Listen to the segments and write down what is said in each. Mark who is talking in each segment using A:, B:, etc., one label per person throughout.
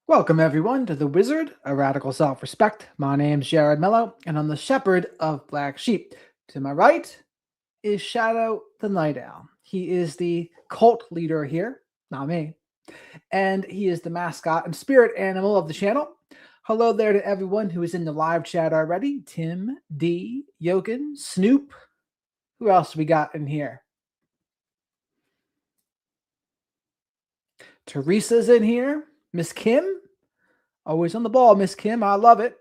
A: Welcome, everyone, to The Wizard, a Radical Self-Respect. My name's Jared Mello, and I'm the Shepherd of Black Sheep. To my right is Shadow the Night Owl. He is the cult leader here, not me, and he is the mascot and spirit animal of the channel. Hello there to everyone who is in the live chat already. Tim, D, Yogan, Snoop. Who else we got in here? Teresa's in here. Miss Kim. Always on the ball, Miss Kim. I love it.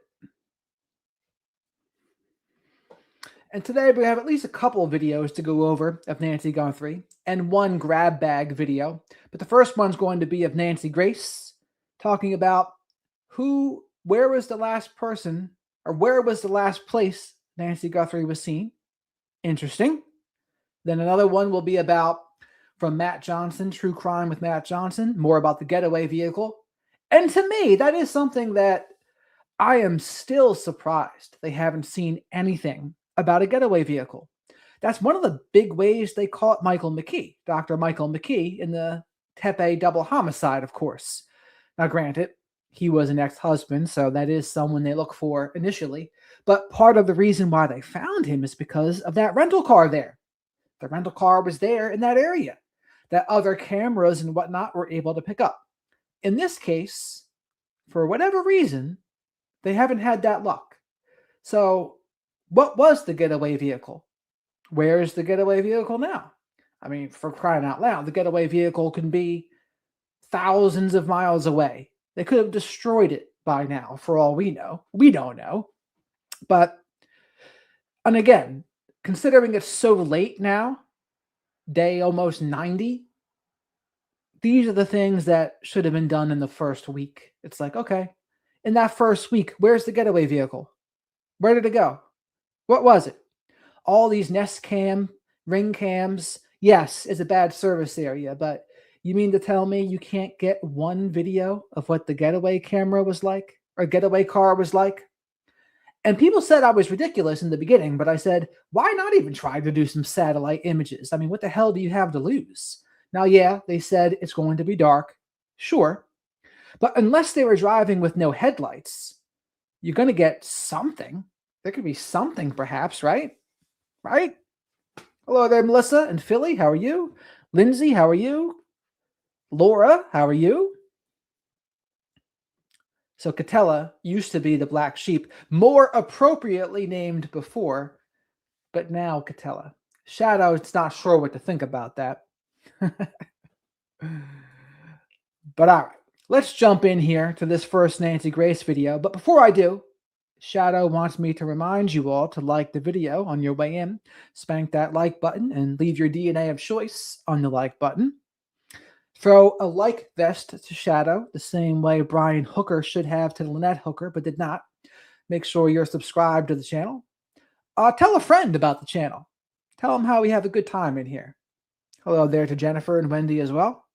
A: And today we have at least a couple of videos to go over of Nancy Guthrie and one grab bag video. But the first one's going to be of Nancy Grace talking about where was the last person, or where was the last place Nancy Guthrie was seen. Interesting. Then another one will be about, from Matt Johnson, True Crime with Matt Johnson, more about the getaway vehicle. And to me, that is something that I am still surprised they haven't seen anything about a getaway vehicle. That's one of the big ways they caught Michael McKee, Dr. Michael McKee, in the Tepe double homicide, of course. Now, granted, he was an ex-husband, so that is someone they look for initially. But part of the reason why they found him is because of that rental car there. The rental car was there in that area that other cameras and whatnot were able to pick up. In this case, for whatever reason, they haven't had that luck. So what was the getaway vehicle? Where is the getaway vehicle now? I mean, for crying out loud, the getaway vehicle can be thousands of miles away. They could have destroyed it by now, for all we know. We don't know. But, and again, considering it's so late now, day almost 90, these are the things that should have been done in the first week. It's like, okay, in that first week, where's the getaway vehicle? Where did it go? What was it? All these Nest Cam, Ring Cams, yes, it's a bad service area, but you mean to tell me you can't get one video of what the getaway camera was like, or getaway car was like? And people said I was ridiculous in the beginning, but I said, why not even try to do some satellite images? I mean, what the hell do you have to lose? Now, yeah, they said it's going to be dark. Sure. But unless they were driving with no headlights, you're going to get something. There could be something, perhaps, right? Right? Hello there, Melissa and Philly. How are you? Lindsay, how are you? Laura, how are you? So Catella used to be the black sheep, more appropriately named before, but now Catella. Shadow's not sure what to think about that. But all right, let's jump in here to this first Nancy Grace video. But before I do, Shadow wants me to remind you all to like the video on your way in. Spank that like button and leave your DNA of choice on the like button. Throw a like vest to Shadow, the same way Brian Hooker should have to Lynette Hooker, but did not. Make sure you're subscribed to the channel. Tell a friend about the channel. Tell them how we have a good time in here. Hello there to Jennifer and Wendy as well.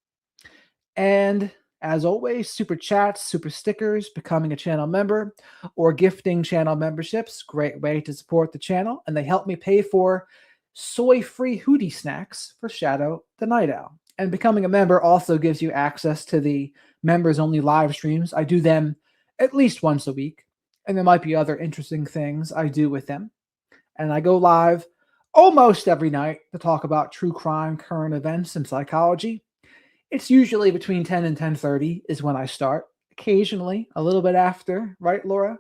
A: And as always, super chats, super stickers, becoming a channel member, or gifting channel memberships. Great way to support the channel. And they help me pay for soy-free hoodie snacks for Shadow the Night Owl. And becoming a member also gives you access to the members-only live streams. I do them at least once a week. And there might be other interesting things I do with them. And I go live almost every night to talk about true crime, current events, and psychology. It's usually between 10 and 10:30 is when I start. Occasionally, a little bit after. Right, Laura?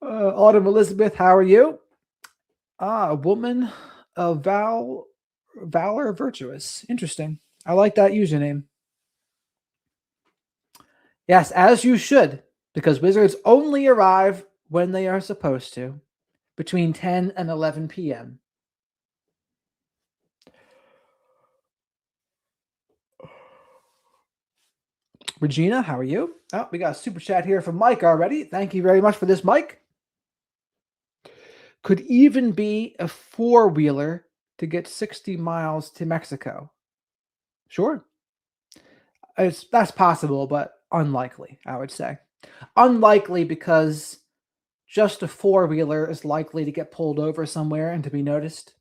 A: Autumn Elizabeth, how are you? A woman of valor virtuous. Interesting. I like that username. Yes, as you should, because wizards only arrive when they are supposed to, between 10 and 11 p.m. Regina, how are you? Oh, we got a super chat here from Mike already. Thank you very much for this, Mike. Could even be a four-wheeler to get 60 miles to Mexico. Sure. That's possible, but unlikely, I would say. Unlikely because just a four-wheeler is likely to get pulled over somewhere and to be noticed.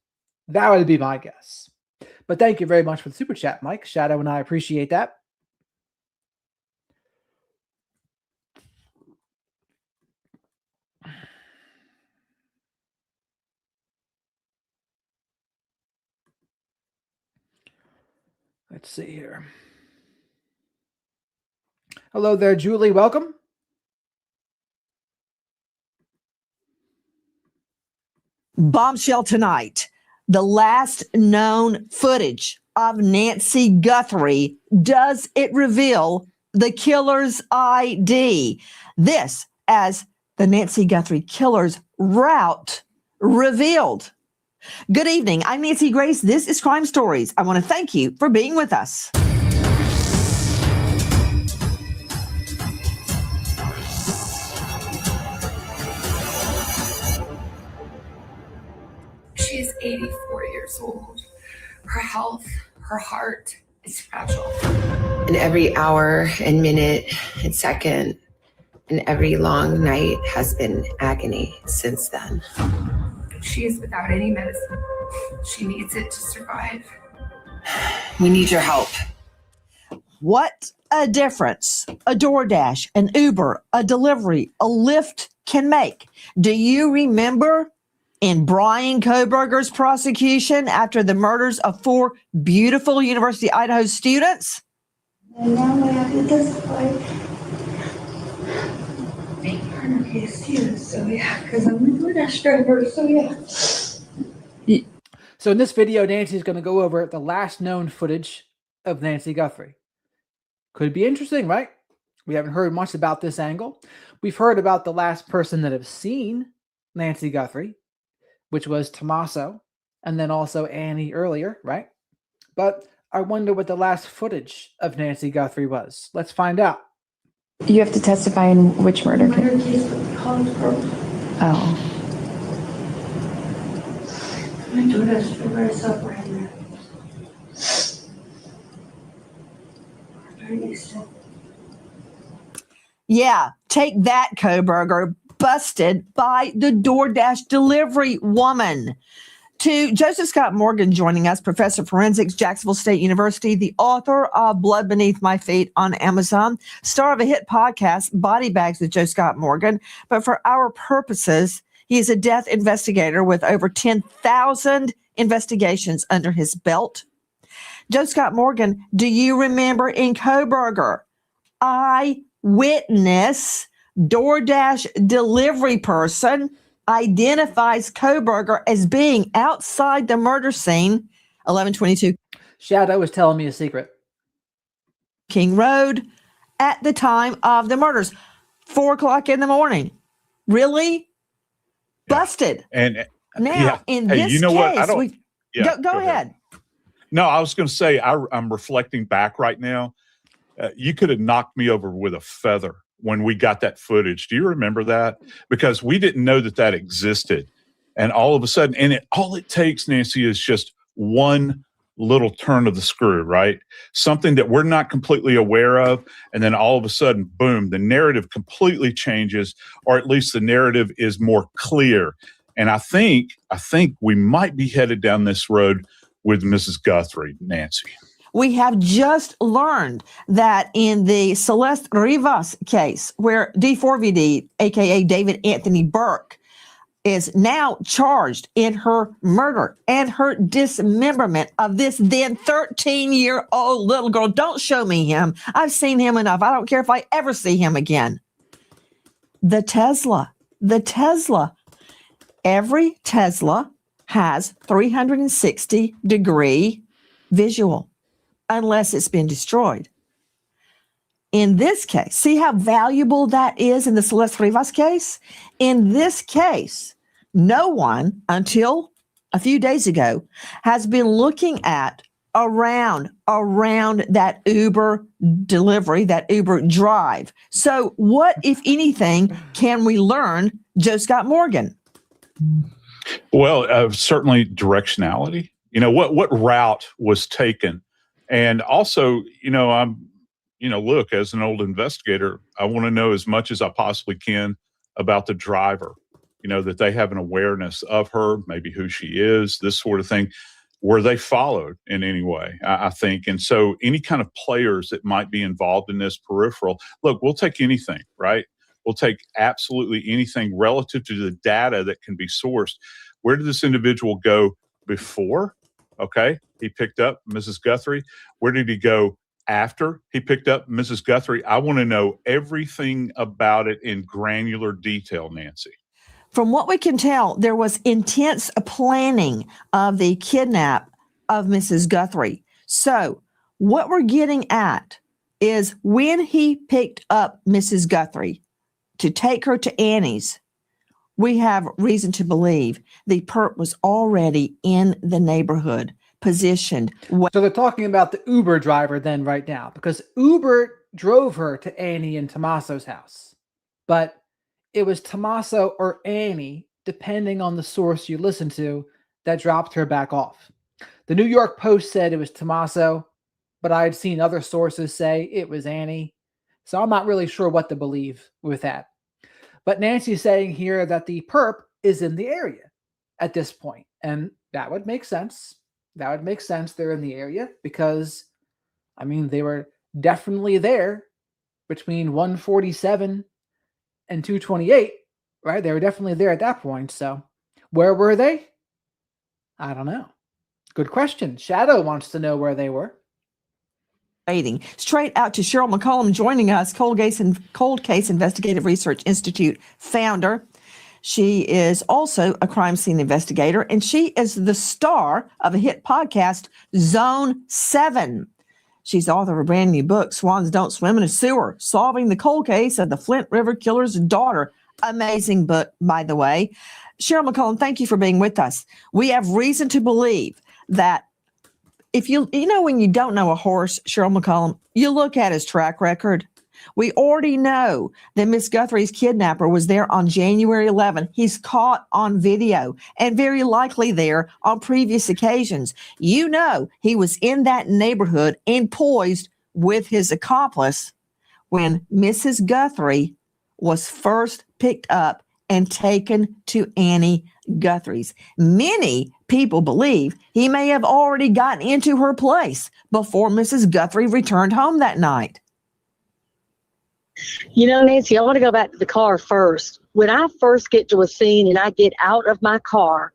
A: That would be my guess. But thank you very much for the super chat, Mike. Shadow and I appreciate that. Let's see here. Hello there, Julie. Welcome.
B: Bombshell tonight. The last known footage of Nancy Guthrie. Does it reveal the killer's ID? This as the Nancy Guthrie killer's route revealed. Good evening. I'm Nancy Grace. This is Crime Stories. I want to thank you for being with us.
C: She's 84 years old. Her health, her heart is fragile. And every hour and minute and second and every long night has been agony since then. She is without any medicine. She needs it to survive. We need your help.
B: What a difference a DoorDash, an Uber, a delivery, a Lyft can make. Do you remember in Brian Kohberger's prosecution after the murders of 4 beautiful University of Idaho students?
D: And now I have to testify. Make partner case too, so yeah, because I'm a DoorDash driver, so yeah.
A: So in this video, Nancy's going to go over the last known footage of Nancy Guthrie. Could be interesting, right? We haven't heard much about this angle. We've heard about the last person that have seen Nancy Guthrie, which was Tommaso, and then also Annie earlier, right? But I wonder what the last footage of Nancy Guthrie was. Let's find out.
E: You have to testify in which murder case?
D: Murder case with the college girl.
E: Oh.
D: My DoorDash driver is up right now. Very nice.
B: Yeah, take that, Kohberger. Busted by the DoorDash delivery woman. To Joseph Scott Morgan joining us, professor of forensics, Jacksonville State University, the author of Blood Beneath My Feet on Amazon, star of a hit podcast, Body Bags with Joe Scott Morgan. But for our purposes, he is a death investigator with over 10,000 investigations under his belt. Joe Scott Morgan, do you remember in Kohberger, eyewitness DoorDash delivery person identifies Kohberger as being outside the murder scene, 1122
A: Shadow was telling me a secret.
B: King Road at the time of the murders, 4 o'clock in the morning. Really?
F: Yeah.
B: Busted.
F: And
B: now, in this
F: you know
B: case,
F: what? I don't. Yeah,
B: go ahead.
F: No, I was going to say I'm reflecting back right now. You could have knocked me over with a feather when we got that footage. Do you remember that? Because we didn't know that that existed. And all of a sudden, all it takes, Nancy, is just one little turn of the screw, right? Something that we're not completely aware of. And then all of a sudden, boom, the narrative completely changes, or at least the narrative is more clear. And I think we might be headed down this road with Mrs. Guthrie, Nancy.
B: We have just learned that in the Celeste Rivas case, where D4VD, aka David Anthony Burke, is now charged in her murder and her dismemberment of this then 13-year-old little girl. Don't show me him. I've seen him enough. I don't care if I ever see him again. The Tesla. Every Tesla has 360-degree visual, unless it's been destroyed. In this case, see how valuable that is in the Celeste Rivas case? In this case, no one, until a few days ago, has been looking at around that Uber delivery, that Uber drive. So what, if anything, can we learn, Joe Scott Morgan?
F: Well, certainly directionality. What route was taken? And also, look, as an old investigator, I want to know as much as I possibly can about the driver, that they have an awareness of her, maybe who she is, this sort of thing. Were they followed in any way, I think? And so any kind of players that might be involved in this peripheral, look, we'll take anything, right? We'll take absolutely anything relative to the data that can be sourced. Where did this individual go before? Okay. he picked up Mrs. Guthrie? Where did he go after he picked up Mrs. Guthrie? I want to know everything about it in granular detail, Nancy.
B: From what we can tell, there was intense planning of the kidnap of Mrs. Guthrie. So what we're getting at is when he picked up Mrs. Guthrie to take her to Annie's, we have reason to believe the perp was already in the neighborhood, positioned.
A: So they're talking about the Uber driver then right now, because Uber drove her to Annie and Tommaso's house. But it was Tommaso or Annie, depending on the source you listen to, that dropped her back off. The New York Post said it was Tommaso, but I had seen other sources say it was Annie. So I'm not really sure what to believe with that. But Nancy's saying here that the perp is in the area at this point, and that would make sense. That would make sense. They're in the area because, I mean, they were definitely there between 147 and 228, right? They were definitely there at that point. So where were they? I don't know. Good question. Shadow wants to know where they were.
B: Straight out to Cheryl McCollum joining us, Cold Case Investigative Research Institute founder. She is also a crime scene investigator, and she is the star of a hit podcast, Zone 7. She's the author of a brand new book, Swans Don't Swim in a Sewer, Solving the Cold Case of the Flint River Killer's Daughter. Amazing book, by the way. Cheryl McCollum, thank you for being with us. We have reason to believe that if you know, when you don't know a horse, Cheryl McCollum, you look at his track record. We already know that Miss Guthrie's kidnapper was there on January 11th. He's caught on video and very likely there on previous occasions. You know, he was in that neighborhood and poised with his accomplice when Mrs. Guthrie was first picked up and taken to Annie Guthrie's. Many people believe he may have already gotten into her place before Mrs. Guthrie returned home that night.
G: You know, Nancy, I want to go back to the car first. When I first get to a scene and I get out of my car,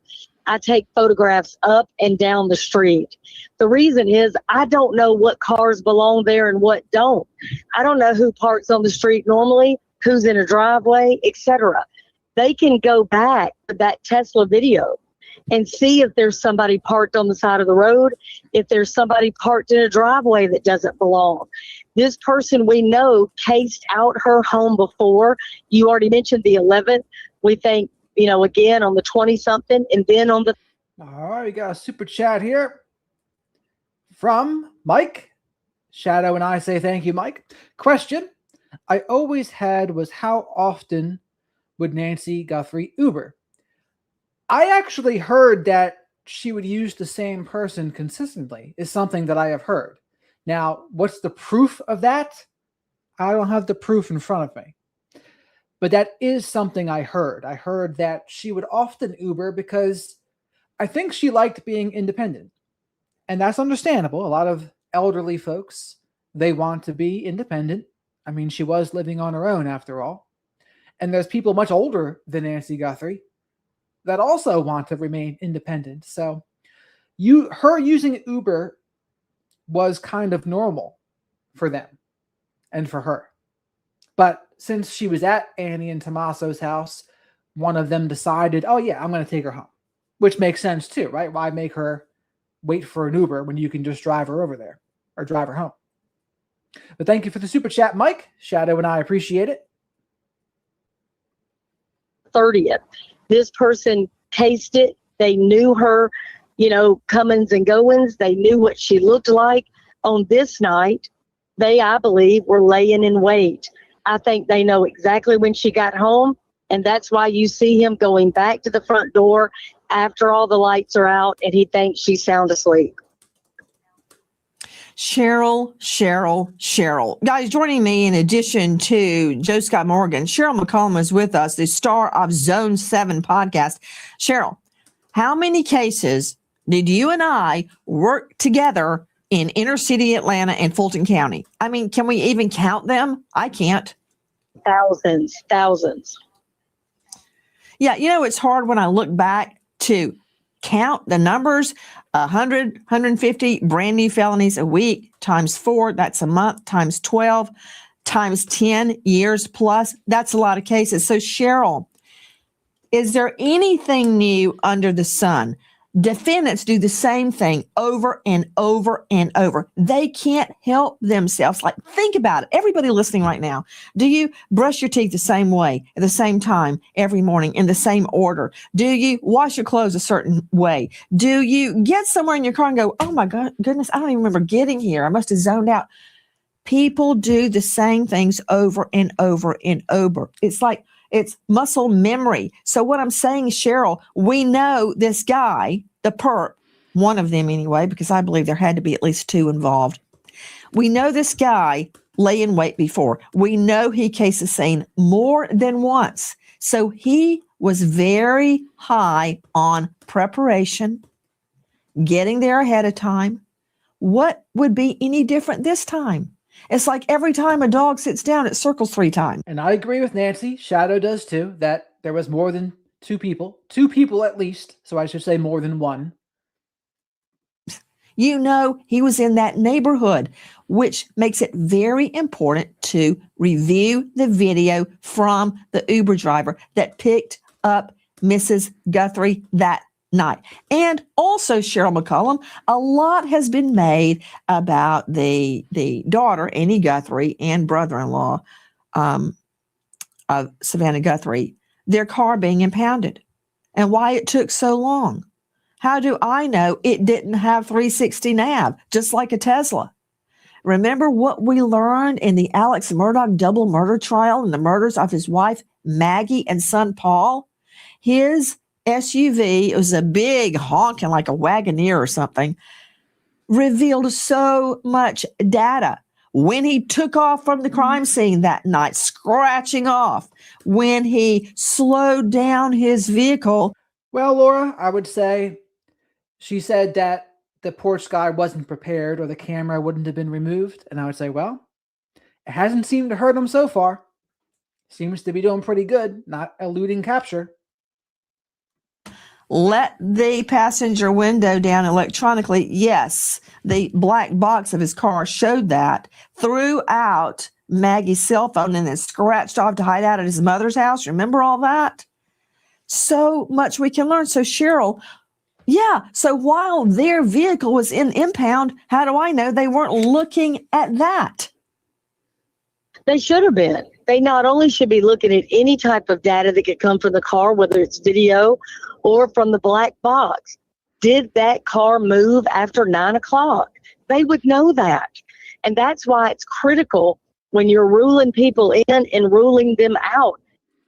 G: I take photographs up and down the street. The reason is I don't know what cars belong there and what don't. I don't know who parks on the street normally, who's in a driveway, etc. They can go back to that Tesla video and see if there's somebody parked on the side of the road, if there's somebody parked in a driveway that doesn't belong. This person we know cased out her home before. You already mentioned the 11th. We think, you know, again on the 20-something, and then on the...
A: All right, we got a super chat here from Mike. Shadow and I say thank you, Mike. Question I always had was how often would Nancy Guthrie Uber? I actually heard that she would use the same person consistently, is something that I have heard. Now, what's the proof of that? I don't have the proof in front of me. But that is something I heard. I heard that she would often Uber because I think she liked being independent. And that's understandable. A lot of elderly folks, they want to be independent. I mean, she was living on her own after all. And there's people much older than Nancy Guthrie that also want to remain independent. So her using Uber was kind of normal for them and for her. But since she was at Annie and Tommaso's house, one of them decided, oh yeah, I'm going to take her home, which makes sense too, right? Why make her wait for an Uber when you can just drive her over there or drive her home? But thank you for the super chat, Mike. Shadow and I appreciate it.
G: 30th. This person cased it. They knew her, you know, comings and goings. They knew what she looked like. On this night, they, I believe, were laying in wait. I think they know exactly when she got home, and that's why you see him going back to the front door after all the lights are out, and he thinks she's sound asleep.
B: Cheryl. Guys, joining me in addition to Joe Scott Morgan, Cheryl McCollum is with us, the star of Zone 7 podcast. Cheryl, how many cases did you and I work together in inner city Atlanta and Fulton County? I mean, can we even count them? I can't.
G: Thousands.
B: Yeah, you know, it's hard when I look back to count the numbers, 100, 150 brand new felonies a week times 4, that's a month, times 12, times 10 years plus. That's a lot of cases. So Cheryl, is there anything new under the sun? Defendants do the same thing over and over and over. They can't help themselves. Like, think about it. Everybody listening right now, do you brush your teeth the same way at the same time every morning in the same order? Do you wash your clothes a certain way? Do you get somewhere in your car and go, oh my goodness, I don't even remember getting here. I must have zoned out. People do the same things over and over and over. It's like, it's muscle memory. So what I'm saying, Cheryl, we know this guy, the perp, one of them anyway, because I believe there had to be at least 2 involved. We know this guy lay in wait before. We know he cased the scene more than once. So he was very high on preparation, getting there ahead of time. What would be any different this time? It's like every time a dog sits down, it circles 3 times.
A: And I agree with Nancy. Shadow does too, that there was more than 2 people. 2 people at least. So I should say more than 1.
B: You know, he was in that neighborhood, which makes it very important to review the video from the Uber driver that picked up Mrs. Guthrie that night. And also, Cheryl McCollum, a lot has been made about the daughter, Annie Guthrie, and brother-in-law of Savannah Guthrie, their car being impounded and why it took so long. How do I know it didn't have 360 nav, just like a Tesla? Remember what we learned in the Alex Murdaugh double murder trial and the murders of his wife, Maggie, and son, Paul? His SUV, it was a big honking like a Wagoneer or something, revealed so much data. When he took off from the crime scene that night, scratching off, when he slowed down his vehicle.
A: Well, Laura, I would say she said that the porch guy wasn't prepared or the camera wouldn't have been removed. And I would say, well, it hasn't seemed to hurt him so far. Seems to be doing pretty good, not eluding capture.
B: Let the passenger window down electronically. Yes, the black box of his car showed that. Threw out Maggie's cell phone and then scratched off to hide out at his mother's house. Remember all that? So much we can learn. So Cheryl, yeah. So while their vehicle was in impound, how do I know they weren't looking at that?
G: They should have been. They not only should be looking at any type of data that could come from the car, whether it's video or from the black box. Did that car move after 9 o'clock? They would know that. And that's why it's critical when you're ruling people in and ruling them out.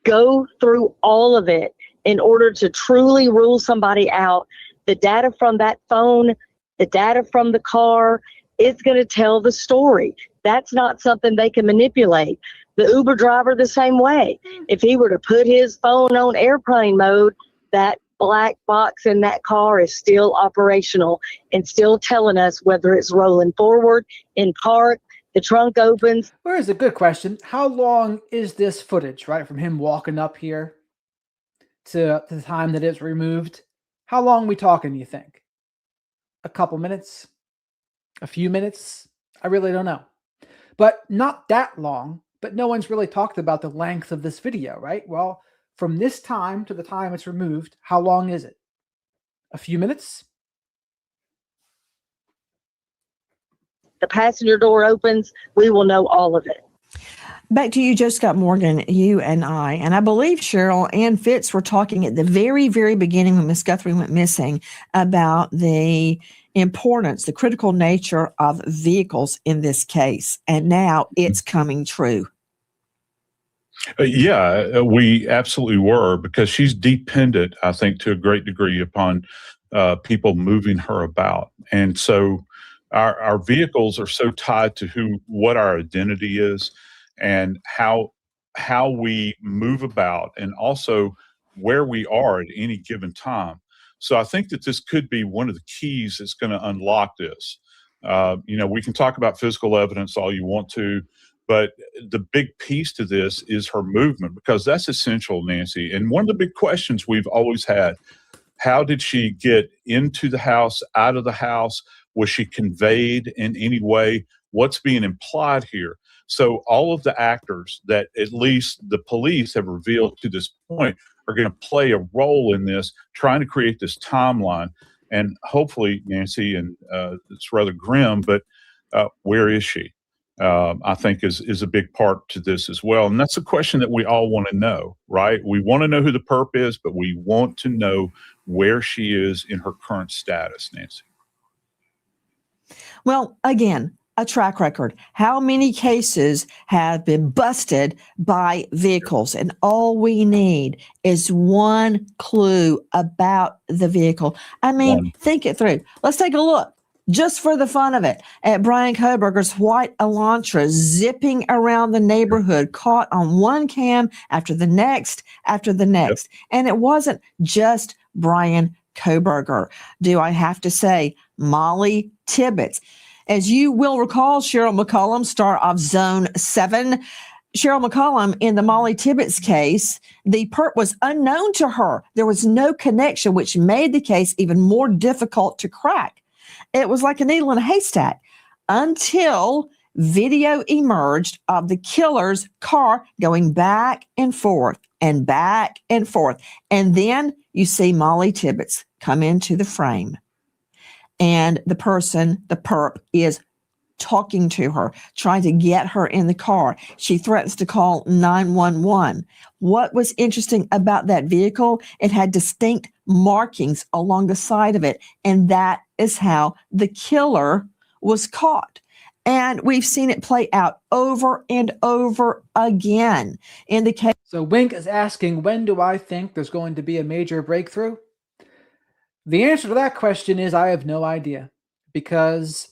G: Go through all of it in order to truly rule somebody out. The data from that phone, the data from the car, it's going to tell the story. That's not something they can manipulate. The Uber driver the same way. If he were to put his phone on airplane mode, that black box in that car is still operational and still telling us whether it's rolling forward, in park, the trunk opens.
A: Well, here's a good question. How long is this footage, right, from him walking up here to the time that it's removed? How long are we talking, you think? A couple minutes? A few minutes? I really don't know. But not that long, but no one's really talked about the length of this video, right? Well, from this time to the time it's removed, how long is it? A few minutes?
G: The passenger door opens, we will know all of it.
B: Back to you, Joe Scott Morgan, you and I believe Cheryl and Fitz were talking at the very, very beginning when Miss Guthrie went missing about the importance, the critical nature of vehicles in this case. And now it's coming true.
F: Yeah, we absolutely were, because she's dependent, I think, to a great degree upon people moving her about. And so our vehicles are so tied to what our identity is and how we move about, and also where we are at any given time. So I think that this could be one of the keys that's going to unlock this. We can talk about physical evidence all you want to, but the big piece to this is her movement, because that's essential, Nancy. And one of the big questions we've always had, How did she get into the house, out of the house? Was she conveyed in any way? What's being implied here? So all of the actors that at least the police have revealed to this point are going to play a role in this, trying to create this timeline. And hopefully, Nancy, and it's rather grim, but where is she? I think is a big part to this as well. And that's a question that we all want to know, right? We want to know who the perp is, but we want to know where she is in her current status, Nancy.
B: Well, again, a track record. How many cases have been busted by vehicles? And all we need is one clue about the vehicle. I mean, think it through. Let's take a look, just for the fun of it, at Brian Kohberger's white Elantra zipping around the neighborhood, caught on one cam after the next, after the next. Yep. And it wasn't just Brian Kohberger. Do I have to say Molly Tibbetts? As you will recall, Cheryl McCollum, star of Zone 7. Cheryl McCollum, in the Molly Tibbetts case, the perp was unknown to her. There was no connection, which made the case even more difficult to crack. It was like a needle in a haystack until video emerged of the killer's car going back and forth and back and forth. And then you see Molly Tibbetts come into the frame. And the person, the perp, is talking to her, trying to get her in the car. She threatens to call 911. What was interesting about that vehicle, it had distinct markings along the side of it. And that is how the killer was caught. And we've seen it play out over and over again in the case.
A: So Wink is asking, when do I think there's going to be a major breakthrough? The answer to that question is I have no idea, because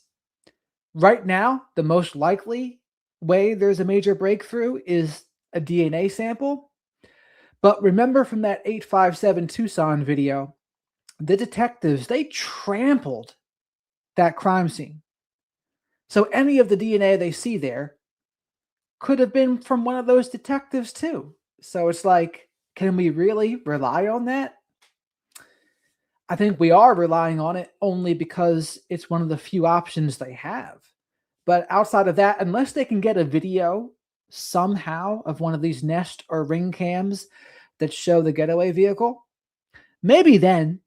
A: right now, the most likely way there's a major breakthrough is a DNA sample. But remember from that 857 Tucson video, the detectives, they trampled that crime scene. So any of the DNA they see there could have been from one of those detectives too. So it's like, can we really rely on that? I think we are relying on it only because it's one of the few options they have. But outside of that, unless they can get a video somehow of one of these Nest or Ring cams that show the getaway vehicle, maybe then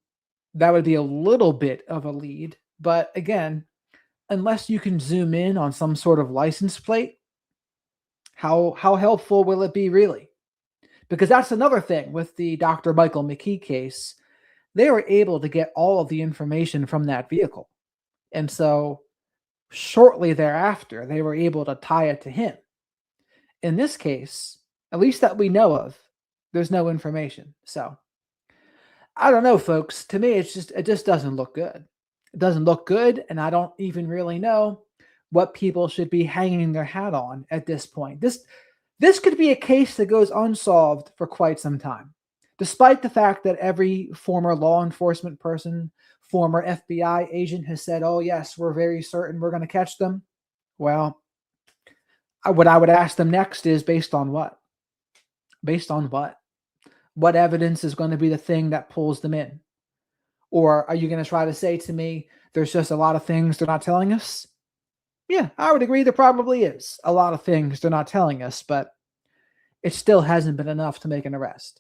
A: that would be a little bit of a lead. But again, unless you can zoom in on some sort of license plate, how helpful will it be really? Because that's another thing with the Dr. Michael McKee case. They were able to get all of the information from that vehicle. And so shortly thereafter, they were able to tie it to him. In this case, at least that we know of, there's no information. So I don't know, folks. To me, it just doesn't look good. It doesn't look good, and I don't even really know what people should be hanging their hat on at this point. This could be a case that goes unsolved for quite some time. Despite the fact that every former law enforcement person, former FBI agent has said, oh, yes, we're very certain we're going to catch them. Well, what I would ask them next is based on what? Based on what? What evidence is going to be the thing that pulls them in? Or are you going to try to say to me, there's just a lot of things they're not telling us? Yeah, I would agree there probably is a lot of things they're not telling us, but it still hasn't been enough to make an arrest.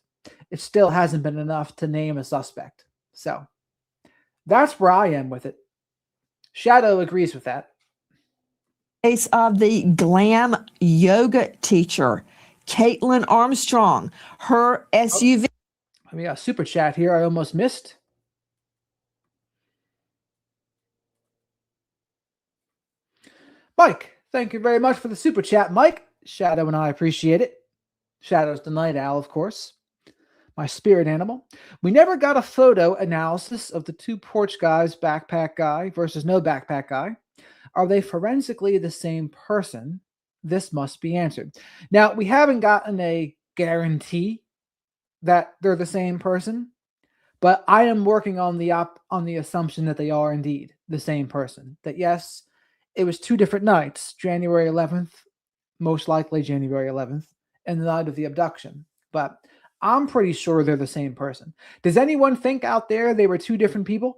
A: It still hasn't been enough to name a suspect. So that's where I am with it. Shadow agrees with that.
B: Case of the glam yoga teacher, Caitlin Armstrong, her SUV.
A: We got a super chat here I almost missed. Mike, thank you very much for the super chat, Mike. Shadow and I appreciate it. Shadow's the night owl, of course. My spirit animal. We never got a photo analysis of the two porch guys, backpack guy versus no backpack guy. Are they forensically the same person? This must be answered. Now, we haven't gotten a guarantee that they're the same person, but I am working on the assumption that they are indeed the same person. That yes, it was two different nights, January 11th, most likely January 11th, and the night of the abduction. But I'm pretty sure they're the same person. Does anyone think out there they were two different people?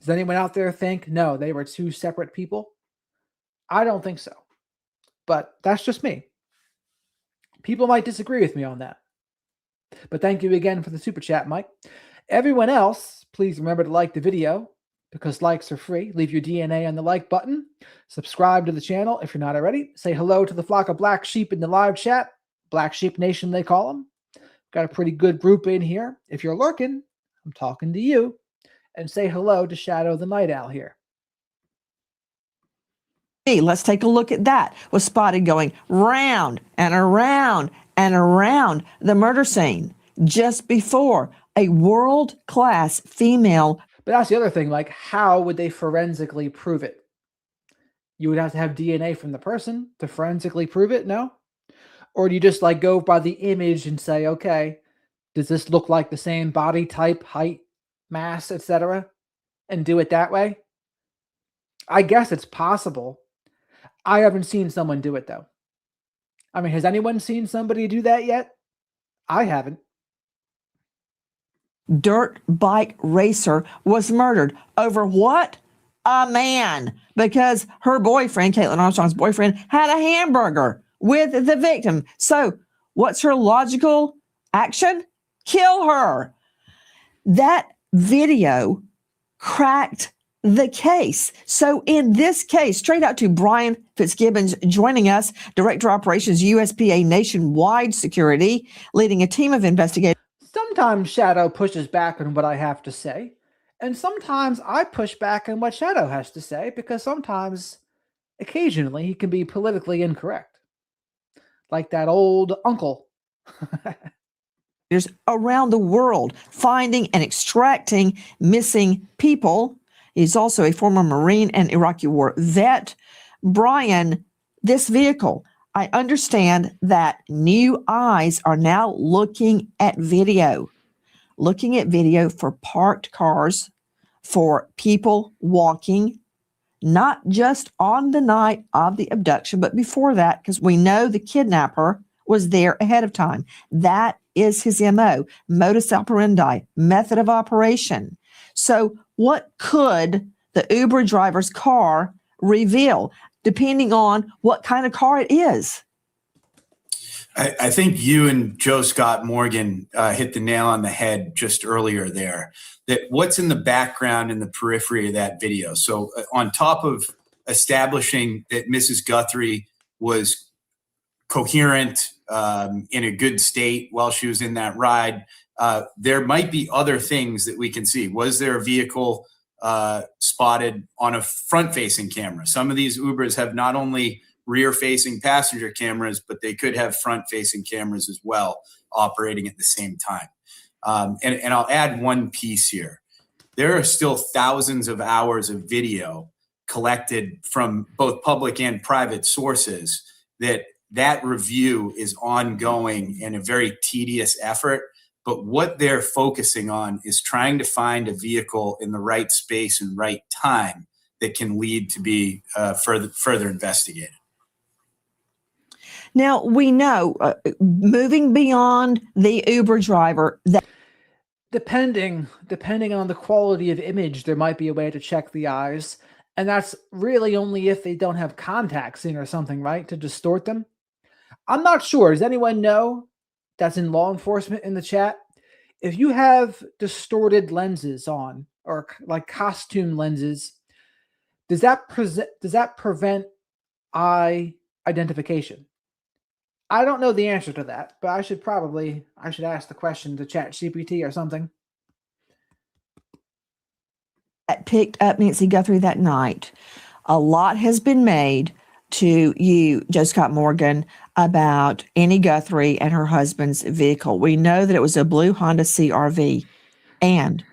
A: Does anyone out there think, no, they were two separate people? I don't think so. But that's just me. People might disagree with me on that. But thank you again for the super chat, Mike. Everyone else, please remember to like the video because likes are free. Leave your DNA on the like button. Subscribe to the channel if you're not already. Say hello to the flock of black sheep in the live chat. Black Sheep Nation, they call them. Got a pretty good group in here. If you're lurking, I'm talking to you. And say hello to Shadow the Night Owl here.
B: Hey, let's take a look at that. Was spotted going round and around and around the murder scene just before a world-class female.
A: But that's the other thing, like, how would they forensically prove it? You would have to have DNA from the person to forensically prove it, no? Or do you just, like, go by the image and say, okay, does this look like the same body type, height, mass, etc., and do it that way? I guess it's possible. I haven't seen someone do it, though. I mean, has anyone seen somebody do that yet? I haven't.
B: Dirt bike racer was murdered over what? A man. Because her boyfriend, Caitlin Armstrong's boyfriend, had a hamburger with the victim. So what's her logical action? Kill her. That video cracked the case. So in this case, straight out to Brian Fitzgibbons joining us, Director of Operations, USPA Nationwide Security, leading a team of investigators.
A: Sometimes Shadow pushes back on what I have to say, and sometimes I push back on what Shadow has to say because sometimes, occasionally, he can be politically incorrect. Like that old uncle.
B: Around the world finding and extracting missing people. He's also a former Marine and Iraqi war vet. Brian, this vehicle, I understand that new eyes are now looking at video for parked cars, for people walking, not just on the night of the abduction, but before that, because we know the kidnapper was there ahead of time. That is his MO, modus operandi, method of operation. So what could the Uber driver's car reveal, depending on what kind of car it is?
H: I think you and Joe Scott Morgan hit the nail on the head just earlier there, that what's in the background and the periphery of that video. So on top of establishing that Mrs. Guthrie was coherent, in a good state while she was in that ride, there might be other things that we can see. Was there a vehicle spotted on a front-facing camera? Some of these Ubers have not only rear-facing passenger cameras, but they could have front-facing cameras as well operating at the same time. And I'll add one piece here. There are still thousands of hours of video collected from both public and private sources that review is ongoing and a very tedious effort. But what they're focusing on is trying to find a vehicle in the right space and right time that can lead to be further investigated.
B: Now, we know, moving beyond the Uber driver, that
A: Depending on the quality of image, there might be a way to check the eyes. And that's really only if they don't have contacts in or something, right? To distort them. I'm not sure. Does anyone know that's in law enforcement in the chat? If you have distorted lenses on or like costume lenses, does that prevent eye identification? I don't know the answer to that, but I should ask the question to ChatGPT or something.
B: that picked up Nancy Guthrie that night. A lot has been made to you, Joe Scott Morgan, about Annie Guthrie and her husband's vehicle. We know that it was a blue Honda CRV, and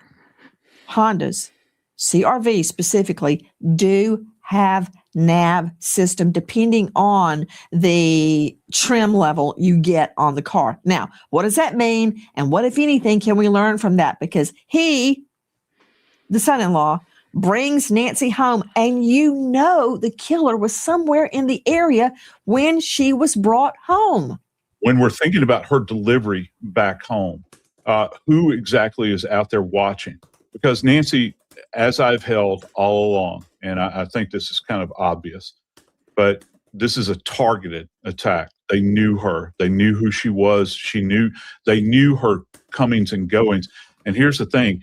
B: Hondas, CRV specifically, do have nav system depending on the trim level you get on the car. Now, what does that mean? And what, if anything, can we learn from that? Because he, the son-in-law, brings Nancy home, and you know the killer was somewhere in the area when she was brought home.
F: when we're thinking about her delivery back home, who exactly is out there watching? Because Nancy, as I've held all along, and I think this is kind of obvious, but this is a targeted attack. They knew her. They knew who she was. They knew her comings and goings. And here's the thing.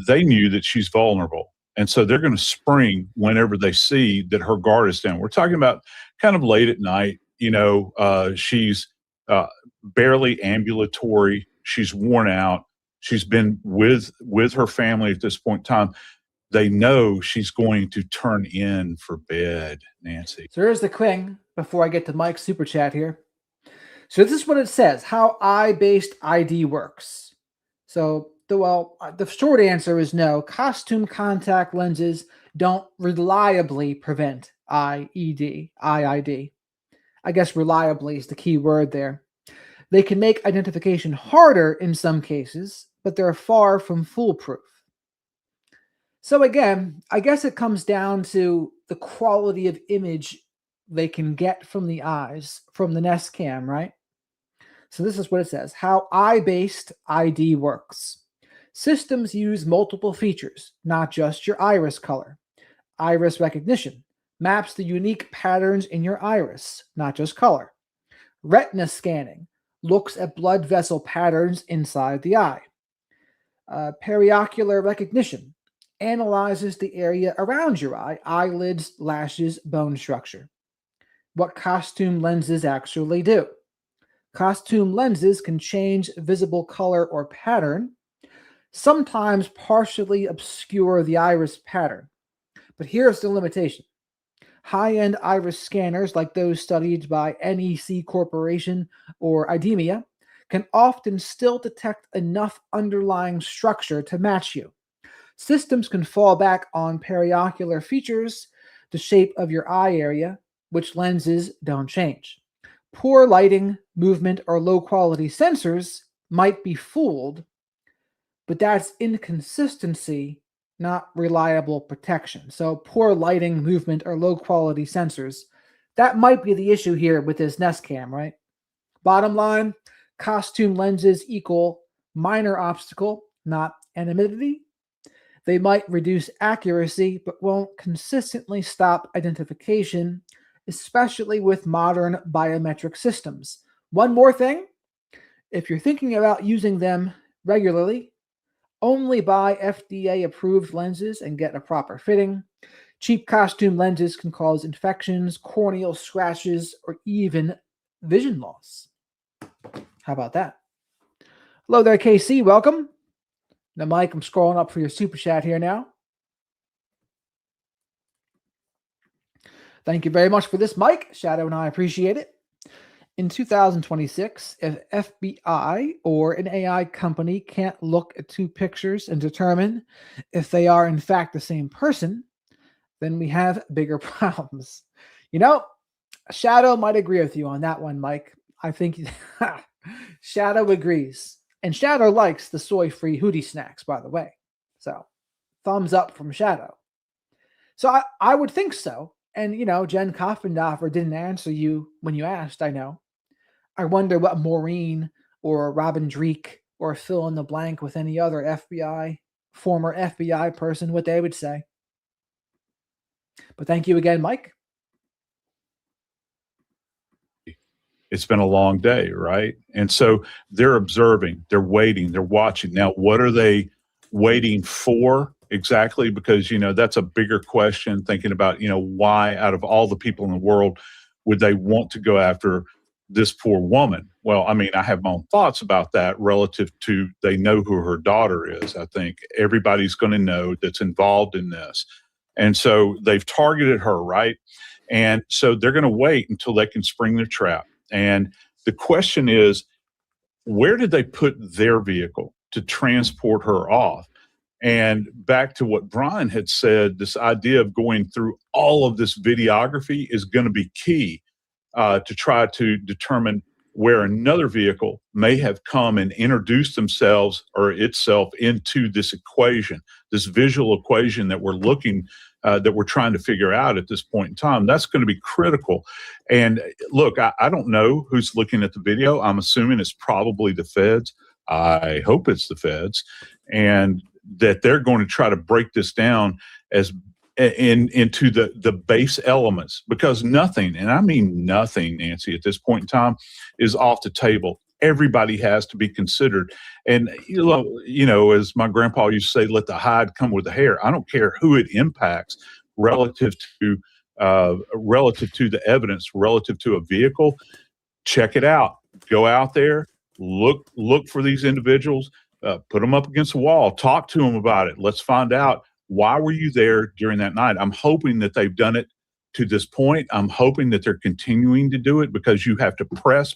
F: They knew that she's vulnerable. And so they're going to spring whenever they see that her guard is down. We're talking about kind of late at night. She's barely ambulatory. She's worn out. She's been with her family at this point in time. They know she's going to turn in for bed, Nancy.
A: So here's the king before I get to Mike's super chat here. So this is what it says, how eye-based ID works. So, the short answer is no. Costume contact lenses don't reliably prevent IED. I guess reliably is the key word there. They can make identification harder in some cases, but they're far from foolproof. So again, I guess it comes down to the quality of image they can get from the eyes, from the Nest Cam, right? So this is what it says, how eye-based ID works. Systems use multiple features, not just your iris color. Iris recognition maps the unique patterns in your iris, not just color. Retina scanning looks at blood vessel patterns inside the eye. Periocular recognition analyzes the area around your eye, eyelids, lashes, bone structure. What costume lenses actually do. Costume lenses can change visible color or pattern, sometimes partially obscure the iris pattern. But here's the limitation. High-end iris scanners, like those studied by NEC Corporation or IDEMIA, can often still detect enough underlying structure to match you. Systems can fall back on periocular features, the shape of your eye area, which lenses don't change. Poor lighting, movement, or low-quality sensors might be fooled, but that's inconsistency, not reliable protection. So poor lighting, movement, or low-quality sensors, that might be the issue here with this Nest Cam, right? Bottom line, costume lenses equal minor obstacle, not anonymity. They might reduce accuracy, but won't consistently stop identification, especially with modern biometric systems. One more thing, if you're thinking about using them regularly, only buy FDA-approved lenses and get a proper fitting. Cheap costume lenses can cause infections, corneal scratches, or even vision loss. How about that? Hello there, KC. Welcome. Now, Mike, I'm scrolling up for your super chat here now. Thank you very much for this, Mike. Shadow and I appreciate it. In 2026, if FBI or an AI company can't look at two pictures and determine if they are in fact the same person, then we have bigger problems. Shadow might agree with you on that one, Mike. I think Shadow agrees. And Shadow likes the soy-free Hootie snacks, by the way. So, thumbs up from Shadow. So I would think so. And, Jen Koffendorfer didn't answer you when you asked, I know. I wonder what Maureen or Robin Dreek or fill in the blank with any other former FBI person, what they would say. But thank you again, Mike.
F: It's been a long day, right? And so they're observing, they're waiting, they're watching. Now, what are they waiting for exactly? Because, that's a bigger question, thinking about, why out of all the people in the world would they want to go after this poor woman? Well, I mean, I have my own thoughts about that relative to they know who her daughter is. I think everybody's going to know that's involved in this. And so they've targeted her, right? And so they're going to wait until they can spring their trap. And the question is, where did they put their vehicle to transport her off? And back to what Brian had said, this idea of going through all of this videography is going to be key to try to determine where another vehicle may have come and introduced themselves or itself into this equation, this visual equation that we're looking that we're trying to figure out at this point in time. That's going to be critical. And look, I don't know who's looking at the video. I'm assuming it's probably the feds. I hope it's the feds, and that they're going to try to break this down as into the base elements, because nothing, and I mean nothing, Nancy, at this point in time is off the table. Everybody has to be considered. And, you know, as my grandpa used to say, let the hide come with the hair. I don't care who it impacts relative to the evidence, relative to a vehicle. Check it out. Go out there, look for these individuals, put them up against the wall, talk to them about it. Let's find out, why were you there during that night? I'm hoping that they've done it to this point. I'm hoping that they're continuing to do it, because you have to press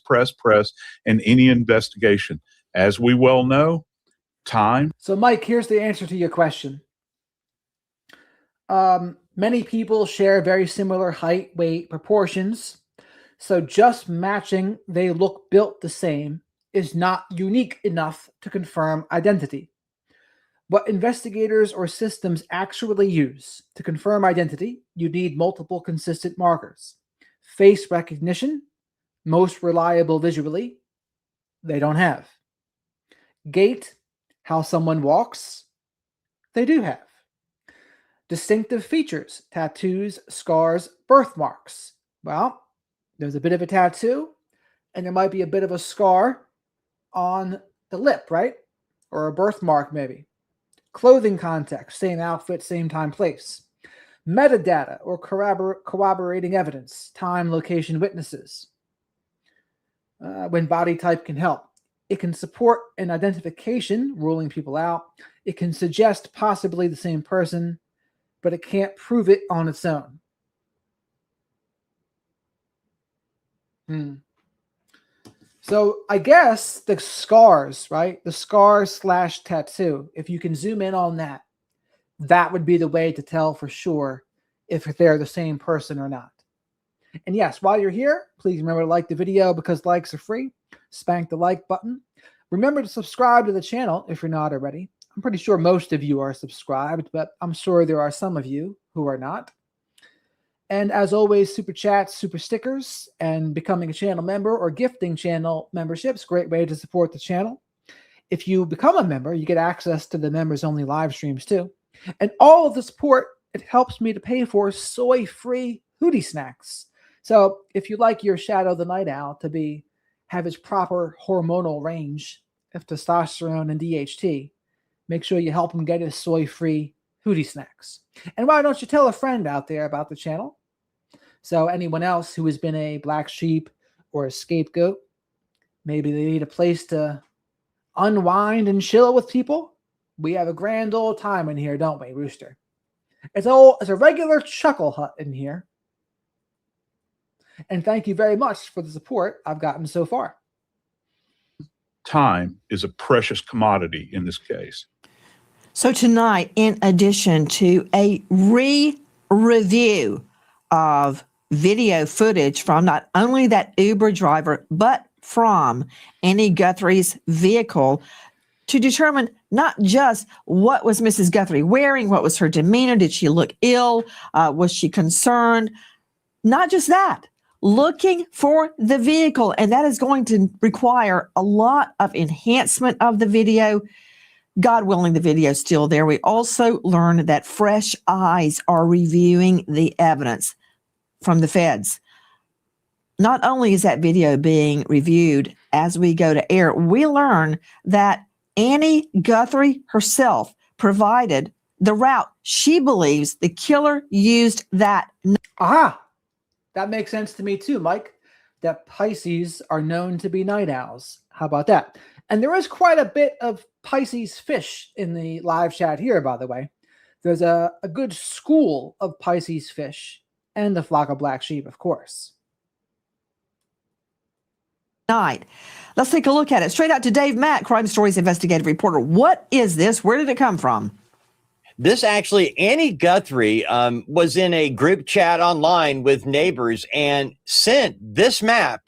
F: in any investigation. As we well know, time.
A: So, Mike, here's the answer to your question. Many people share very similar height, weight, proportions. So just matching they look built the same is not unique enough to confirm identity. What investigators or systems actually use to confirm identity, you need multiple consistent markers. Face recognition, most reliable visually, they don't have. Gait, how someone walks, they do have. Distinctive features, tattoos, scars, birthmarks. Well, there's a bit of a tattoo, and there might be a bit of a scar on the lip, right? Or a birthmark, maybe. Clothing context, same outfit, same time, place. Metadata or corroborating evidence, time, location, witnesses. When body type can help. It can support an identification, ruling people out. It can suggest possibly the same person, but it can't prove it on its own. So I guess the scars, right? The scar/tattoo, if you can zoom in on that, that would be the way to tell for sure if they're the same person or not. And yes, while you're here, please remember to like the video, because likes are free. Spank the like button. Remember to subscribe to the channel if you're not already. I'm pretty sure most of you are subscribed, but I'm sure there are some of you who are not. And as always, super chats, super stickers, and becoming a channel member or gifting channel memberships, great way to support the channel. If you become a member, you get access to the members only live streams too. And all of the support, it helps me to pay for soy-free hootie snacks. So if you like your Shadow the Night Owl to have its proper hormonal range of testosterone and DHT, make sure you help him get his soy-free hootie snacks. And why don't you tell a friend out there about the channel? So anyone else who has been a black sheep or a scapegoat, maybe they need a place to unwind and chill with people. We have a grand old time in here, don't we, Rooster? It's a regular chuckle hut in here. And thank you very much for the support I've gotten so far.
F: Time is a precious commodity in this case.
B: So tonight, in addition to a review of video footage from not only that Uber driver, but from Annie Guthrie's vehicle, to determine not just what was Mrs. Guthrie wearing, what was her demeanor, did she look ill, was she concerned? Not just that, looking for the vehicle, and that is going to require a lot of enhancement of the video. God willing, the video is still there. We also learned that fresh eyes are reviewing the evidence from the feds. Not only is that video being reviewed as we go to air, we learn that Annie Guthrie herself provided the route she believes the killer used that night.
A: Aha! That makes sense to me too, Mike. That Pisces are known to be night owls. How about that? And there is quite a bit of Pisces fish in the live chat here, by the way. There's a good school of Pisces fish and the flock of black sheep, of course.
B: Night. Let's take a look at it. Straight out to Dave Mack, Crime Stories investigative reporter. What is this? Where did it come from?
I: This actually, Annie Guthrie was in a group chat online with neighbors and sent this map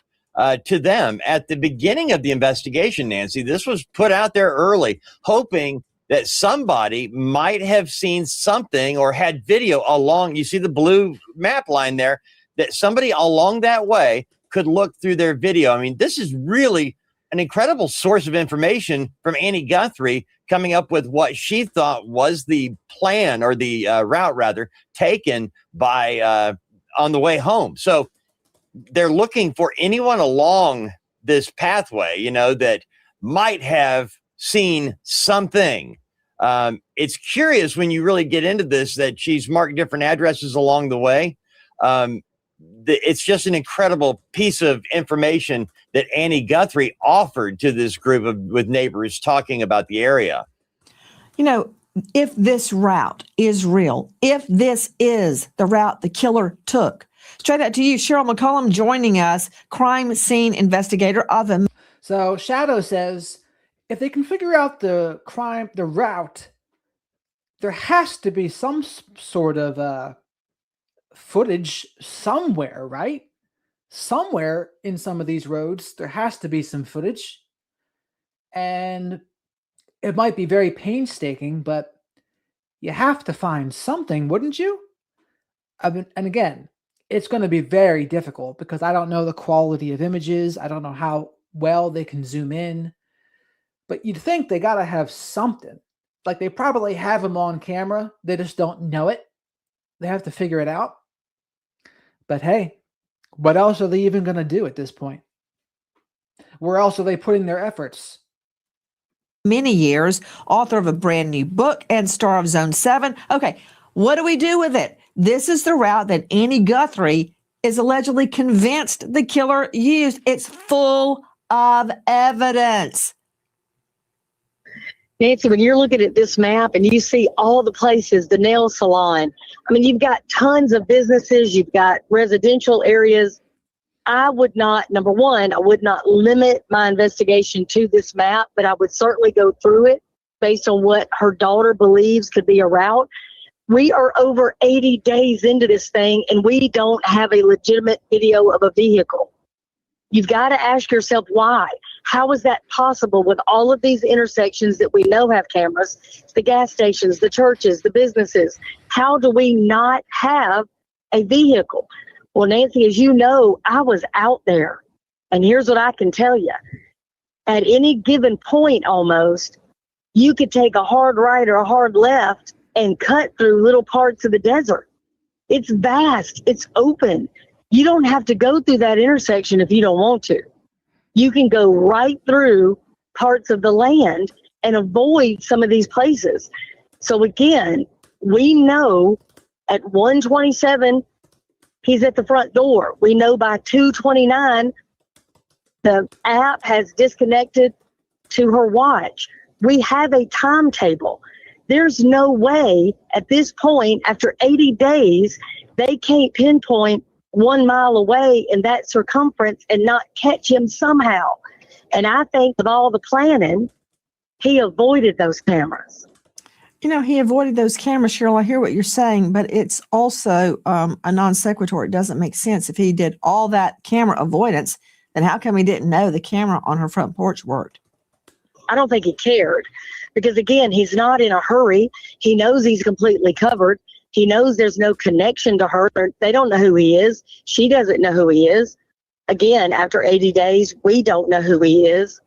I: to them at the beginning of the investigation, Nancy. This was put out there early, hoping that somebody might have seen something or had video along. You see the blue map line there, that somebody along that way could look through their video. I mean, this is really an incredible source of information from Annie Guthrie, coming up with what she thought was the plan, or the route rather, taken by on the way home. So they're looking for anyone along this pathway, you know, that might have seen something. It's curious when you really get into this that she's marked different addresses along the way. It's just an incredible piece of information that Annie Guthrie offered to this group with neighbors talking about the area.
B: You know, if this route is real, if this is the route the killer took, straight out to you, Cheryl McCollum joining us, crime scene investigator of a.
A: So Shadow says, if they can figure out the route, there has to be some sort of footage somewhere, right? Somewhere in some of these roads, there has to be some footage. And it might be very painstaking, but you have to find something, wouldn't you? And again, it's going to be very difficult because I don't know the quality of images. I don't know how well they can zoom in. But you'd think they got to have something. Like they probably have them on camera. They just don't know it. They have to figure it out. But hey, what else are they even going to do at this point? Where else are they putting their efforts?
B: Many years, author of a brand new book and star of Zone 7. Okay, what do we do with it? This is the route that Annie Guthrie is allegedly convinced the killer used. It's full of evidence.
G: Nancy, when you're looking at this map and you see all the places, the nail salon, I mean, you've got tons of businesses, you've got residential areas. I would not, number one, I would not limit my investigation to this map, but I would certainly go through it based on what her daughter believes could be a route. We are over 80 days into this thing and we don't have a legitimate video of a vehicle. You've got to ask yourself why. How is that possible with all of these intersections that we know have cameras, the gas stations, the churches, the businesses? How do we not have a vehicle? Well, Nancy, as you know, I was out there, and here's what I can tell you. At any given point almost, you could take a hard right or a hard left and cut through little parts of the desert. It's vast. It's open. You don't have to go through that intersection if you don't want to. You can go right through parts of the land and avoid some of these places. So again, we know at 127, he's at the front door. We know by 229, the app has disconnected to her watch. We have a timetable. There's no way at this point, after 80 days, they can't pinpoint 1 mile away in that circumference and not catch him somehow. And I think with all the planning, he avoided those cameras.
B: You know, he avoided those cameras, Cheryl. I hear what you're saying, but it's also a non sequitur. It doesn't make sense. If he did all that camera avoidance, then how come he didn't know the camera on her front porch worked?
G: I don't think he cared because, again, he's not in a hurry. He knows he's completely covered. He knows there's no connection to her. They don't know who he is. She doesn't know who he is. Again, after 80 days, we don't know who he is.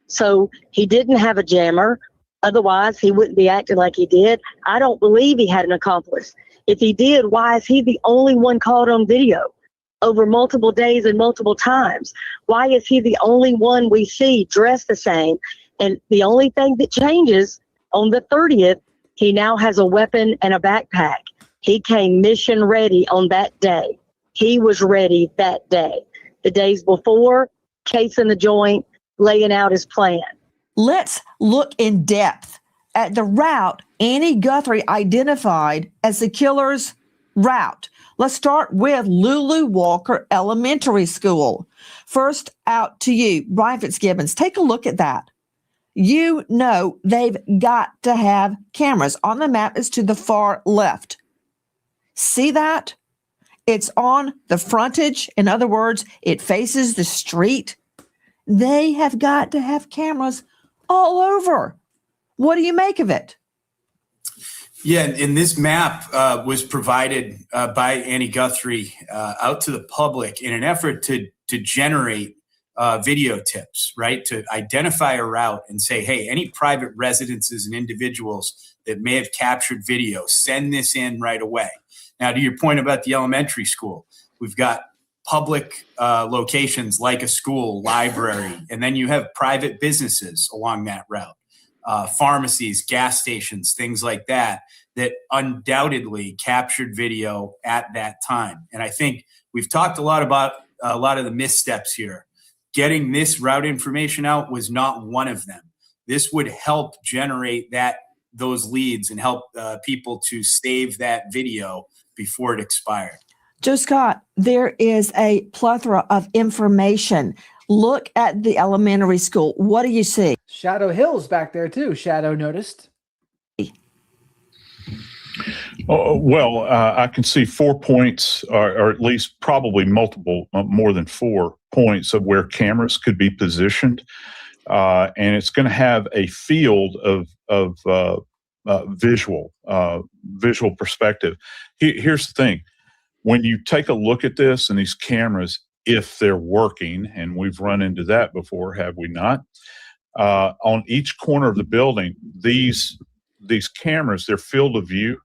G: So he didn't have a jammer. Otherwise, he wouldn't be acting like he did. I don't believe he had an accomplice. If he did, why is he the only one caught on video over multiple days and multiple times? Why is he the only one we see dressed the same? And the only thing that changes on the 30th, he now has a weapon and a backpack. He came mission ready on that day. He was ready that day. The days before, casing the joint, laying out his plan.
B: Let's look in depth at the route Annie Guthrie identified as the killer's route. Let's start with Lulu Walker Elementary School. First out to you, Brian Fitzgibbons. Take a look at that. You know they've got to have cameras. On the map is to the far left. See that? It's on the frontage. In other words, it faces the street. They have got to have cameras all over. What do you make of it?
H: Yeah, and this map was provided by Annie Guthrie out to the public in an effort to generate video tips, right? To identify a route and say, hey, any private residences and individuals that may have captured video, send this in right away. Now, to your point about the elementary school, we've got public locations like a school, library, and then you have private businesses along that route. Pharmacies, gas stations, things like that undoubtedly captured video at that time. And I think we've talked a lot about a lot of the missteps here. Getting this route information out was not one of them. This would help generate those leads and help people to save that video before it expired.
B: Joe Scott, there is a plethora of information. Look at the elementary school. What do you see?
A: Shadow Hill's back there too. Shadow noticed.
F: Well, I can see 4 points, or at least probably multiple, more than 4 points of where cameras could be positioned, and it's going to have a field of visual perspective. Here's the thing: when you take a look at this and these cameras, if they're working, and we've run into that before, have we not? On each corner of the building, these cameras, their field of view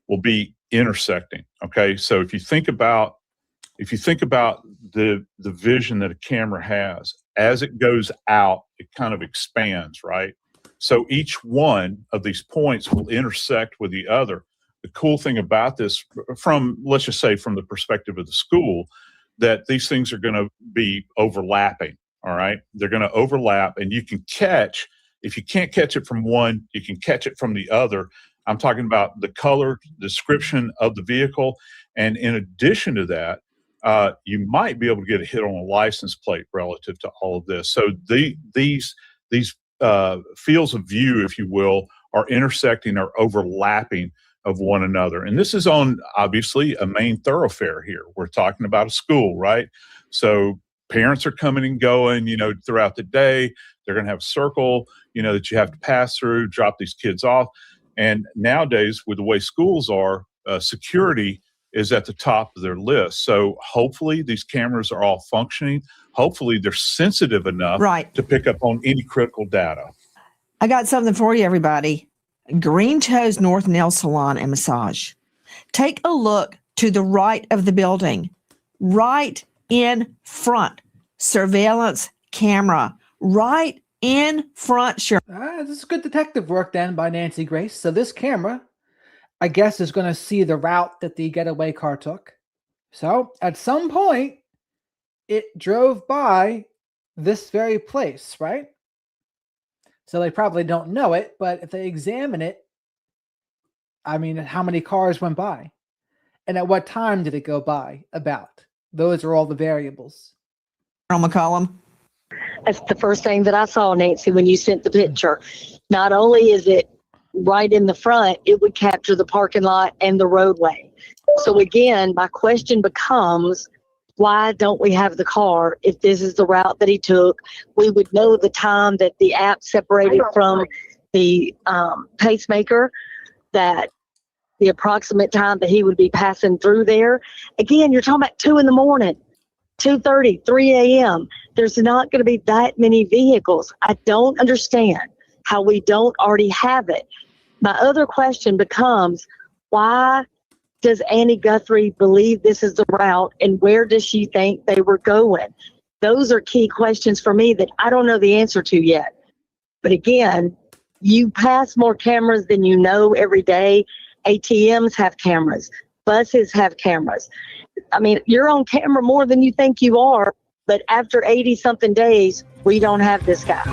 F: will be intersecting. Okay, so if you think about the vision that a camera has, as it goes out, it kind of expands, right? So each one of these points will intersect with the other. The cool thing about this, let's just say from the perspective of the school, that these things are going to be overlapping. All right, they're going to overlap, and you can catch. If you can't catch it from one, you can catch it from the other. I'm talking about the color description of the vehicle, and in addition to that, you might be able to get a hit on a license plate relative to all of this. So these fields of view, if you will, are intersecting or overlapping of one another. And this is on, obviously, a main thoroughfare here. We're talking about a school, right? So parents are coming and going, throughout the day. They're going to have a circle, that you have to pass through, drop these kids off. And nowadays, with the way schools are, security is at the top of their list. So hopefully these cameras are all functioning. Hopefully they're sensitive enough to pick up on any critical data.
B: I got something for you, everybody. Green Toes North Nail Salon and Massage. Take a look to the right of the building, right in front. Surveillance camera, right in front. Sure.
A: This is good detective work then by Nancy Grace. So this camera, I guess, is going to see the route that the getaway car took. So at some point, it drove by this very place, right? So they probably don't know it, but if they examine it, I mean, how many cars went by? And at what time did it go by? About. Those are all the variables.
B: Colonel McCollum.
G: That's the first thing that I saw, Nancy, when you sent the picture. Not only is it right in the front, it would capture the parking lot and the roadway. So again, my question becomes, why don't we have the car? If this is the route that he took, we would know the time that the app separated from the pacemaker, that the approximate time that he would be passing through there. Again, you're talking about 2 a.m, 2:30, 3 a.m. There's not going to be that many vehicles. I don't understand how we don't already have it. My other question becomes, why does Annie Guthrie believe this is the route, and where does she think they were going? Those are key questions for me that I don't know the answer to yet. But again, you pass more cameras than you know every day. ATMs have cameras. Buses have cameras. I mean, you're on camera more than you think you are, but after 80-something days, we don't have this guy.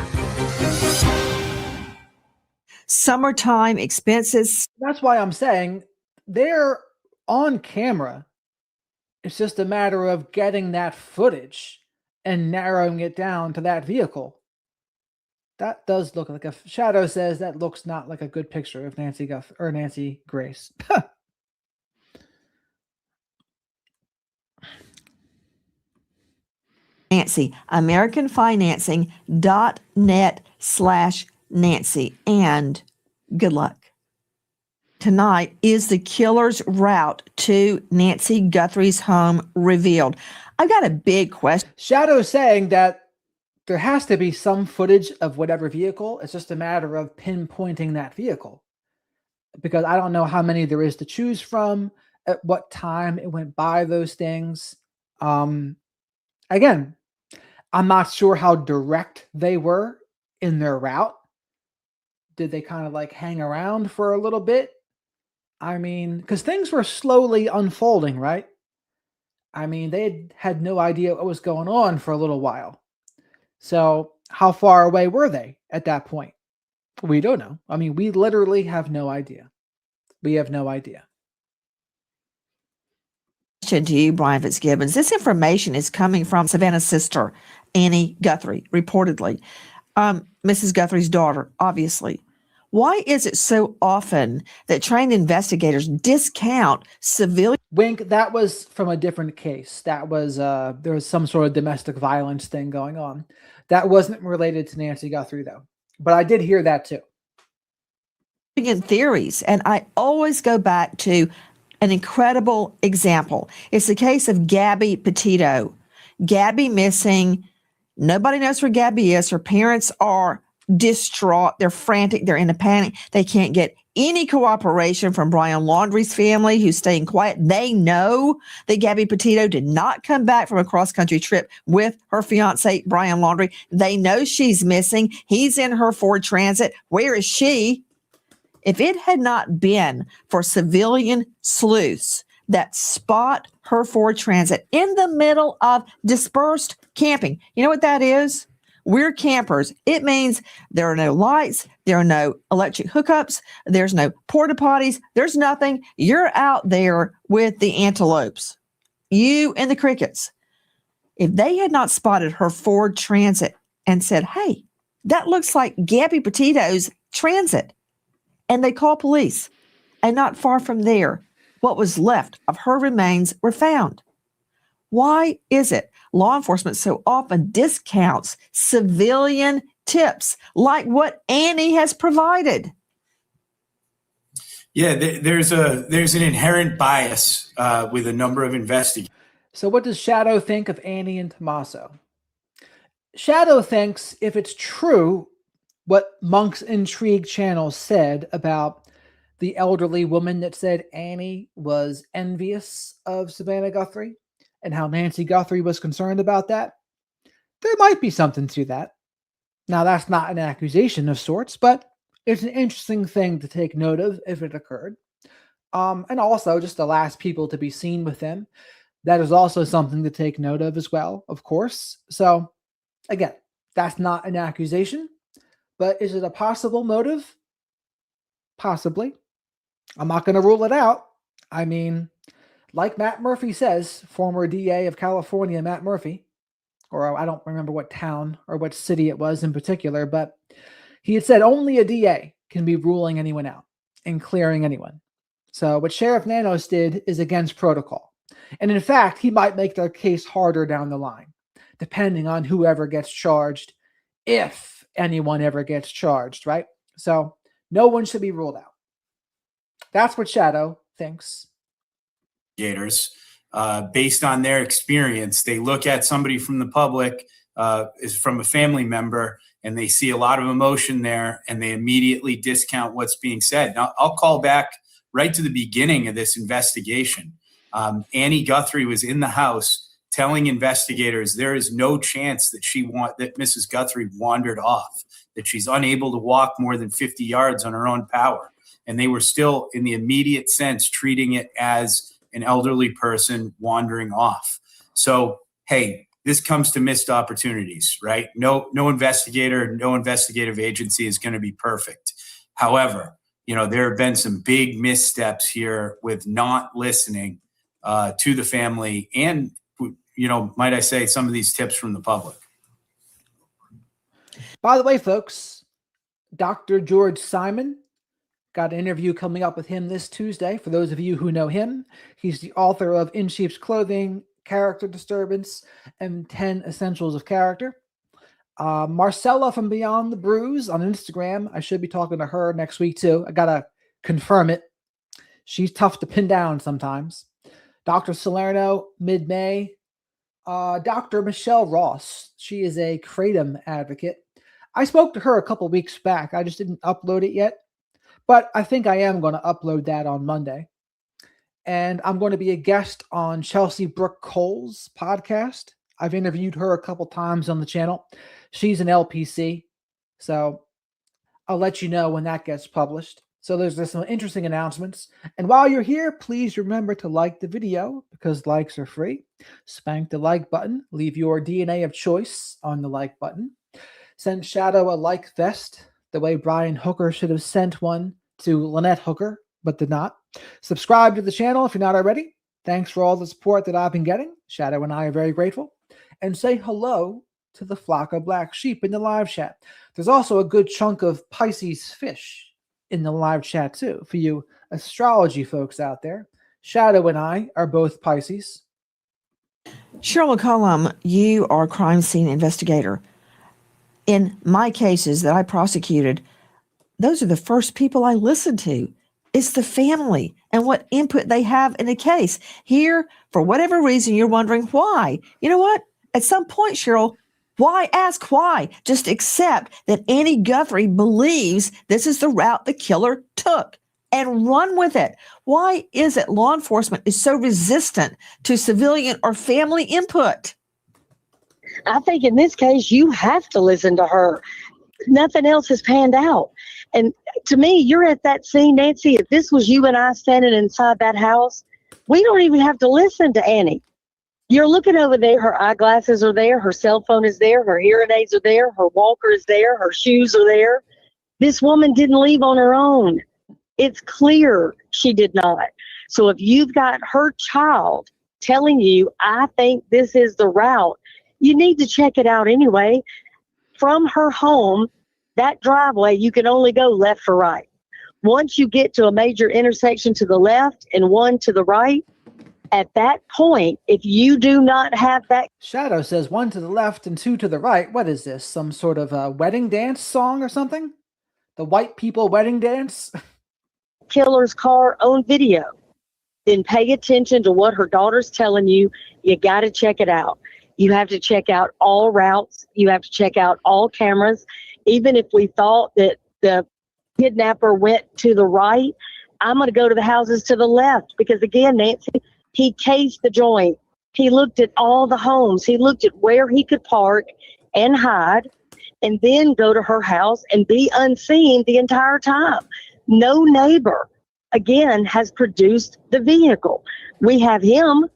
B: Summertime expenses.
A: That's why I'm saying they're on camera. It's just a matter of getting that footage and narrowing it down to that vehicle. That does look like Shadow says that looks not like a good picture of Nancy Grace.
B: Nancy, AmericanFinancing.net/Nancy. And Good luck. Tonight is the killer's route to Nancy Guthrie's home revealed. I've got a big question.
A: Shadow saying that there has to be some footage of whatever vehicle. It's just a matter of pinpointing that vehicle, because I don't know how many there is to choose from, at what time it went by those things. Again, I'm not sure how direct they were in their route. Did they kind of like hang around for a little bit? I mean, because things were slowly unfolding, right? I mean, they had no idea what was going on for a little while. So how far away were they at that point? We don't know. I mean, we literally have no idea. We have no idea.
B: To you, Brian Fitzgibbons. This information is coming from Savannah's sister, Annie Guthrie, reportedly. Mrs. Guthrie's daughter, obviously. Why is it so often that trained investigators discount civilian?
A: Wink, that was from a different case. That was, there was some sort of domestic violence thing going on. That wasn't related to Nancy Guthrie, though. But I did hear that, too.
B: Theories, and I always go back to an incredible example. It's the case of Gabby Petito. Gabby missing. Nobody knows where Gabby is. Her parents are distraught. They're frantic. They're in a panic. They can't get any cooperation from Brian Laundrie's family, who's staying quiet. They know that Gabby Petito did not come back from a cross-country trip with her fiance, Brian Laundrie. They know she's missing. He's in her Ford Transit. Where is she? If it had not been for civilian sleuths that spot her Ford Transit in the middle of dispersed camping, you know what that is? We're campers. It means there are no lights, there are no electric hookups, there's no porta potties, there's nothing. You're out there with the antelopes, you and the crickets. If they had not spotted her Ford Transit and said, hey, that looks like Gabby Petito's Transit, and they call police, and not far from there, what was left of her remains were found. Why is it law enforcement so often discounts civilian tips like what Annie has provided?
H: Yeah, there's an inherent bias with a number of investigators.
A: So what does Shadow think of Annie and Tommaso? Shadow thinks if it's true what Monk's Intrigue channel said about the elderly woman that said Annie was envious of Savannah Guthrie and how Nancy Guthrie was concerned about that, there might be something to that. Now, that's not an accusation of sorts, but it's an interesting thing to take note of if it occurred. And also, just the last people to be seen with him, that is also something to take note of as well, of course. So, again, that's not an accusation, but is it a possible motive? Possibly. I'm not going to rule it out. I mean, like Matt Murphy says, former DA of California, Matt Murphy, or I don't remember what town or what city it was in particular, but he had said only a DA can be ruling anyone out and clearing anyone. So what Sheriff Nanos did is against protocol. And in fact, he might make their case harder down the line, depending on whoever gets charged, if anyone ever gets charged, right? So no one should be ruled out. That's what Shadow thinks.
H: Based on their experience, they look at somebody from the public, is from a family member, and they see a lot of emotion there, and they immediately discount what's being said. Now, I'll call back right to the beginning of this investigation. Annie Guthrie was in the house telling investigators there is no chance that that Mrs. Guthrie wandered off, that she's unable to walk more than 50 yards on her own power. And they were still, in the immediate sense, treating it as an elderly person wandering off. So, hey, this comes to missed opportunities, right? No investigator, no investigative agency is going to be perfect. However, there have been some big missteps here with not listening to the family and, might I say, some of these tips from the public.
A: By the way, folks, Dr. George Simon, got an interview coming up with him this Tuesday. For those of you who know him, he's the author of In Sheep's Clothing, Character Disturbance, and 10 Essentials of Character. Marcella from Beyond the Bruise on Instagram. I should be talking to her next week too. I gotta confirm it. She's tough to pin down sometimes. Dr. Salerno, mid-May. Dr. Michelle Ross. She is a kratom advocate. I spoke to her a couple weeks back. I just didn't upload it yet. But I think I am going to upload that on Monday. And I'm going to be a guest on Chelsea Brooke Cole's podcast. I've interviewed her a couple times on the channel. She's an LPC. So I'll let you know when that gets published. So there's some interesting announcements. And while you're here, please remember to like the video because likes are free. Spank the like button. Leave your DNA of choice on the like button. Send Shadow a like vest, the way Brian Hooker should have sent one to Lynette Hooker, but did not. Subscribe to the channel if you're not already. Thanks for all the support that I've been getting. Shadow and I are very grateful. And say hello to the flock of black sheep in the live chat. There's also a good chunk of Pisces fish in the live chat too, for you astrology folks out there. Shadow and I are both Pisces.
B: Cheryl McCollum, you are a crime scene investigator. In my cases that I prosecuted, those are the first people I listen to. It's the family and what input they have in a case. Here, for whatever reason, you're wondering why. You know what? At some point, Cheryl, why ask why? Just accept that Annie Guthrie believes this is the route the killer took and run with it. Why is it law enforcement is so resistant to civilian or family input?
G: I think in this case, you have to listen to her. Nothing else has panned out. And to me, you're at that scene, Nancy. If this was you and I standing inside that house, we don't even have to listen to Annie. You're looking over there. Her eyeglasses are there. Her cell phone is there. Her hearing aids are there. Her walker is there. Her shoes are there. This woman didn't leave on her own. It's clear she did not. So if you've got her child telling you, I think this is the route, you need to check it out anyway. From her home, that driveway, you can only go left or right. Once you get to a major intersection to the left and one to the right, at that point, if you do not have that...
A: Shadow says 1 to the left and 2 to the right. What is this? Some sort of a wedding dance song or something? The white people wedding dance?
G: Killer's car on video. Then pay attention to what her daughter's telling you. You got to check it out. You have to check out all routes. You have to check out all cameras. Even if we thought that the kidnapper went to the right, I'm going to go to the houses to the left because, again, Nancy, he cased the joint. He looked at all the homes. He looked at where he could park and hide and then go to her house and be unseen the entire time. No neighbor, again, has produced the vehicle. We have him.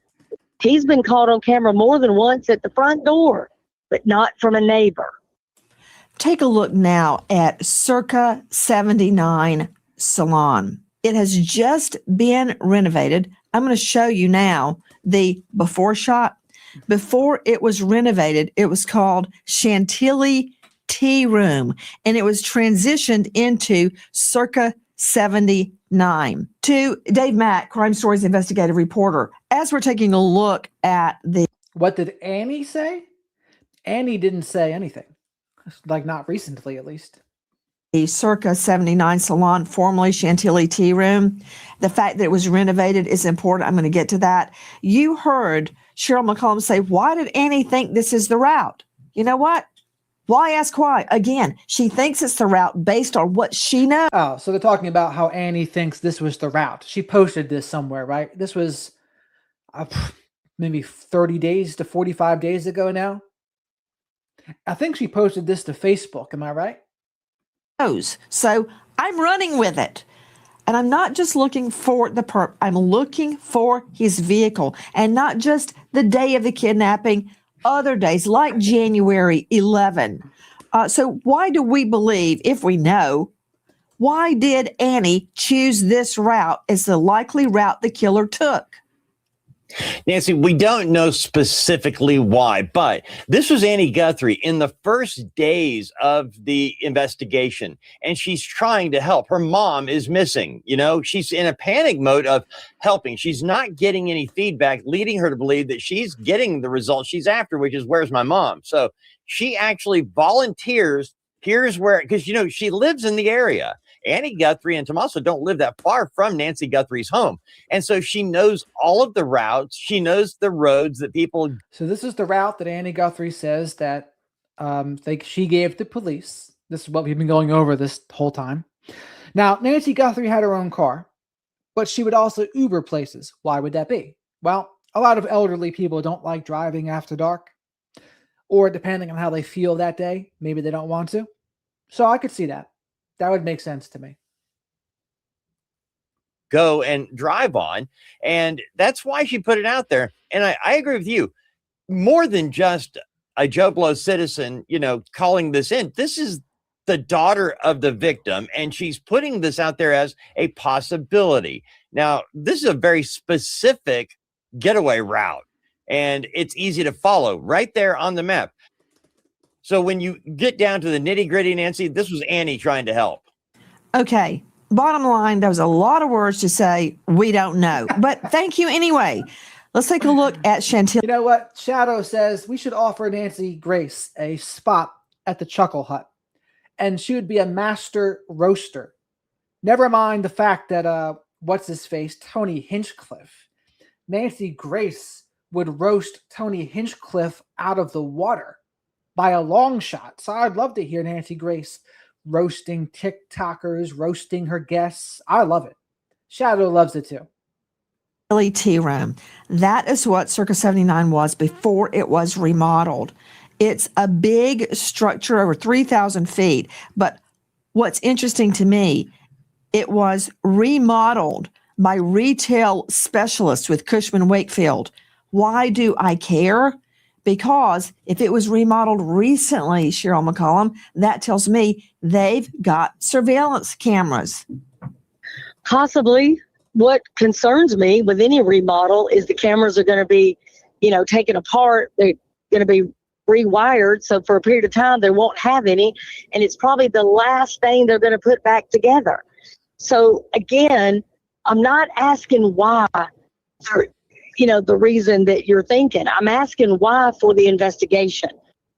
G: He's been caught on camera more than once at the front door, but not from a neighbor.
B: Take a look now at Circa 79 Salon. It has just been renovated. I'm going to show you now the before shot. Before it was renovated, it was called Chantilly Tea Room, and it was transitioned into Circa 79. To Dave Mack, Crime Stories investigative reporter, as we're taking a look at the...
A: What did Annie say? Annie didn't say anything. Like, not recently, at least.
B: The Circa 79 Salon, formerly Chantilly Tea Room. The fact that it was renovated is important. I'm going to get to that. You heard Cheryl McCollum say, why did Annie think this is the route? You know what? Why ask why? Again, she thinks it's the route based on what she knows.
A: Oh, so they're talking about how Annie thinks this was the route. She posted this somewhere, right? This was maybe 30 days to 45 days ago now. I think she posted this to Facebook. Am I right?
B: So I'm running with it. And I'm not just looking for the perp. I'm looking for his vehicle. And not just the day of the kidnapping, other days like January 11. So why do we believe, if we know, why did Annie choose this route as the likely route the killer took?
I: Nancy, we don't know specifically why, but this was Annie Guthrie in the first days of the investigation, and she's trying to help. Her mom is missing. You know, she's in a panic mode of helping. She's not getting any feedback, leading her to believe that she's getting the result she's after, which is, where's my mom? So she actually volunteers. Here's where, because, you know, she lives in the area. Annie Guthrie and Tommaso don't live that far from Nancy Guthrie's home. And so she knows all of the routes. She knows the roads that people.
A: So this is the route that Annie Guthrie says that she gave to police. This is what we've been going over this whole time. Now, Nancy Guthrie had her own car, but she would also Uber places. Why would that be? Well, a lot of elderly people don't like driving after dark, or depending on how they feel that day, maybe they don't want to. So I could see that. That would make sense to me.
I: Go and drive on. And that's why she put it out there. And I agree with you. More than just a Joe Blow citizen, you know, calling this in. This is the daughter of the victim, and she's putting this out there as a possibility. Now, this is a very specific getaway route, and it's easy to follow right there on the map. So when you get down to the nitty gritty, Nancy, this was Annie trying to help.
B: Okay. Bottom line, there was a lot of words to say. We don't know, but thank you anyway. Let's take a look at Chantilly.
A: You know what? Shadow says we should offer Nancy Grace a spot at the Chuckle Hut, and she would be a master roaster. Never mind the fact that, what's his face, Tony Hinchcliffe. Nancy Grace would roast Tony Hinchcliffe out of the water by a long shot. So I'd love to hear Nancy Grace roasting TikTokers, roasting her guests. I love it. Shadow loves it too.
B: Tea room. That is what Circa 79 was before it was remodeled. It's a big structure over 3,000 feet. But what's interesting to me, it was remodeled by retail specialists with Cushman Wakefield. Why do I care? Because if it was remodeled recently, Cheryl McCollum, that tells me they've got surveillance cameras.
G: Possibly. What concerns me with any remodel is the cameras are going to be, you know, taken apart. They're going to be rewired. So for a period of time, they won't have any. And it's probably the last thing they're going to put back together. So again, I'm not asking why, for, you know, the reason that you're thinking. I'm asking why for the investigation.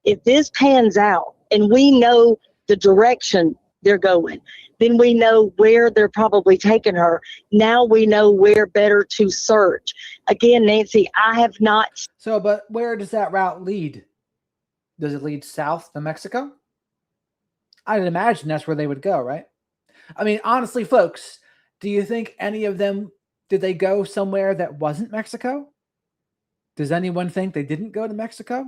G: If this pans out and we know the direction they're going, then we know where they're probably taking her. Now we know where better to search. Again, Nancy, I have not.
A: So, but where does that route lead? Does it lead south to Mexico? I'd imagine that's where they would go, right? I mean, honestly, folks, do you think any of them, did they go somewhere that wasn't Mexico? Does anyone think they didn't go to Mexico?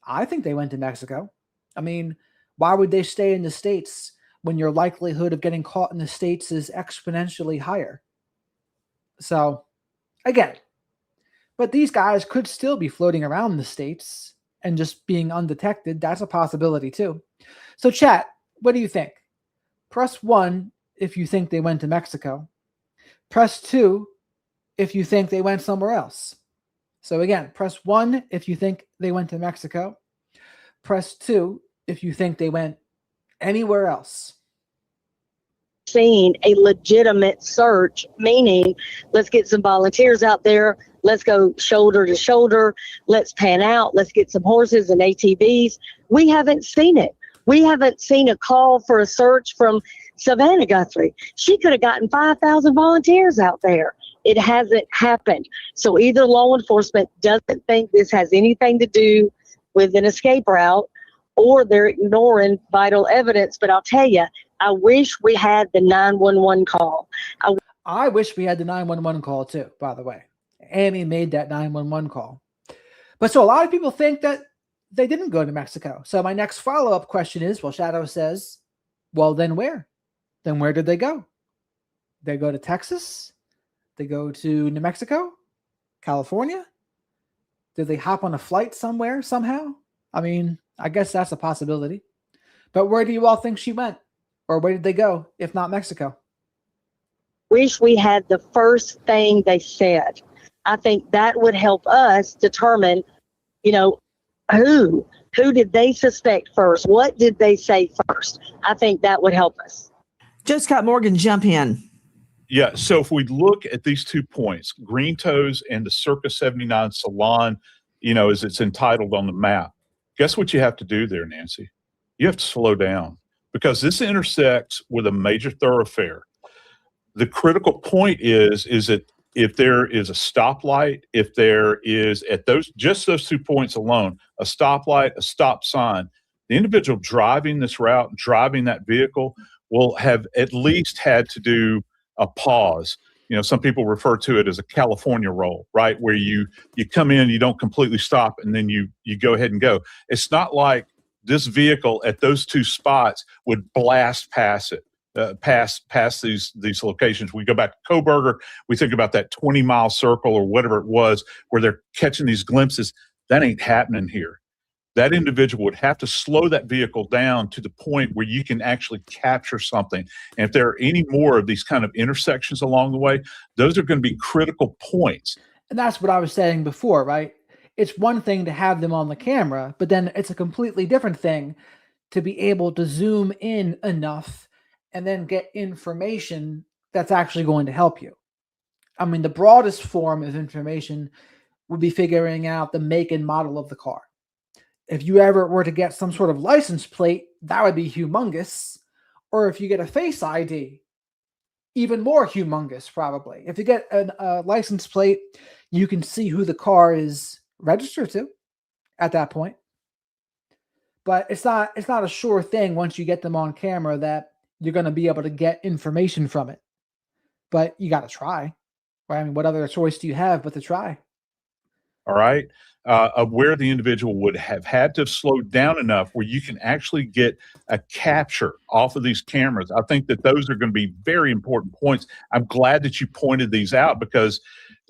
A: I think they went to Mexico. I mean, why would they stay in the States when your likelihood of getting caught in the States is exponentially higher? So, again, but these guys could still be floating around the States and just being undetected. That's a possibility too. So, chat, what do you think? Press 1 if you think they went to Mexico. Press 2 if you think they went somewhere else. So again, press 1 if you think they went to Mexico. Press 2 if you think they went anywhere else.
G: Seen a legitimate search, meaning let's get some volunteers out there. Let's go shoulder to shoulder. Let's pan out. Let's get some horses and ATVs. We haven't seen it. We haven't seen a call for a search from Savannah Guthrie. She could have gotten 5,000 volunteers out there. It hasn't happened. So either law enforcement doesn't think this has anything to do with an escape route, or they're ignoring vital evidence. But I'll tell you, I wish we had the 911 call.
A: I wish we had the 911 call too, by the way. Annie made that 911 call. But so a lot of people think that they didn't go to Mexico. So my next follow-up question is, well, Shadow says, well, then where? Then where did they go? They go to Texas? They go to New Mexico? California? Did they hop on a flight somewhere, somehow? I mean, I guess that's a possibility. But where do you all think she went? Or where did they go, if not Mexico?
G: Wish we had the first thing they said. I think that would help us determine, you know, who did they suspect first? What did they say first? I think that would help us.
B: Joe Scott Morgan, jump in.
F: Yeah, so if we look at these 2 points, Green Toes and the Circa 79 Salon, you know, as it's entitled on the map, guess what you have to do there, Nancy? You have to slow down because this intersects with a major thoroughfare. The critical point is that if there is a stoplight, if there is at those 2 points alone, a stoplight, a stop sign, the individual driving this route, driving that vehicle will have at least had to do a pause. You know, some people refer to it as a California roll, right? Where you come in, you don't completely stop, and then you go ahead and go. It's not like this vehicle at those 2 spots would blast past it. Past these locations. We go back to Coburger, we think about that 20-mile circle or whatever it was where they're catching these glimpses. That ain't happening here. That individual would have to slow that vehicle down to the point where you can actually capture something. And if there are any more of these kind of intersections along the way, those are going to be critical points.
A: And that's what I was saying before, right? It's one thing to have them on the camera, but then it's a completely different thing to be able to zoom in enough and then get information that's actually going to help you. I mean, the broadest form of information would be figuring out the make and model of the car. If you ever were to get some sort of license plate, that would be humongous. Or if you get a face ID, even more humongous, probably. If you get a license plate, you can see who the car is registered to at that point. But it's not a sure thing once you get them on camera that you're going to be able to get information from it. But you got to try. Right? I mean, what other choice do you have but to try?
F: All right. Of where the individual would have had to slow down enough where you can actually get a capture off of these cameras. I think that those are going to be very important points. I'm glad that you pointed these out because,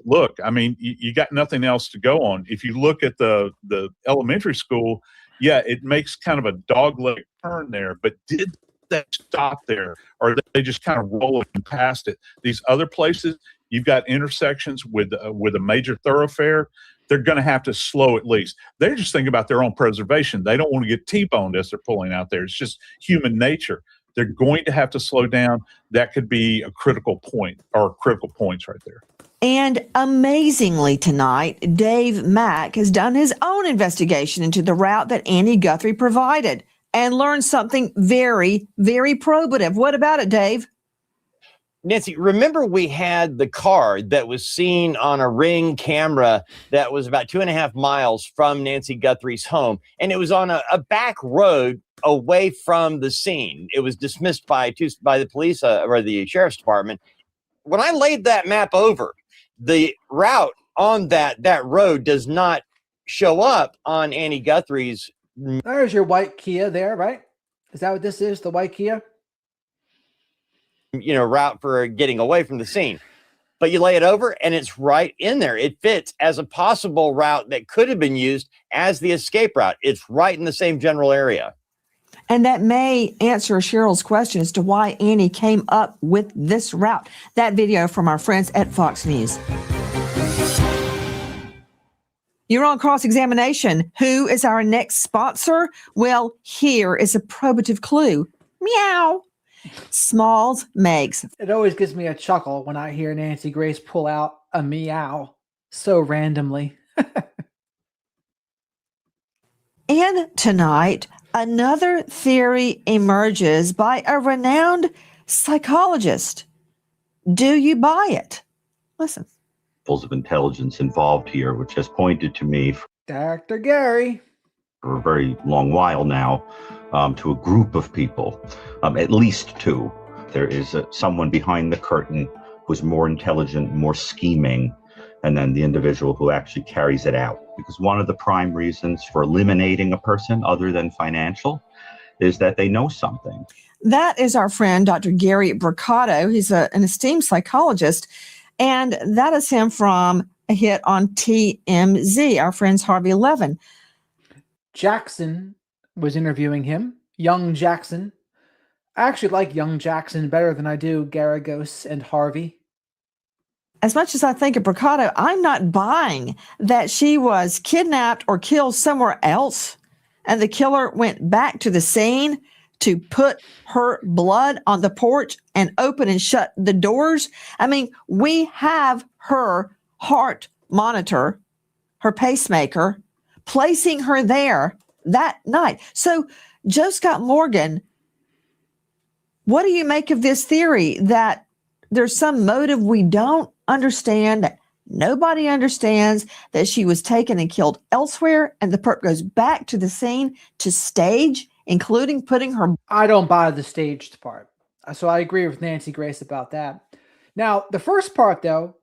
F: look, I mean, you got nothing else to go on. If you look at the elementary school, yeah, it makes kind of a dogleg turn there, but did that stop there, or they just kind of roll past it? These other places, you've got intersections with a major thoroughfare. They're going to have to slow at least. They're just thinking about their own preservation. They don't want to get T-boned as they're pulling out there. It's just human nature. They're going to have to slow down. That could be a critical point or critical points right there.
B: And amazingly tonight, Dave Mack has done his own investigation into the route that Annie Guthrie provided and learned something very, very probative. What about it, Dave?
I: Nancy, remember we had the car that was seen on a Ring camera that was about 2.5 miles from Nancy Guthrie's home, and it was on a back road away from the scene. It was dismissed by the police or the sheriff's department. When I laid that map over, the route on that road does not show up on Annie Guthrie's.
A: There's your white Kia there, right? Is that what this is, the white Kia?
I: Route for getting away from the scene. But you lay it over and it's right in there. It fits as a possible route that could have been used as the escape route. It's right in the same general area.
B: And that may answer Cheryl's question as to why Annie came up with this route. That video from our friends at Fox News. You're on cross-examination. Who is our next sponsor? Well, here is a probative clue. Meow. Smalls makes.
A: It always gives me a chuckle when I hear Nancy Grace pull out a meow so randomly.
B: And tonight, another theory emerges by a renowned psychologist. Do you buy it? Listen.
J: Of intelligence involved here, which has pointed to me
A: Dr. Gary
J: for a very long while now, to a group of people, at least 2. There is someone behind the curtain who's more intelligent, more scheming, and then the individual who actually carries it out. Because one of the prime reasons for eliminating a person other than financial is that they know something.
B: That is our friend, Dr. Gary Bricado. He's an esteemed psychologist, and that is him from a hit on TMZ, our friend's Harvey Levin.
A: Jackson was interviewing him, young Jackson. I actually like young Jackson better than I do Garagos and Harvey.
B: As much as I think of Bricado, I'm not buying that she was kidnapped or killed somewhere else, and the killer went back to the scene to put her blood on the porch and open and shut the doors. I mean, we have her heart monitor, her pacemaker, placing her there that night. So, Joe Scott Morgan, what do you make of this theory that there's some motive we don't understand, that nobody understands, that she was taken and killed elsewhere, and the perp goes back to the scene to stage, including putting her...
A: I don't buy the staged part. So I agree with Nancy Grace about that. Now, the first part, though,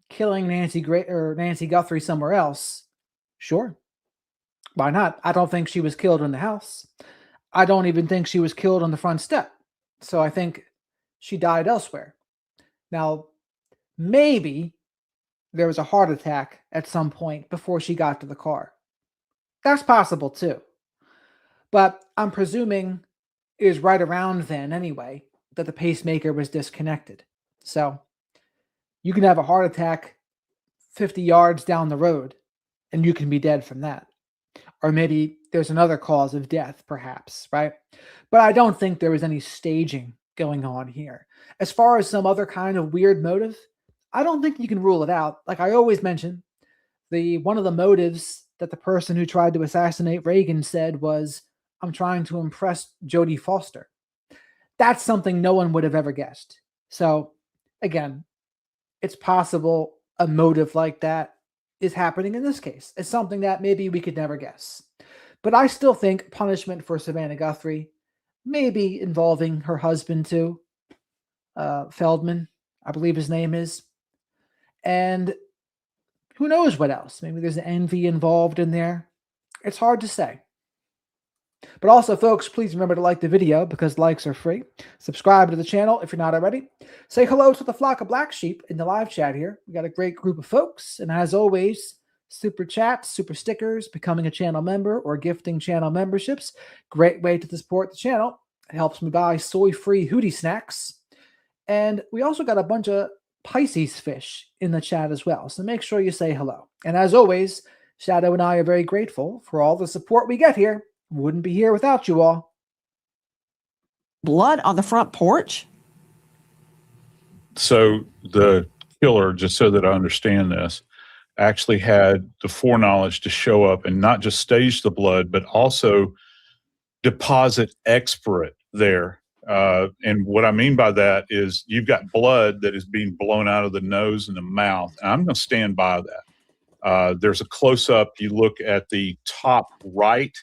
A: killing Nancy Guthrie somewhere else, sure. Why not? I don't think she was killed in the house. I don't even think she was killed on the front step. So I think she died elsewhere. Now, maybe there was a heart attack at some point before she got to the car. That's possible too. But I'm presuming it was right around then anyway that the pacemaker was disconnected. So you can have a heart attack 50 yards down the road and you can be dead from that. Or maybe there's another cause of death, perhaps, right? But I don't think there was any staging going on here. As far as some other kind of weird motive, I don't think you can rule it out. Like I always mention, one of the motives that the person who tried to assassinate Reagan said was, I'm trying to impress Jodie Foster. That's something no one would have ever guessed. So again, it's possible a motive like that is happening in this case. It's something that maybe we could never guess. But I still think punishment for Savannah Guthrie, maybe involving her husband too, Feldman, I believe his name is. And who knows what else? Maybe there's envy involved in there. It's hard to say. But also, folks, please remember to like the video because likes are free. Subscribe to the channel if you're not already. Say hello to the flock of black sheep in the live chat here. We got a great group of folks. And as always, super chats, super stickers, becoming a channel member, or gifting channel memberships. Great way to support the channel. It helps me buy soy-free Hootie snacks. And we also got a bunch of Pisces fish in the chat as well. So make sure you say hello. And as always, Shadow and I are very grateful for all the support we get here. Wouldn't be here without you all.
B: Blood on the front porch?
F: So the killer, just so that I understand this, actually had the foreknowledge to show up and not just stage the blood, but also deposit expirate there. And what I mean by that is you've got blood that is being blown out of the nose and the mouth. And I'm going to stand by that. There's a close-up. You look at the top right,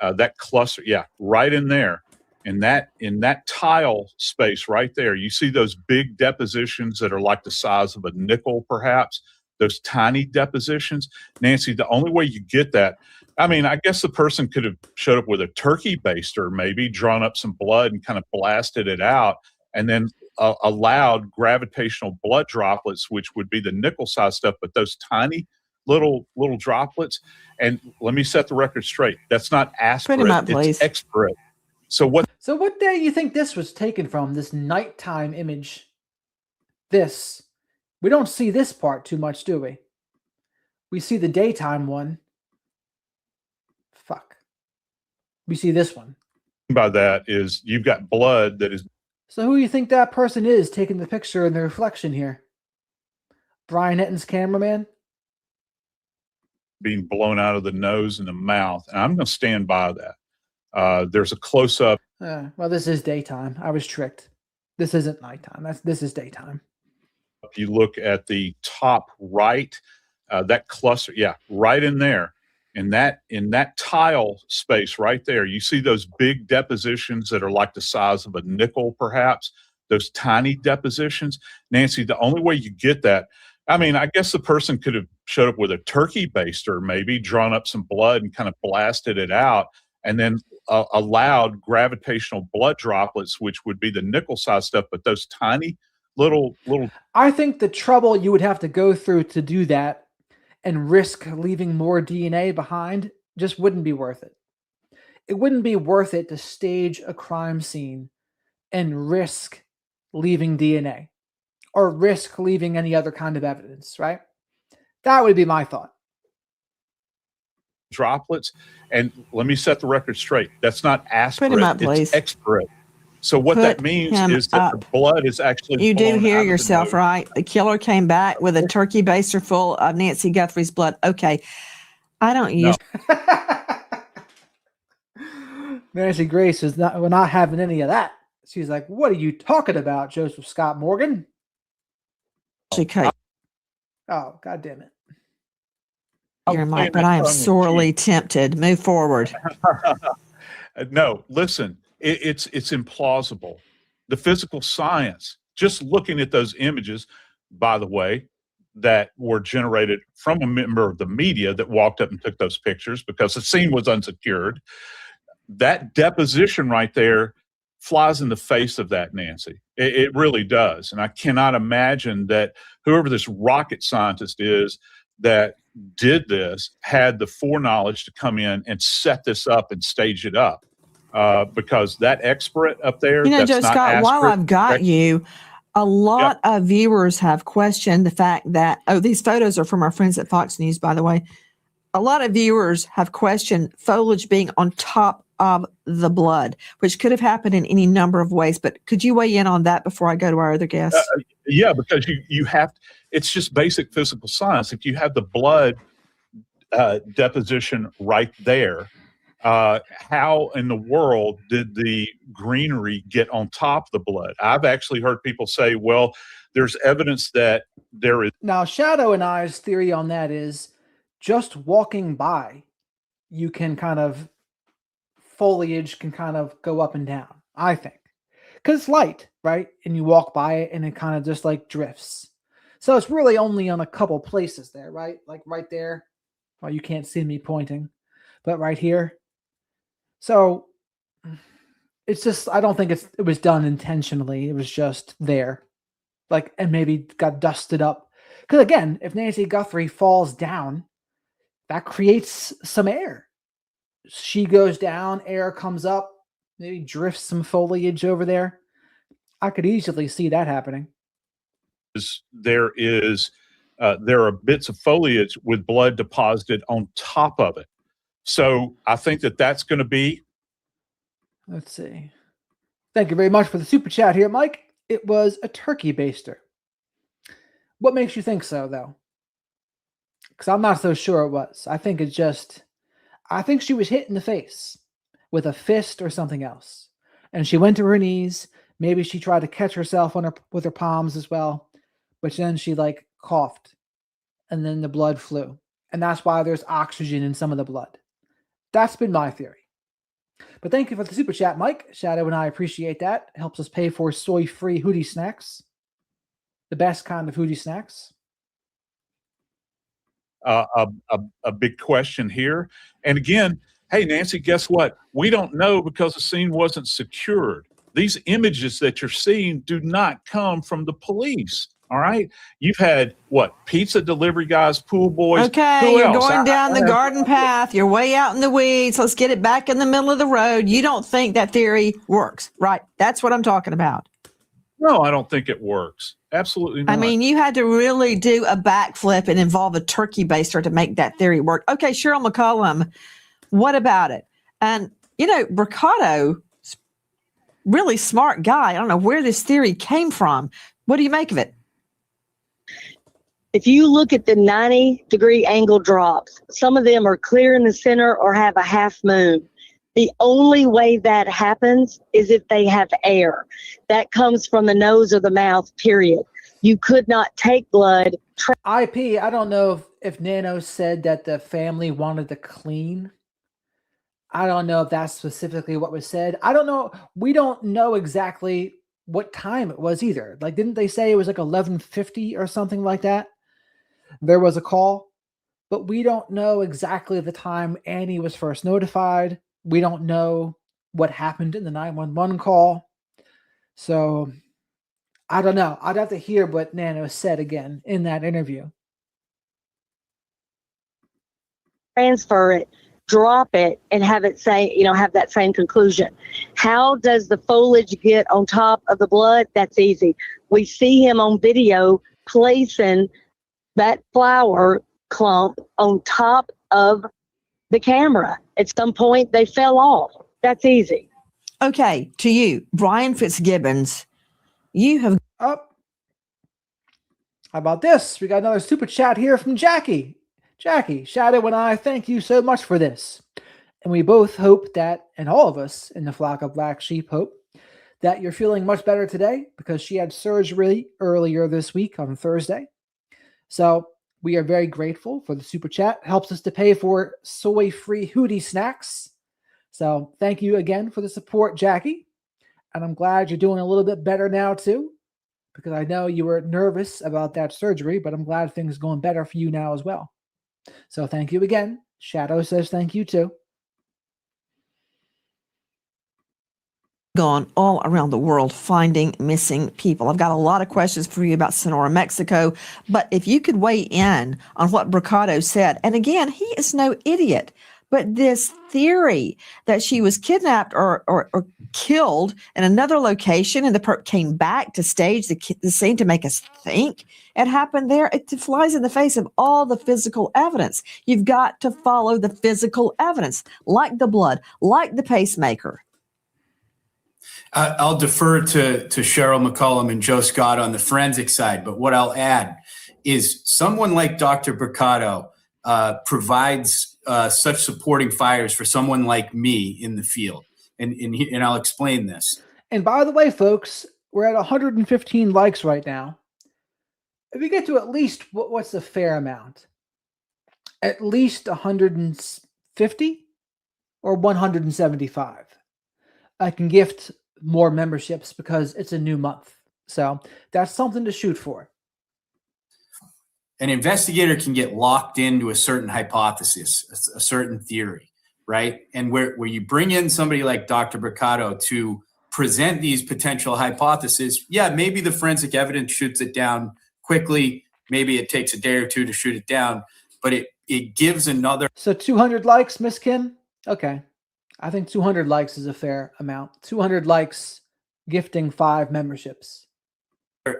F: that cluster, yeah, right in there. In that tile space right there, you see those big depositions that are like the size of a nickel, perhaps, those tiny depositions. Nancy, the only way you get that, I mean, I guess the person could have showed up with a turkey baster, maybe drawn up some blood and kind of blasted it out, and then allowed gravitational blood droplets, which would be the nickel size stuff, but those tiny little droplets. And let me set the record straight. That's not aspirate, it's expirate. So what
A: day do you think this was taken from, this nighttime image? This. We don't see this part too much, do we? We see the daytime one. Fuck. We see this one.
F: By that is you've got blood that is...
A: So who do you think that person is taking the picture in the reflection here? Brian Etton's cameraman?
F: Being blown out of the nose and the mouth. And I'm going to stand by that. There's a close-up.
A: Well, this is daytime. I was tricked. This isn't nighttime. This is daytime.
F: If you look at the top right, that cluster, yeah, right in there. In that tile space right there, you see those big depositions that are like the size of a nickel, perhaps, those tiny depositions. Nancy, the only way you get that, I mean, I guess the person could have showed up with a turkey baster, maybe drawn up some blood and kind of blasted it out, and then allowed gravitational blood droplets, which would be the nickel size stuff, but those tiny little.
A: I think the trouble you would have to go through to do that and risk leaving more DNA behind just wouldn't be worth it. It wouldn't be worth it to stage a crime scene and risk leaving DNA or risk leaving any other kind of evidence, right? That would be my thought.
F: Droplets. And let me set the record straight. That's not aspirate,
B: Put him up, please.
F: It's expirate. So what that means is that the blood is actually...
B: You do hear yourself, right? The killer came back with a turkey baster full of Nancy Guthrie's blood. Okay. I don't use...
A: Nancy Grace is not, we're not having any of that. She's like, what are you talking about, Joseph Scott Morgan?
B: Okay.
A: Oh, God damn it.
B: Here, Mike, but I am sorely tempted. Move forward.
F: No, listen, it's implausible. The physical science, just looking at those images, by the way, that were generated from a member of the media that walked up and took those pictures because the scene was unsecured. That deposition right there flies in the face of that, Nancy. It really does. And I cannot imagine that whoever this rocket scientist is that did this had the foreknowledge to come in and set this up and stage it up. Because that expert up there,
B: You know,
F: that's
B: Joe
F: not
B: Scott, while
F: aspirin,
B: I've got you, a lot of viewers have questioned the fact that, these photos are from our friends at Fox News, by the way. A lot of viewers have questioned foliage being on top of the blood, which could have happened in any number of ways. But could you weigh in on that before I go to our other guests?
F: Yeah, because you have, it's just basic physical science. If you have the blood deposition right there, how in the world did the greenery get on top of the blood? I've actually heard people say, well, there's evidence that there is.
A: Now, Shadow and I's theory on that is just walking by, you can kind of, foliage can kind of go up and down, I think. Because it's light, right? And you walk by it and it kind of just like drifts. So it's really only on a couple places there, right? Like right there. Well, you can't see me pointing, but right here. So it's just, I don't think it was done intentionally. It was just there. Like, and maybe got dusted up. Because again, if Nancy Guthrie falls down, that creates some air. She goes down, air comes up, maybe drifts some foliage over there. I could easily see that happening.
F: There are bits of foliage with blood deposited on top of it. So I think that that's going to be.
A: Let's see. Thank you very much for the super chat here, Mike. It was a turkey baster. What makes you think so, though? Because I'm not so sure it was. I think it's just, I think she was hit in the face with a fist or something else. And she went to her knees. Maybe she tried to catch herself on with her palms as well. But then she like coughed. And then the blood flew. And that's why there's oxygen in some of the blood. That's been my theory. But thank you for the super chat, Mike. Shadow and I appreciate that. It helps us pay for soy-free Hootie snacks. The best kind of Hootie snacks.
F: A big question here. And again, hey, Nancy, guess what? We don't know because the scene wasn't secured. These images that you're seeing do not come from the police. All right. You've had what? Pizza delivery guys, pool boys.
B: Okay, you're going down the garden path. You're way out in the weeds. Let's get it back in the middle of the road. You don't think that theory works, right? That's what I'm talking about.
F: No, I don't think it works. Absolutely not.
B: I mean, you had to really do a backflip and involve a turkey baster to make that theory work. Okay, Cheryl McCollum, what about it? And, you know, Bricado, really smart guy. I don't know where this theory came from. What do you make of it?
G: If you look at the 90-degree angle drops, some of them are clear in the center or have a half moon. The only way that happens is if they have air. That comes from the nose or the mouth, period. You could not take blood.
A: IP, I don't know if Nanos said that the family wanted to clean. I don't know if that's specifically what was said. I don't know. We don't know exactly what time it was either. Like, didn't they say it was like 11:50 or something like that? There was a call, but we don't know exactly the time Annie was first notified. We don't know what happened in the 911 call. So I don't know. I'd have to hear what Nano said again in that interview.
G: Transfer it, drop it, and have it say, have that same conclusion. How does the foliage get on top of the blood? That's easy. We see him on video placing that flower clump on top of the camera. At some point, they fell off. That's easy.
B: Okay, to you, Brian Fitzgibbons, you have
A: up. How about this? We got another super chat here from Jackie. Jackie, Shadow and I thank you so much for this. And we both hope that, and all of us in the flock of black sheep hope, that you're feeling much better today because she had surgery earlier this week on Thursday. So we are very grateful for the super chat. It helps us to pay for soy-free Hootie snacks. So thank you again for the support, Jackie. And I'm glad you're doing a little bit better now too, because I know you were nervous about that surgery, but I'm glad things are going better for you now as well. So thank you again. Shadow says thank you too.
B: Gone all around the world finding missing people. I've got a lot of questions for you about Sonora, Mexico, but if you could weigh in on what Bricado said, and again, he is no idiot, but this theory that she was kidnapped or killed in another location and the perp came back to stage the scene to make us think it happened there, it flies in the face of all the physical evidence. You've got to follow the physical evidence, like the blood, like the pacemaker.
H: I'll defer to Cheryl McCollum and Joe Scott on the forensic side, but what I'll add is someone like Dr. Bricado provides such supporting fires for someone like me in the field, and I'll explain this.
A: And by the way, folks, we're at 115 likes right now. If we get to at least, what's the fair amount? At least 150 or 175. I can gift more memberships because it's a new month. So that's something to shoot for.
H: An investigator can get locked into a certain hypothesis, a certain theory, right? And where you bring in somebody like Dr. Bricado to present these potential hypotheses, yeah, maybe the forensic evidence shoots it down quickly. Maybe it takes a day or two to shoot it down, but it gives another.
A: So 200 likes, Miss Kim? Okay. I think 200 likes is a fair amount. 200 likes, gifting 5 memberships.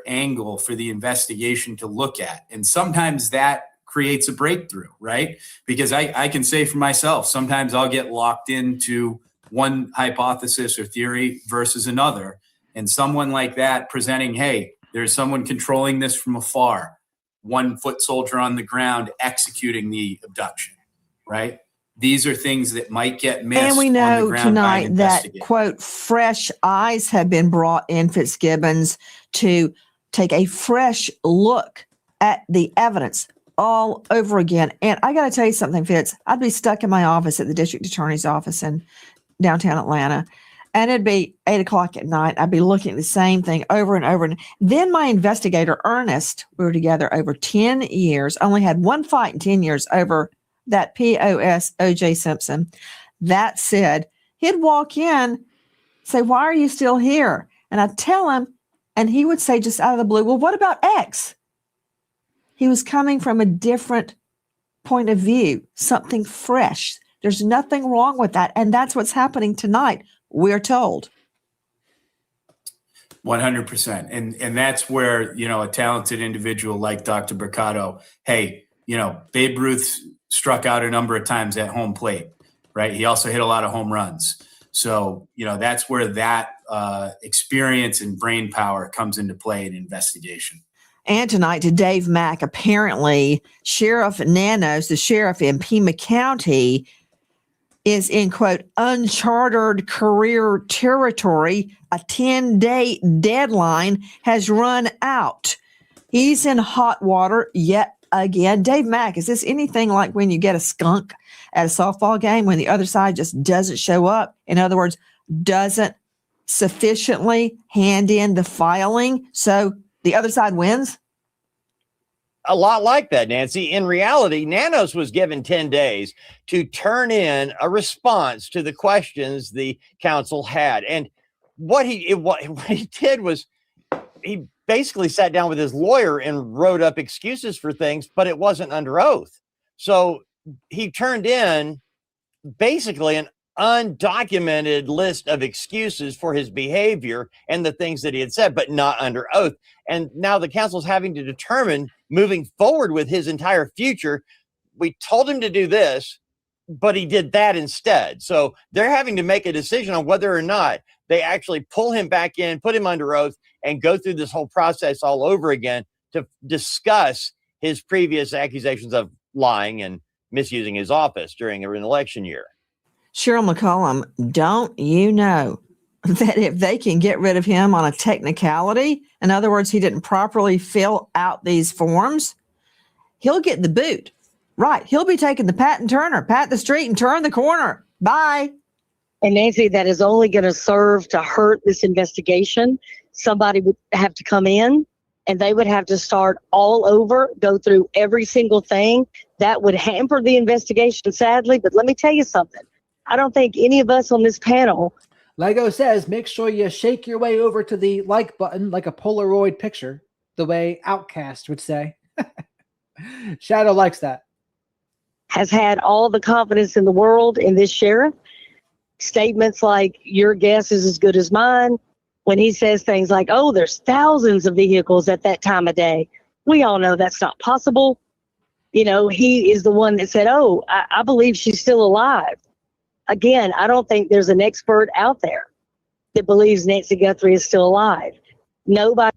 H: Angle for the investigation to look at. And sometimes that creates a breakthrough, right? Because I can say for myself, sometimes I'll get locked into one hypothesis or theory versus another. And someone like that presenting, hey, there's someone controlling this from afar, 1 foot soldier on the ground executing the abduction, right? These are things that might get missed.
B: And we
H: on the
B: know
H: ground
B: tonight that, quote, fresh eyes have been brought in Fitzgibbons to take a fresh look at the evidence all over again. And I got to tell you something, Fitz. I'd be stuck in my office at the district attorney's office in downtown Atlanta, and it'd be 8 o'clock at night. I'd be looking at the same thing over and over. And then my investigator, Ernest, we were together over 10 years, only had one fight in 10 years over that POS O.J. Simpson. That said, he'd walk in, say, why are you still here? And I'd tell him, and he would say just out of the blue, well, what about X? He was coming from a different point of view, something fresh. There's nothing wrong with that. And that's what's happening tonight, we're told.
H: 100%. And that's where, a talented individual like Dr. Bricado, hey, Babe Ruth struck out a number of times at home plate, right? He also hit a lot of home runs. So, that's where that experience and brain power comes into play in investigation.
B: And tonight to Dave Mack, apparently Sheriff Nanos, the sheriff in Pima County, is in, quote, uncharted career territory. A 10-day deadline has run out. He's in hot water yet again. Dave Mack, is this anything like when you get a skunk at a softball game when the other side just doesn't show up? In other words, doesn't sufficiently hand in the filing so the other side wins?
I: A lot like that, Nancy. In reality, Nanos was given 10 days to turn in a response to the questions the council had. And what he did was he basically sat down with his lawyer and wrote up excuses for things, but it wasn't under oath. So he turned in basically an undocumented list of excuses for his behavior and the things that he had said, but not under oath. And now the council's having to determine moving forward with his entire future. We told him to do this, but he did that instead. So they're having to make a decision on whether or not they actually pull him back in, put him under oath, and go through this whole process all over again to discuss his previous accusations of lying and misusing his office during an election year.
B: Cheryl McCollum, don't you know that if they can get rid of him on a technicality, in other words, he didn't properly fill out these forms, he'll get the boot. Right. He'll be taking the pat and turner, pat the street and turn the corner. Bye.
G: And Nancy, that is only going to serve to hurt this investigation. Somebody would have to come in and they would have to start all over, go through every single thing. That would hamper the investigation, sadly. But let me tell you something. I don't think any of us on this panel.
A: Lego says, make sure you shake your way over to the like button like a Polaroid picture, the way Outcast would say. Shadow likes that.
G: Has had all the confidence in the world in this sheriff. Statements like, your guess is as good as mine. When he says things like, oh, there's thousands of vehicles at that time of day. We all know that's not possible. You know, he is the one that said, oh, I believe she's still alive. Again, I don't think there's an expert out there that believes Nancy Guthrie is still alive. Nobody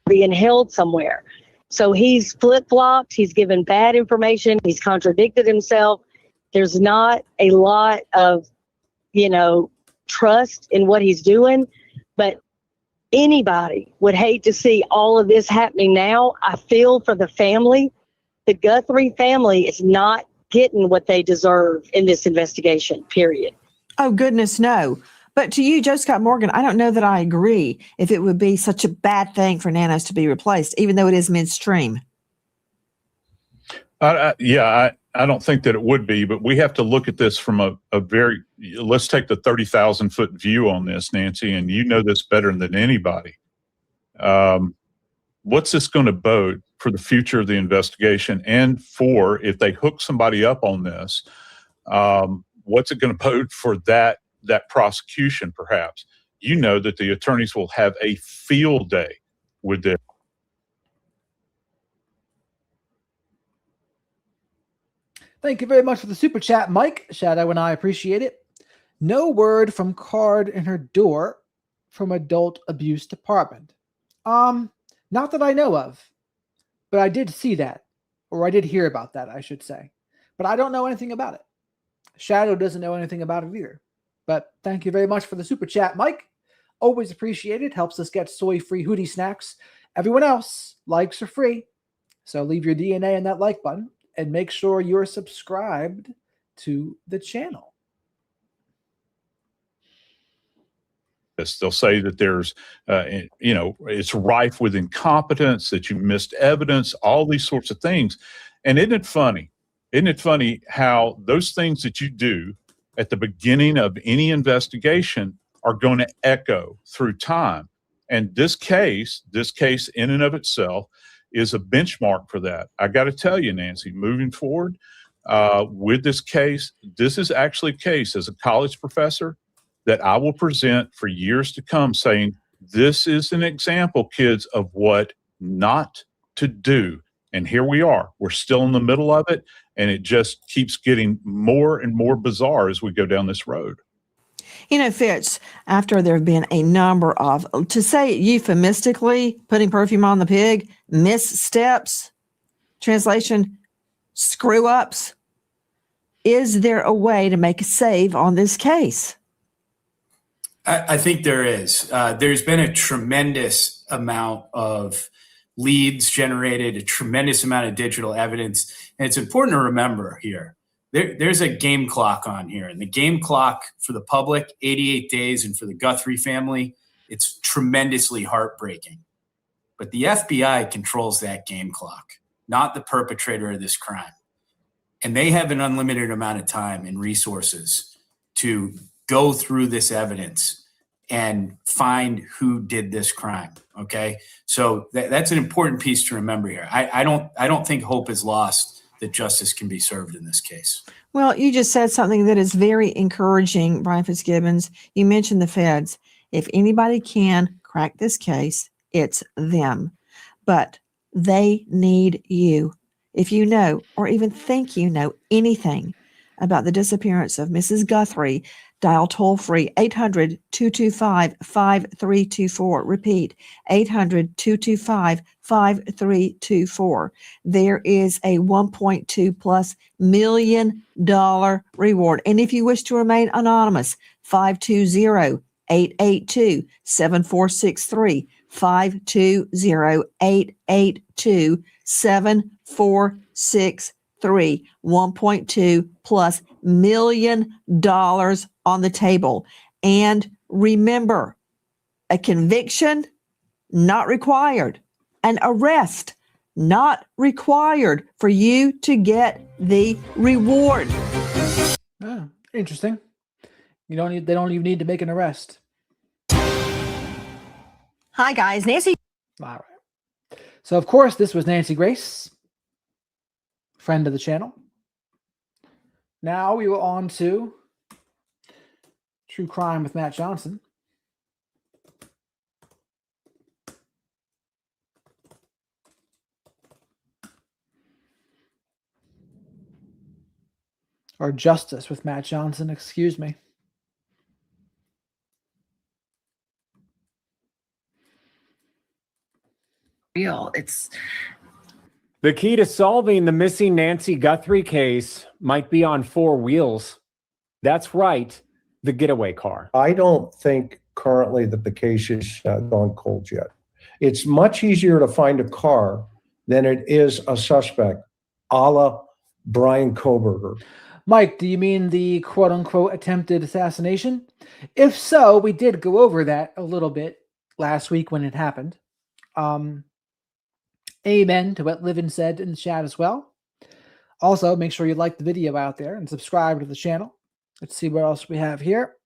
G: being held somewhere. So he's flip-flopped. He's given bad information. He's contradicted himself. There's not a lot of, trust in what he's doing. But anybody would hate to see all of this happening now. I feel for the family. The Guthrie family is not getting what they deserve in this investigation, period.
B: Oh, goodness, no. But to you, Joe Scott Morgan, I don't know that I agree if it would be such a bad thing for Nanos to be replaced, even though it is midstream.
F: I don't think that it would be, but we have to look at this from a very, let's take the 30,000 foot view on this, Nancy, and you know this better than anybody. What's this going to bode for the future of the investigation, and for if they hook somebody up on this, what's it going to bode for that prosecution, perhaps? You know that the attorneys will have a field day with this.
A: Thank you very much for the super chat, Mike. Shadow and I appreciate it. No word from card in her door from adult abuse department. Not that I know of, but I did see that, or I did hear about that, I should say. But I don't know anything about it. Shadow doesn't know anything about it either. But thank you very much for the super chat, Mike. Always appreciated. Helps us get soy-free hoodie snacks. Everyone else, likes are free. So leave your DNA in that like button. And make sure you're subscribed to the channel.
F: They'll say that there's, it's rife with incompetence, that you missed evidence, all these sorts of things. And isn't it funny? Isn't it funny how those things that you do at the beginning of any investigation are going to echo through time? And this case in and of itself is a benchmark for that. I got to tell you, Nancy, moving forward with this case, this is actually a case as a college professor that I will present for years to come, saying this is an example, kids, of what not to do. And here we are. We're still in the middle of it, and it just keeps getting more and more bizarre as we go down this road.
B: Fitz, after there have been a number of, to say euphemistically, putting perfume on the pig, missteps, translation, screw-ups, is there a way to make a save on this case?
H: I think there is. There's been a tremendous amount of leads generated, a tremendous amount of digital evidence. And it's important to remember here, there's a game clock on here. And the game clock for the public, 88 days, and for the Guthrie family, it's tremendously heartbreaking. But the FBI controls that game clock, not the perpetrator of this crime. And they have an unlimited amount of time and resources to go through this evidence and find who did this crime. Okay. So that's an important piece to remember here. I don't think hope is lost that justice can be served in this case.
B: Well, you just said something that is very encouraging, Brian Fitzgibbons. You mentioned the feds. If anybody can crack this case, it's them. But they need you. If you know, or even think you know anything about the disappearance of Mrs. Guthrie, Dial toll free 800-225-5324. Repeat, 800-225-5324. There is a $1.2+ million reward. And if you wish to remain anonymous, 520-882-7463. 520-882-7463. $1.2+ million on the table. And remember, a conviction not required, an arrest not required for you to get the reward.
A: Oh, interesting. They don't even need to make an arrest.
B: Hi guys, Nancy.
A: All right. So of course this was Nancy Grace, friend of the channel. Now we will on to True Crime with Matt Johnson. Or Justice with Matt Johnson, excuse me.
C: Real. It's
K: The key to solving the missing Nancy Guthrie case might be on four wheels. That's right, the getaway car.
L: I don't think currently that the case is gone cold yet. It's much easier to find a car than it is a suspect, a la Brian Kohberger.
A: Mike, do you mean the quote-unquote attempted assassination? If so, we did go over that a little bit last week when it happened. Amen to what Livin said in the chat as well. Also, make sure you like the video out there and subscribe to the channel. Let's see what else we have here.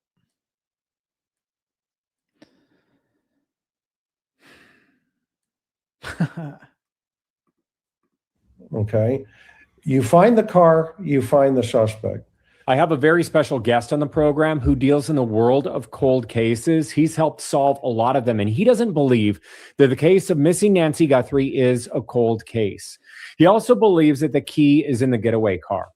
L: Okay. You find the car, you find the suspect.
K: I have a very special guest on the program who deals in the world of cold cases. He's helped solve a lot of them, and he doesn't believe that the case of missing Nancy Guthrie is a cold case. He also believes that the key is in the getaway car.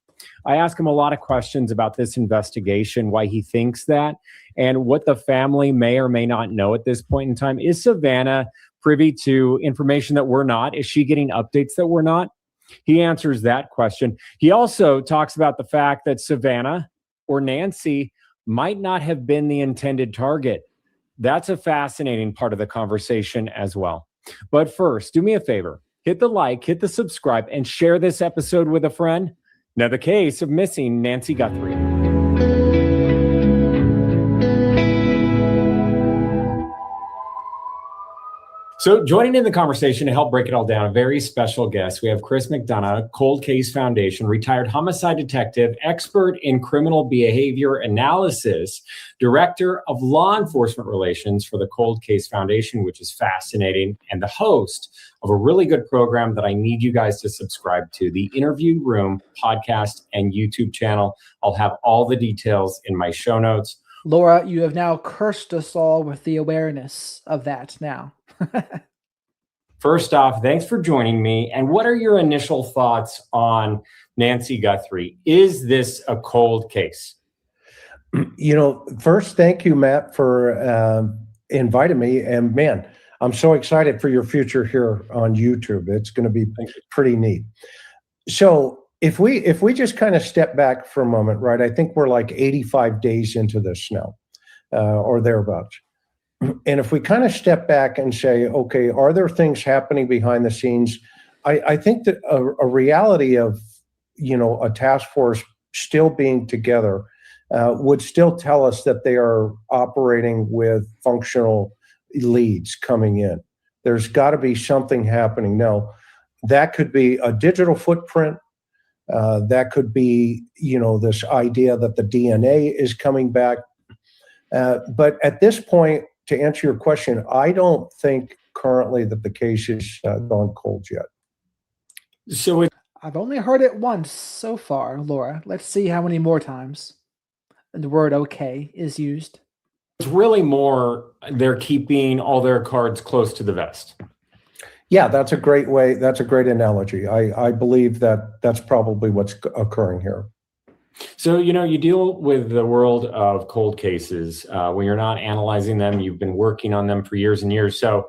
K: I ask him a lot of questions about this investigation, why he thinks that, and what the family may or may not know at this point in time. Is Savannah privy to information that we're not? Is she getting updates that we're not? He answers that question. He also talks about the fact that Savannah or Nancy might not have been the intended target. That's a fascinating part of the conversation as well. But first, do me a favor. Hit the like, hit the subscribe, and share this episode with a friend. Now, the case of missing Nancy Guthrie. So joining in the conversation to help break it all down, a very special guest. We have Chris McDonough, Cold Case Foundation, retired homicide detective, expert in criminal behavior analysis, director of law enforcement relations for the Cold Case Foundation, which is fascinating, and the host of a really good program that I need you guys to subscribe to, the Interview Room podcast and YouTube channel. I'll have all the details in my show notes.
A: Laura, you have now cursed us all with the awareness of that now.
K: First off, thanks for joining me. And what are your initial thoughts on Nancy Guthrie? Is this a cold case?
L: You know, first, thank you, Matt, for inviting me. And man, I'm so excited for your future here on YouTube. It's going to be pretty neat. So if we just kind of step back for a moment, right? I think we're like 85 days into this now, or thereabouts. And if we kind of step back and say, okay, are there things happening behind the scenes? I think that a reality of, a task force still being together would still tell us that they are operating with functional leads coming in. There's got to be something happening. Now, that could be a digital footprint. That could be, this idea that the DNA is coming back. But at this point, to answer your question, I don't think currently that the case is gone cold yet.
K: So
A: I've only heard it once so far, Laura. Let's see how many more times the word okay is used.
K: It's really more they're keeping all their cards close to the vest.
L: Yeah, that's a great way. That's a great analogy. I believe that that's probably what's occurring here.
K: So, you deal with the world of cold cases when you're not analyzing them. You've been working on them for years and years. So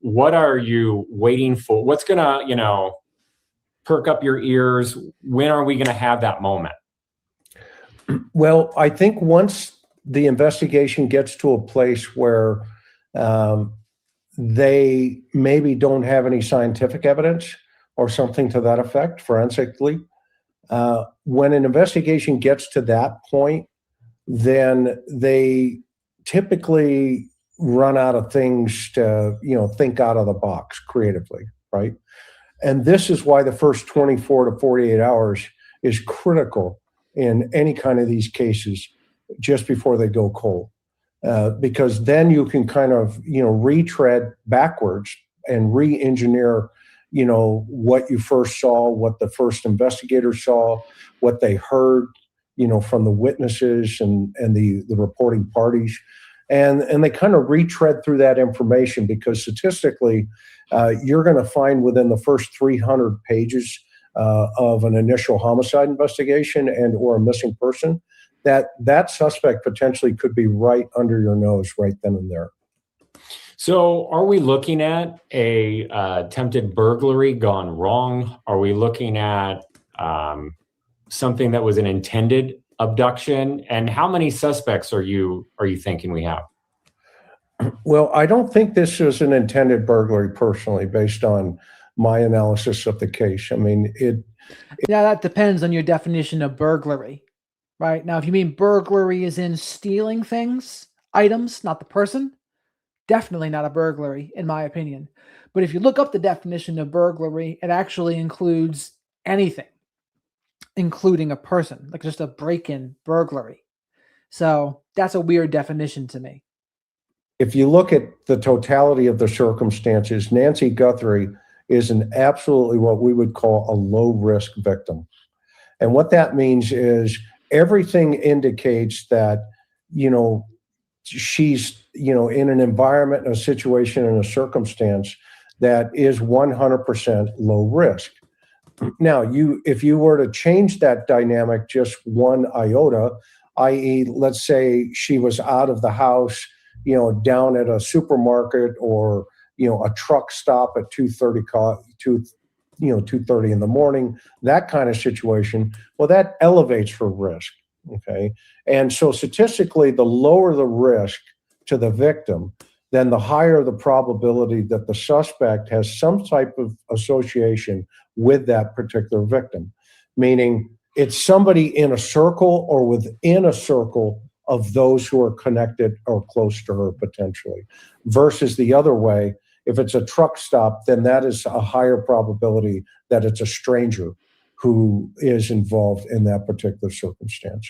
K: what are you waiting for? What's going to, perk up your ears? When are we going to have that moment?
L: Well, I think once the investigation gets to a place where they maybe don't have any scientific evidence or something to that effect, forensically, when an investigation gets to that point, then they typically run out of things to, think out of the box creatively, right? And this is why the first 24 to 48 hours is critical in any kind of these cases just before they go cold. Because then you can kind of, retread backwards and re-engineer, what you first saw, what the first investigator saw, what they heard, from the witnesses and the reporting parties. And they kind of retread through that information because statistically, you're going to find within the first 300 pages of an initial homicide investigation and or a missing person, that suspect potentially could be right under your nose right then and there.
K: So are we looking at a attempted burglary gone wrong? Are we looking at something that was an intended abduction? And how many suspects are you thinking we have?
L: Well, I don't think this is an intended burglary personally, based on my analysis of the case. I mean,
A: Yeah, that depends on your definition of burglary, right? Now, if you mean burglary is in stealing things, items, not the person, definitely not a burglary, in my opinion. But if you look up the definition of burglary, it actually includes anything, including a person, like just a break-in burglary. So that's a weird definition to me.
L: if you look at the totality of the circumstances, Nancy Guthrie is an absolutely what we would call a low-risk victim. And what that means is everything indicates that, she's, in an environment, a situation, and a circumstance that is 100% low risk. Now, if you were to change that dynamic just one iota, i.e., let's say she was out of the house, down at a supermarket or, a truck stop at 2:30 in the morning, that kind of situation, well, that elevates her risk. Okay. And so statistically, the lower the risk to the victim, then the higher the probability that the suspect has some type of association with that particular victim, meaning it's somebody in a circle or within a circle of those who are connected or close to her potentially, versus the other way. If it's a truck stop, then that is a higher probability that it's a stranger who is involved in that particular circumstance.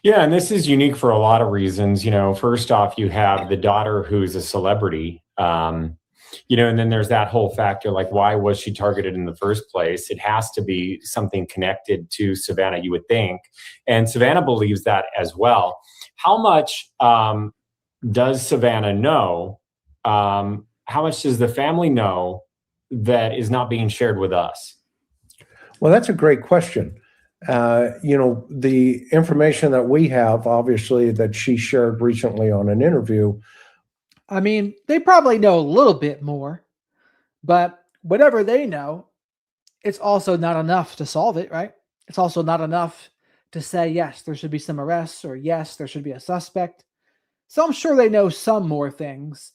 K: Yeah, and this is unique for a lot of reasons. First off, you have the daughter who's a celebrity, and then there's that whole factor, like, why was she targeted in the first place? It has to be something connected to Savannah, you would think. And Savannah believes that as well. How much does Savannah know? How much does the family know that is not being shared with us?
L: Well, that's a great question. The information that we have, obviously, that she shared recently on an interview.
A: I mean, they probably know a little bit more, but whatever they know, it's also not enough to solve it, right? It's also not enough to say, yes, there should be some arrests, or yes, there should be a suspect. So I'm sure they know some more things.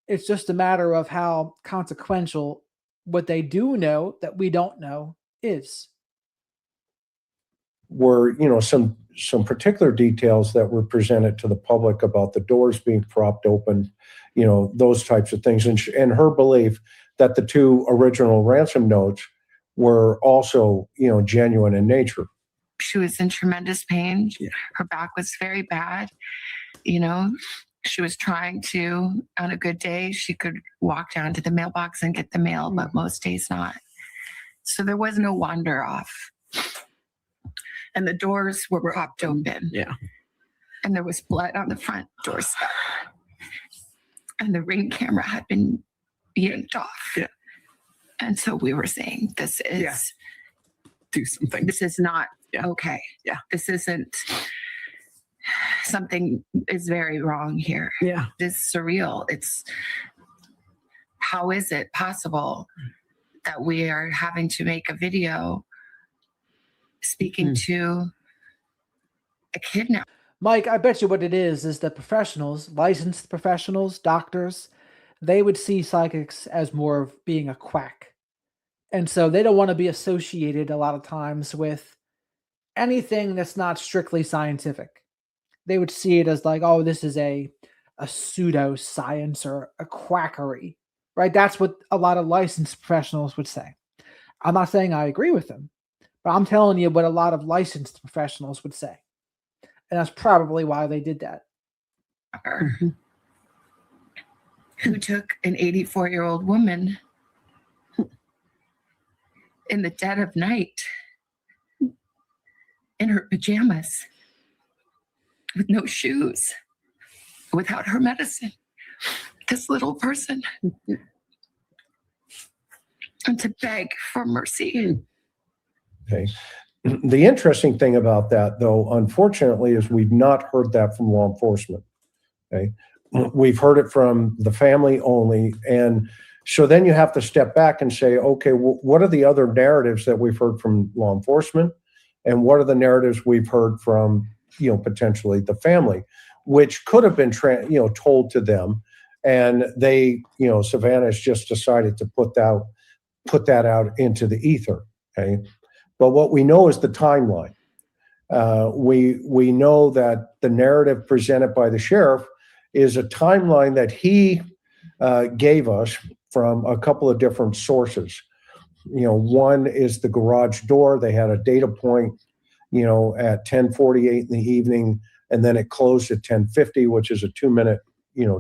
A: It's just a matter of how consequential what they do know that we don't know is.
L: Were, some particular details that were presented to the public about the doors being propped open, those types of things. And her belief that the two original ransom notes were also, genuine in nature.
C: She was in tremendous pain. Her back was very bad. She was trying to, on a good day, she could walk down to the mailbox and get the mail, but most days not. So there was no wander off. And the doors were propped open.
B: Yeah.
C: And there was blood on the front doorstep. And the Ring camera had been yanked off.
B: Yeah.
C: And so we were saying, this is
B: do something.
C: This is not okay.
B: Yeah.
C: This isn't, something is very wrong here.
B: Yeah.
C: It's surreal. How is it possible that we are having to make a video speaking to a kidnapper?
A: Mike, I bet you what it is that professionals, licensed professionals, doctors, they would see psychics as more of being a quack. And so they don't want to be associated a lot of times with anything that's not strictly scientific. They would see it as like, oh, this is a pseudo-science or a quackery, right? That's what a lot of licensed professionals would say. I'm not saying I agree with them, but I'm telling you what a lot of licensed professionals would say. And that's probably why they did that.
C: Who took an 84-year-old woman in the dead of night in her pajamas with no shoes, without her medicine, this little person, and to beg for mercy.
L: Okay. The interesting thing about that, though, unfortunately, is we've not heard that from law enforcement. Okay. We've heard it from the family only. And so then you have to step back and say, okay, well, what are the other narratives that we've heard from law enforcement? And what are the narratives we've heard from, potentially the family, which could have been, told to them. And they, Savannah's just decided to put that out into the ether. Okay. But what we know is the timeline. We know that the narrative presented by the sheriff is a timeline that he gave us from a couple of different sources. One is the garage door. They had a data point, at 10:48 in the evening, and then it closed at 10:50, which is a 2-minute,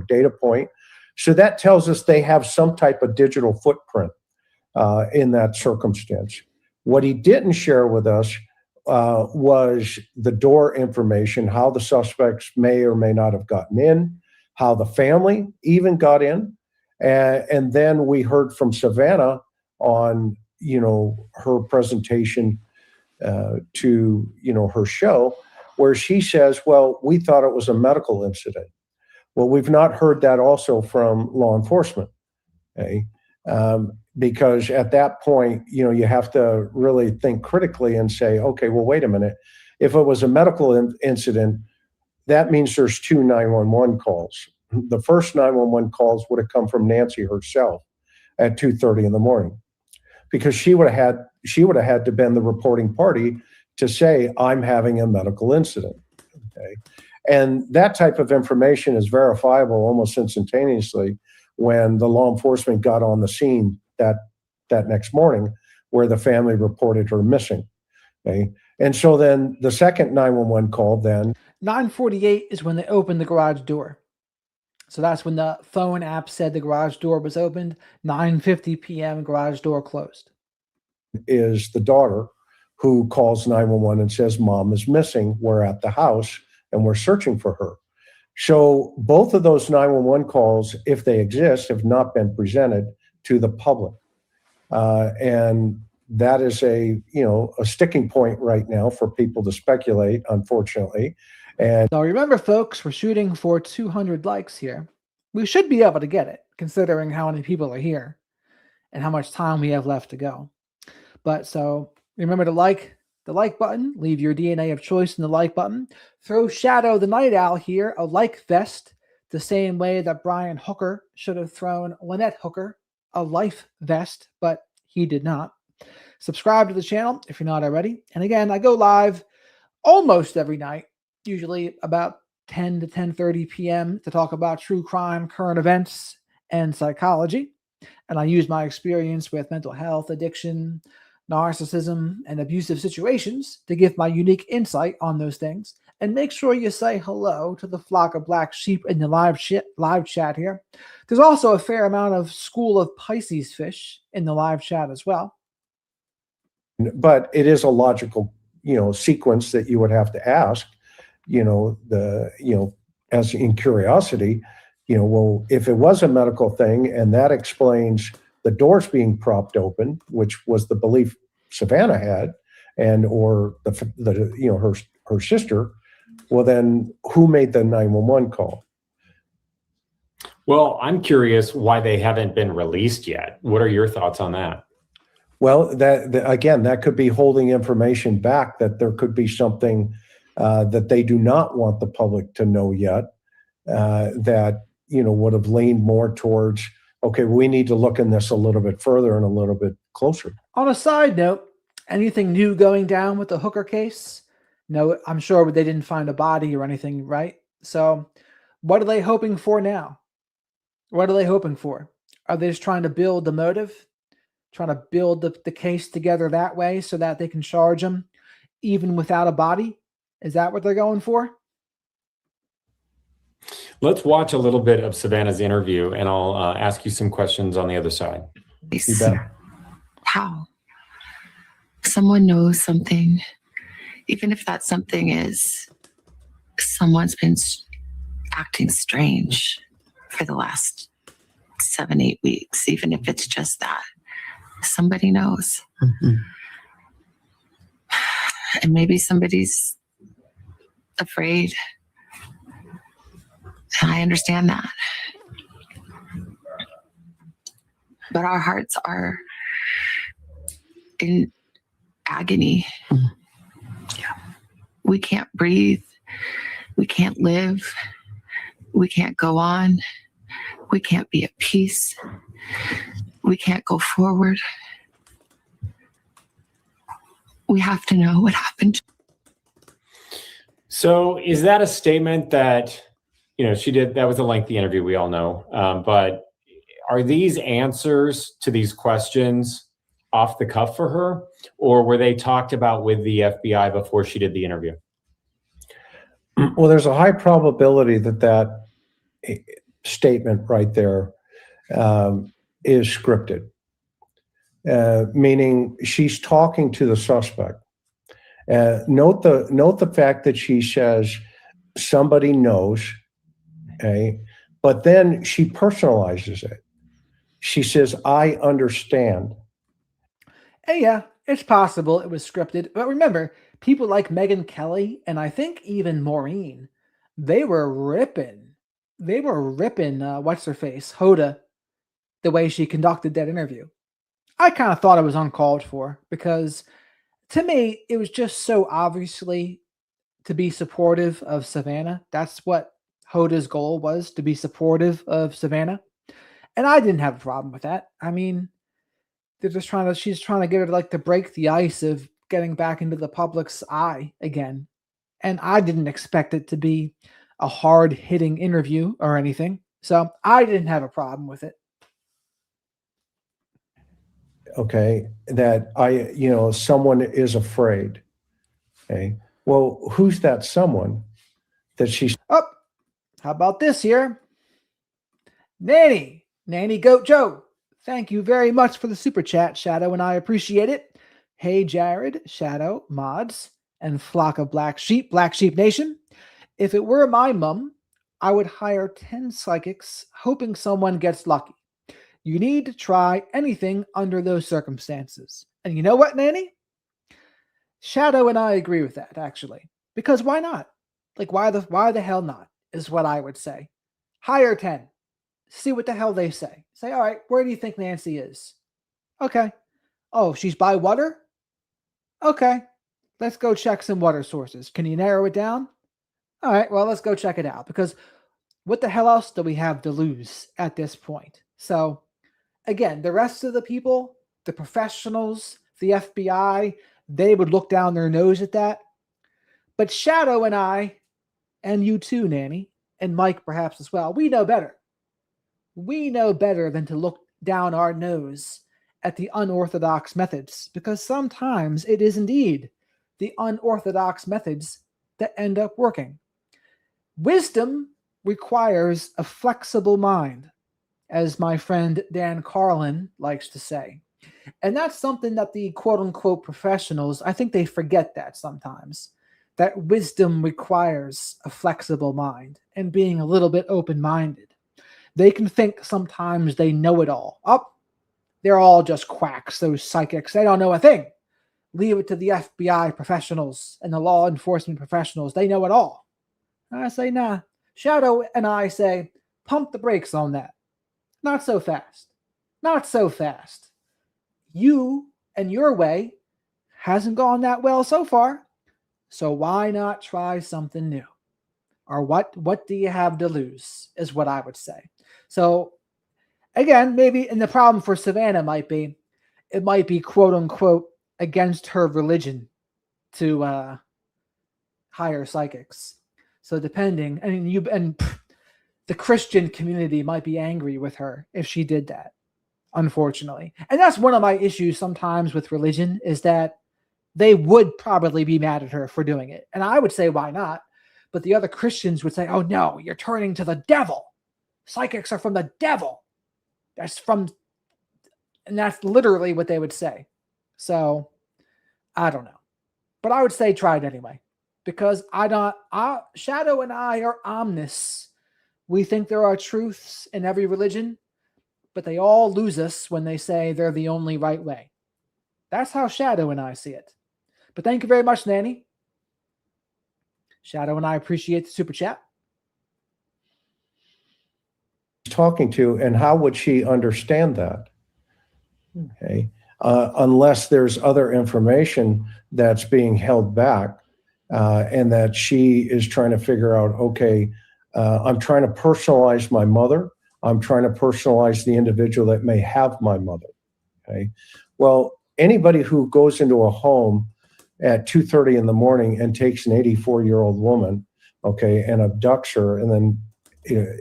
L: data point. So that tells us they have some type of digital footprint in that circumstance. What he didn't share with us was the door information, how the suspects may or may not have gotten in, how the family even got in. And then we heard from Savannah on, her presentation to, her show, where she says, well, we thought it was a medical incident. Well, we've not heard that also from law enforcement. Okay. Because at that point, you have to really think critically and say, okay, well, wait a minute. If it was a medical incident, that means there's 2 911 calls. The first 911 calls would have come from Nancy herself at 2:30 in the morning, because she would have had to been the reporting party to say, I'm having a medical incident. Okay. And that type of information is verifiable almost instantaneously when the law enforcement got on the scene that next morning, where the family reported her missing. Okay. And so then the second 911 call then.
A: 9:48 is when they opened the garage door. So that's when the phone app said the garage door was opened. 9:50 p.m. garage door closed.
L: Is the daughter who calls 911 and says, Mom is missing. We're at the house and we're searching for her. So both of those 911 calls, if they exist, have not been presented to the public. And that is a sticking point right now for people to speculate, unfortunately. And
A: now remember, folks, we're shooting for 200 likes here. We should be able to get it, considering how many people are here and how much time we have left to go. But so remember to like the like button, leave your DNA of choice in the like button, throw Shadow the Night Owl here a like vest, the same way that Brian Hooker should have thrown Lynette Hooker a life vest, but he did not. Subscribe to the channel if you're not already. And again, I go live almost every night, usually about 10 to 10:30 p.m. to talk about true crime, current events, and psychology. And I use my experience with mental health, addiction, narcissism, and abusive situations to give my unique insight on those things. And make sure you say hello to the flock of black sheep in the live chat here. There's also a fair amount of School of Pisces fish in the live chat as well.
L: But it is a logical, sequence that you would have to ask, as in curiosity, well, if it was a medical thing and that explains the doors being propped open, which was the belief Savannah had, and or the you know her sister, well then who made the 911 call?
K: Well, I'm curious why they haven't been released yet. What are your thoughts on that?
L: Well, again, that could be holding information back, that there could be something that they do not want the public to know yet, that, you know, would have leaned more towards, okay, we need to look in this a little bit further and a little bit closer.
A: On a side note, anything new going down with the Hooker case? No, I'm sure they didn't find a body or anything, right? So what are they hoping for now? What are they hoping for? Are they just trying to build the motive? Trying to build the case together that way so that they can charge him even without a body? Is that what they're going for?
K: Let's watch a little bit of Savannah's interview, and I'll ask you some questions on the other side.
C: How? Someone knows something, even if that something is someone's been acting strange for the last 7-8 weeks, even if it's just that. Somebody knows.
B: Mm-hmm.
C: And maybe somebody's afraid. And I understand that. But our hearts are in agony.
B: Yeah.
C: We can't breathe. We can't live. We can't go on. We can't be at peace. We can't go forward. We have to know what happened.
K: So is that a statement that, you know, she did? That was a lengthy interview, we all know. But are these answers to these questions off the cuff for her, or were they talked about with the FBI before she did the interview?
L: Well, there's a high probability that statement right there is scripted, meaning she's talking to the suspect. Note the fact that she says somebody knows, okay, but then she personalizes it. She says, "I understand."
A: And yeah, it's possible it was scripted, but remember, people like Megyn Kelly and I think even Maureen, they were ripping what's her face, Hoda, the way she conducted that interview. I kind of thought it was uncalled for because to me, it was just so obviously to be supportive of Savannah. That's what Hoda's goal was, to be supportive of Savannah. And I didn't have a problem with that. I mean, she's trying to get her to break the ice of getting back into the public's eye again. And I didn't expect it to be a hard hitting interview or anything. So I didn't have a problem with it.
L: Okay, that someone is afraid. Okay, well, who's that someone that she's?
A: Oh, how about this here? Nanny Goat Joe. Thank you very much for the super chat, Shadow, and I appreciate it. Hey, Jared, Shadow, Mods, and flock of Black Sheep Nation. If it were my mom, I would hire 10 psychics, hoping someone gets lucky. You need to try anything under those circumstances. And you know what, Nanny? Shadow and I agree with that, actually. Because why not? Why the hell not, is what I would say. Hire 10. See what the hell they say. Say, all right, where do you think Nancy is? Okay. Oh, she's by water? Okay. Let's go check some water sources. Can you narrow it down? All right, well, let's go check it out. Because what the hell else do we have to lose at this point? So, again, the rest of the people, the professionals, the FBI, they would look down their nose at that. But Shadow and I, and you too, Nanny, and Mike perhaps as well, we know better. We know better than to look down our nose at the unorthodox methods, because sometimes it is indeed the unorthodox methods that end up working. Wisdom requires a flexible mind, as my friend Dan Carlin likes to say. And that's something that the quote-unquote professionals, I think they forget that sometimes, that wisdom requires a flexible mind and being a little bit open-minded. They can think sometimes they know it all. They're all just quacks, those psychics. They don't know a thing. leave it to the FBI professionals and the law enforcement professionals. They know it all. And I say, nah. Shadow and I say, pump the brakes on that. Not so fast. Not so fast. You and your way hasn't gone that well so far. So why not try something new? Or what do you have to lose is what I would say. So again, maybe, and the problem for Savannah might be, it might be quote unquote against her religion to hire psychics. So depending, the Christian community might be angry with her if she did that, unfortunately. And that's one of my issues sometimes with religion, is that they would probably be mad at her for doing it. And I would say, why not? But the other Christians would say, oh no, you're turning to the devil. Psychics are from the devil. And that's literally what they would say. So I don't know. But I would say try it anyway. Because Shadow and I are omnis. We think there are truths in every religion, but they all lose us when they say they're the only right way. That's how Shadow and I see it. But thank you very much, Nanny. Shadow and I appreciate the super chat.
L: Talking to, and how would she understand that? Okay. Unless there's other information that's being held back, and that she is trying to figure out, okay, I'm trying to personalize my mother. I'm trying to personalize the individual that may have my mother. Okay. Well, anybody who goes into a home at 2:30 in the morning and takes an 84-year-old woman, okay, and abducts her, and then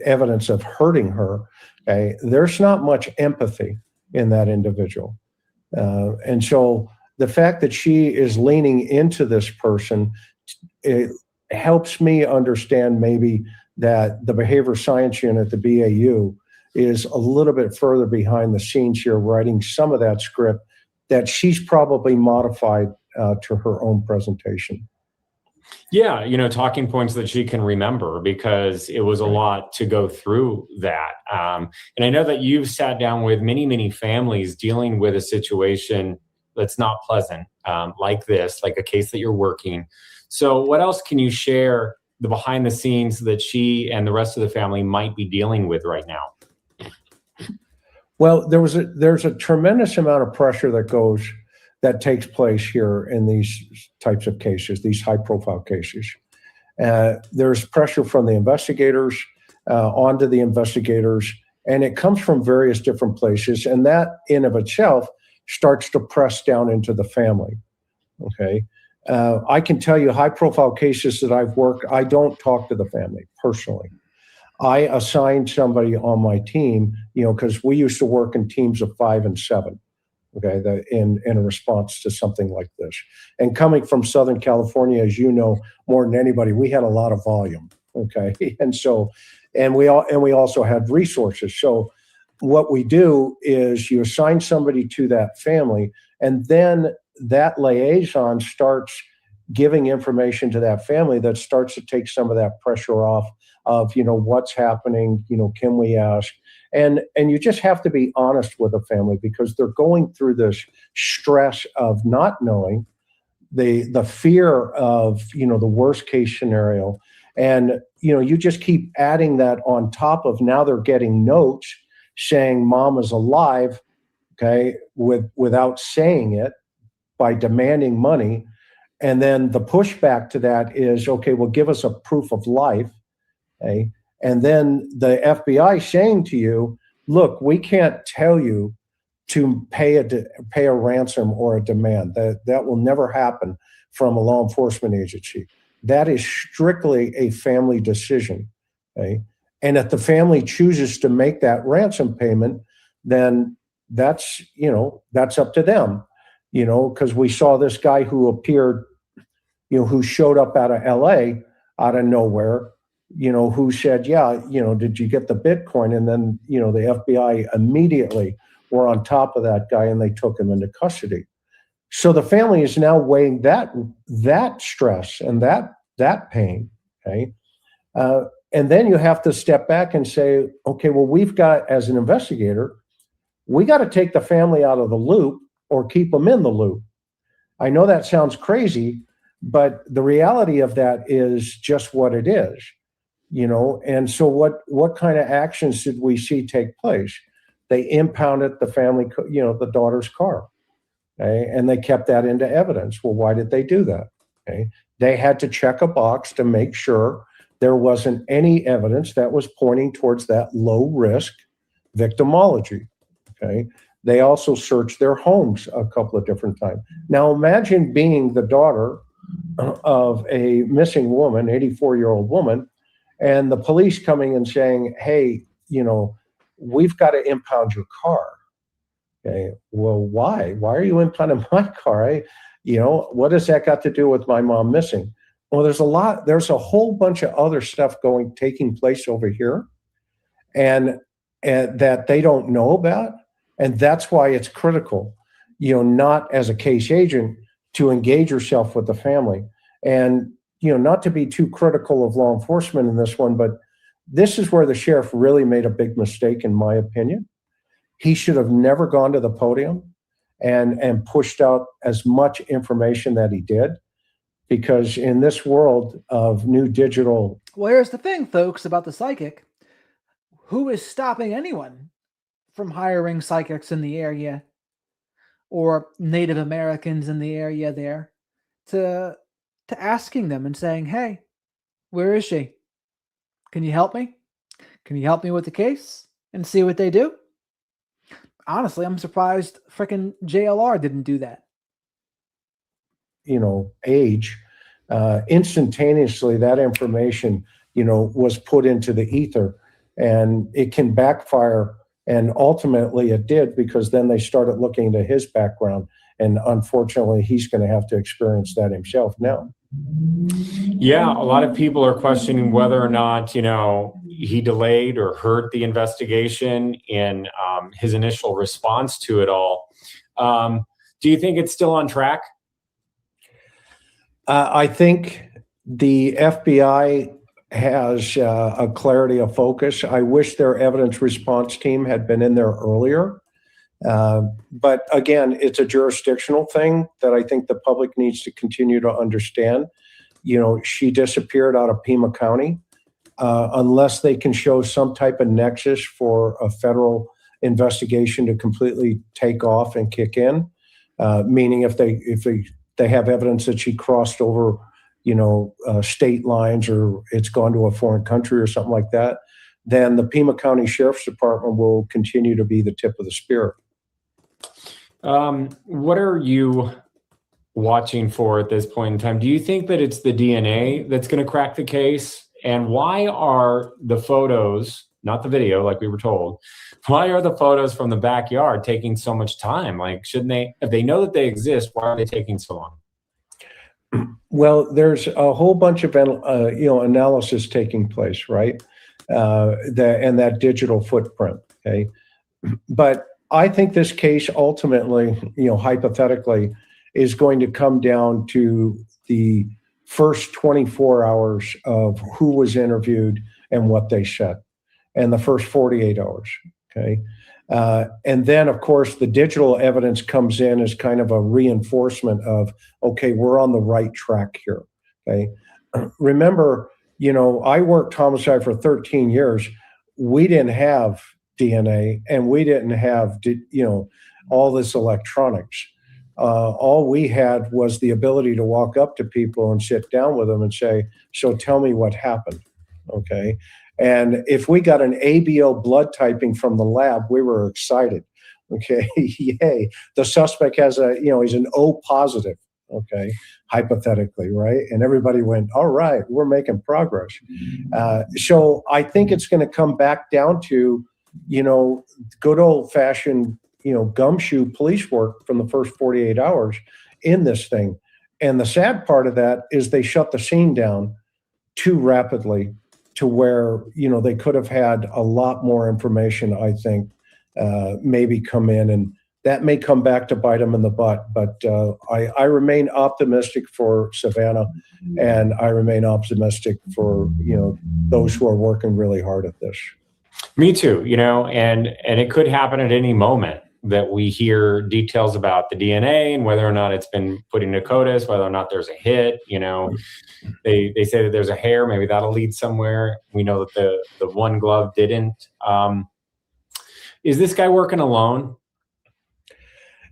L: evidence of hurting her, okay, there's not much empathy in that individual. And so the fact that she is leaning into this person, it helps me understand maybe that the behavior science unit, the BAU, is a little bit further behind the scenes here, writing some of that script that she's probably modified to her own presentation.
K: Yeah, talking points that she can remember, because it was a lot to go through that. And I know that you've sat down with many, many families dealing with a situation that's not pleasant, like this, like a case that you're working. So what else can you share, the behind the scenes that she and the rest of the family might be dealing with right now?
L: Well, there's a tremendous amount of pressure that takes place here in these types of cases, these high-profile cases. There's pressure from the investigators onto the investigators, and it comes from various different places, and that in of itself starts to press down into the family. Okay, I can tell you high-profile cases that I've worked, I don't talk to the family personally. I assign somebody on my team, because we used to work in teams of 5 and 7. Okay, in a response to something like this. And coming from Southern California, as you know, more than anybody, we had a lot of volume. Okay, and we also had resources. So what we do is you assign somebody to that family, and then that liaison starts giving information to that family that starts to take some of that pressure off of, what's happening, can we ask? And you just have to be honest with a family, because they're going through this stress of not knowing, the fear of, the worst case scenario. And, you just keep adding that on top of, now they're getting notes saying mom is alive, okay, without saying it, by demanding money. And then the pushback to that is, okay, well, give us a proof of life. Okay. And then the FBI saying to you, look, we can't tell you to pay a ransom or a demand. That will never happen from a law enforcement agency. That is strictly a family decision. Okay? And if the family chooses to make that ransom payment, then that's up to them. Because we saw this guy who appeared, who showed up out of LA, out of nowhere, who said, yeah, did you get the Bitcoin? And then, the FBI immediately were on top of that guy, and they took him into custody. So the family is now weighing that stress and that pain. Okay. And then you have to step back and say, okay, well, we've got, as an investigator, we got to take the family out of the loop or keep them in the loop. I know that sounds crazy, but the reality of that is just what it is, And so what kind of actions did we see take place? They impounded the family, the daughter's car, okay? And they kept that into evidence. Well, why did they do that? Okay. They had to check a box to make sure there wasn't any evidence that was pointing towards that low risk victimology. Okay. They also searched their homes a couple of different times. Now imagine being the daughter of a missing woman, 84-year-old woman, and the police coming and saying, hey, we've got to impound your car. Okay. Well, why? Why are you impounding my car? What does that got to do with my mom missing? Well, there's a whole bunch of other stuff taking place over here and that they don't know about. And that's why it's critical, not as a case agent to engage yourself with the family and, not to be too critical of law enforcement in this one, but this is where the sheriff really made a big mistake, in my opinion. He should have never gone to the podium and pushed out as much information that he did, because in this world of new digital.
A: Well, here's the thing, folks, about the psychic. Who is stopping anyone from hiring psychics in the area or Native Americans in the area there to asking them and saying, hey, where is she? Can you help me? Can you help me with the case? And see what they do? Honestly, I'm surprised frickin' JLR didn't do that.
L: Age, instantaneously that information, was put into the ether, and it can backfire. And ultimately it did, because then they started looking into his background, and unfortunately he's going to have to experience that himself now.
K: Yeah, a lot of people are questioning whether or not, he delayed or hurt the investigation in his initial response to it all. Do you think it's still on track?
L: I think the FBI has a clarity of focus. I wish their evidence response team had been in there earlier. But again, it's a jurisdictional thing that I think the public needs to continue to understand. She disappeared out of Pima County. Unless they can show some type of nexus for a federal investigation to completely take off and kick in, meaning if they have evidence that she crossed over, state lines, or it's gone to a foreign country or something like that, then the Pima County Sheriff's Department will continue to be the tip of the spear.
K: What are you watching for at this point in time? Do you think that it's the DNA that's going to crack the case? And why are the photos, not the video like we were told, why are the photos from the backyard taking so much time? Like, shouldn't they, if they know that they exist, why are they taking so long?
L: Well, there's a whole bunch of analysis taking place, right? And that digital footprint. Okay, but I think this case ultimately, hypothetically, is going to come down to the first 24 hours of who was interviewed and what they said, and the first 48 hours. Okay. And then, of course, the digital evidence comes in as kind of a reinforcement of, okay, we're on the right track here. Okay. Remember, I worked homicide for 13 years. We didn't have DNA, and we didn't have, all this electronics. All we had was the ability to walk up to people and sit down with them and say, so tell me what happened. Okay. And if we got an ABO blood typing from the lab, we were excited. Okay. Yay. The suspect has he's an O positive. Okay. Hypothetically. Right. And everybody went, all right, we're making progress. So I think it's going to come back down to, good old fashioned, gumshoe police work from the first 48 hours in this thing. And the sad part of that is they shut the scene down too rapidly to where, they could have had a lot more information, I think, maybe come in, and that may come back to bite them in the butt. But I remain optimistic for Savannah, and I remain optimistic for, those who are working really hard at this.
K: Me too, and it could happen at any moment. that we hear details about the DNA and whether or not it's been put into CODIS, whether or not there's a hit. They say that there's a hair, maybe that'll lead somewhere. We know that the one glove didn't. Is this guy working alone?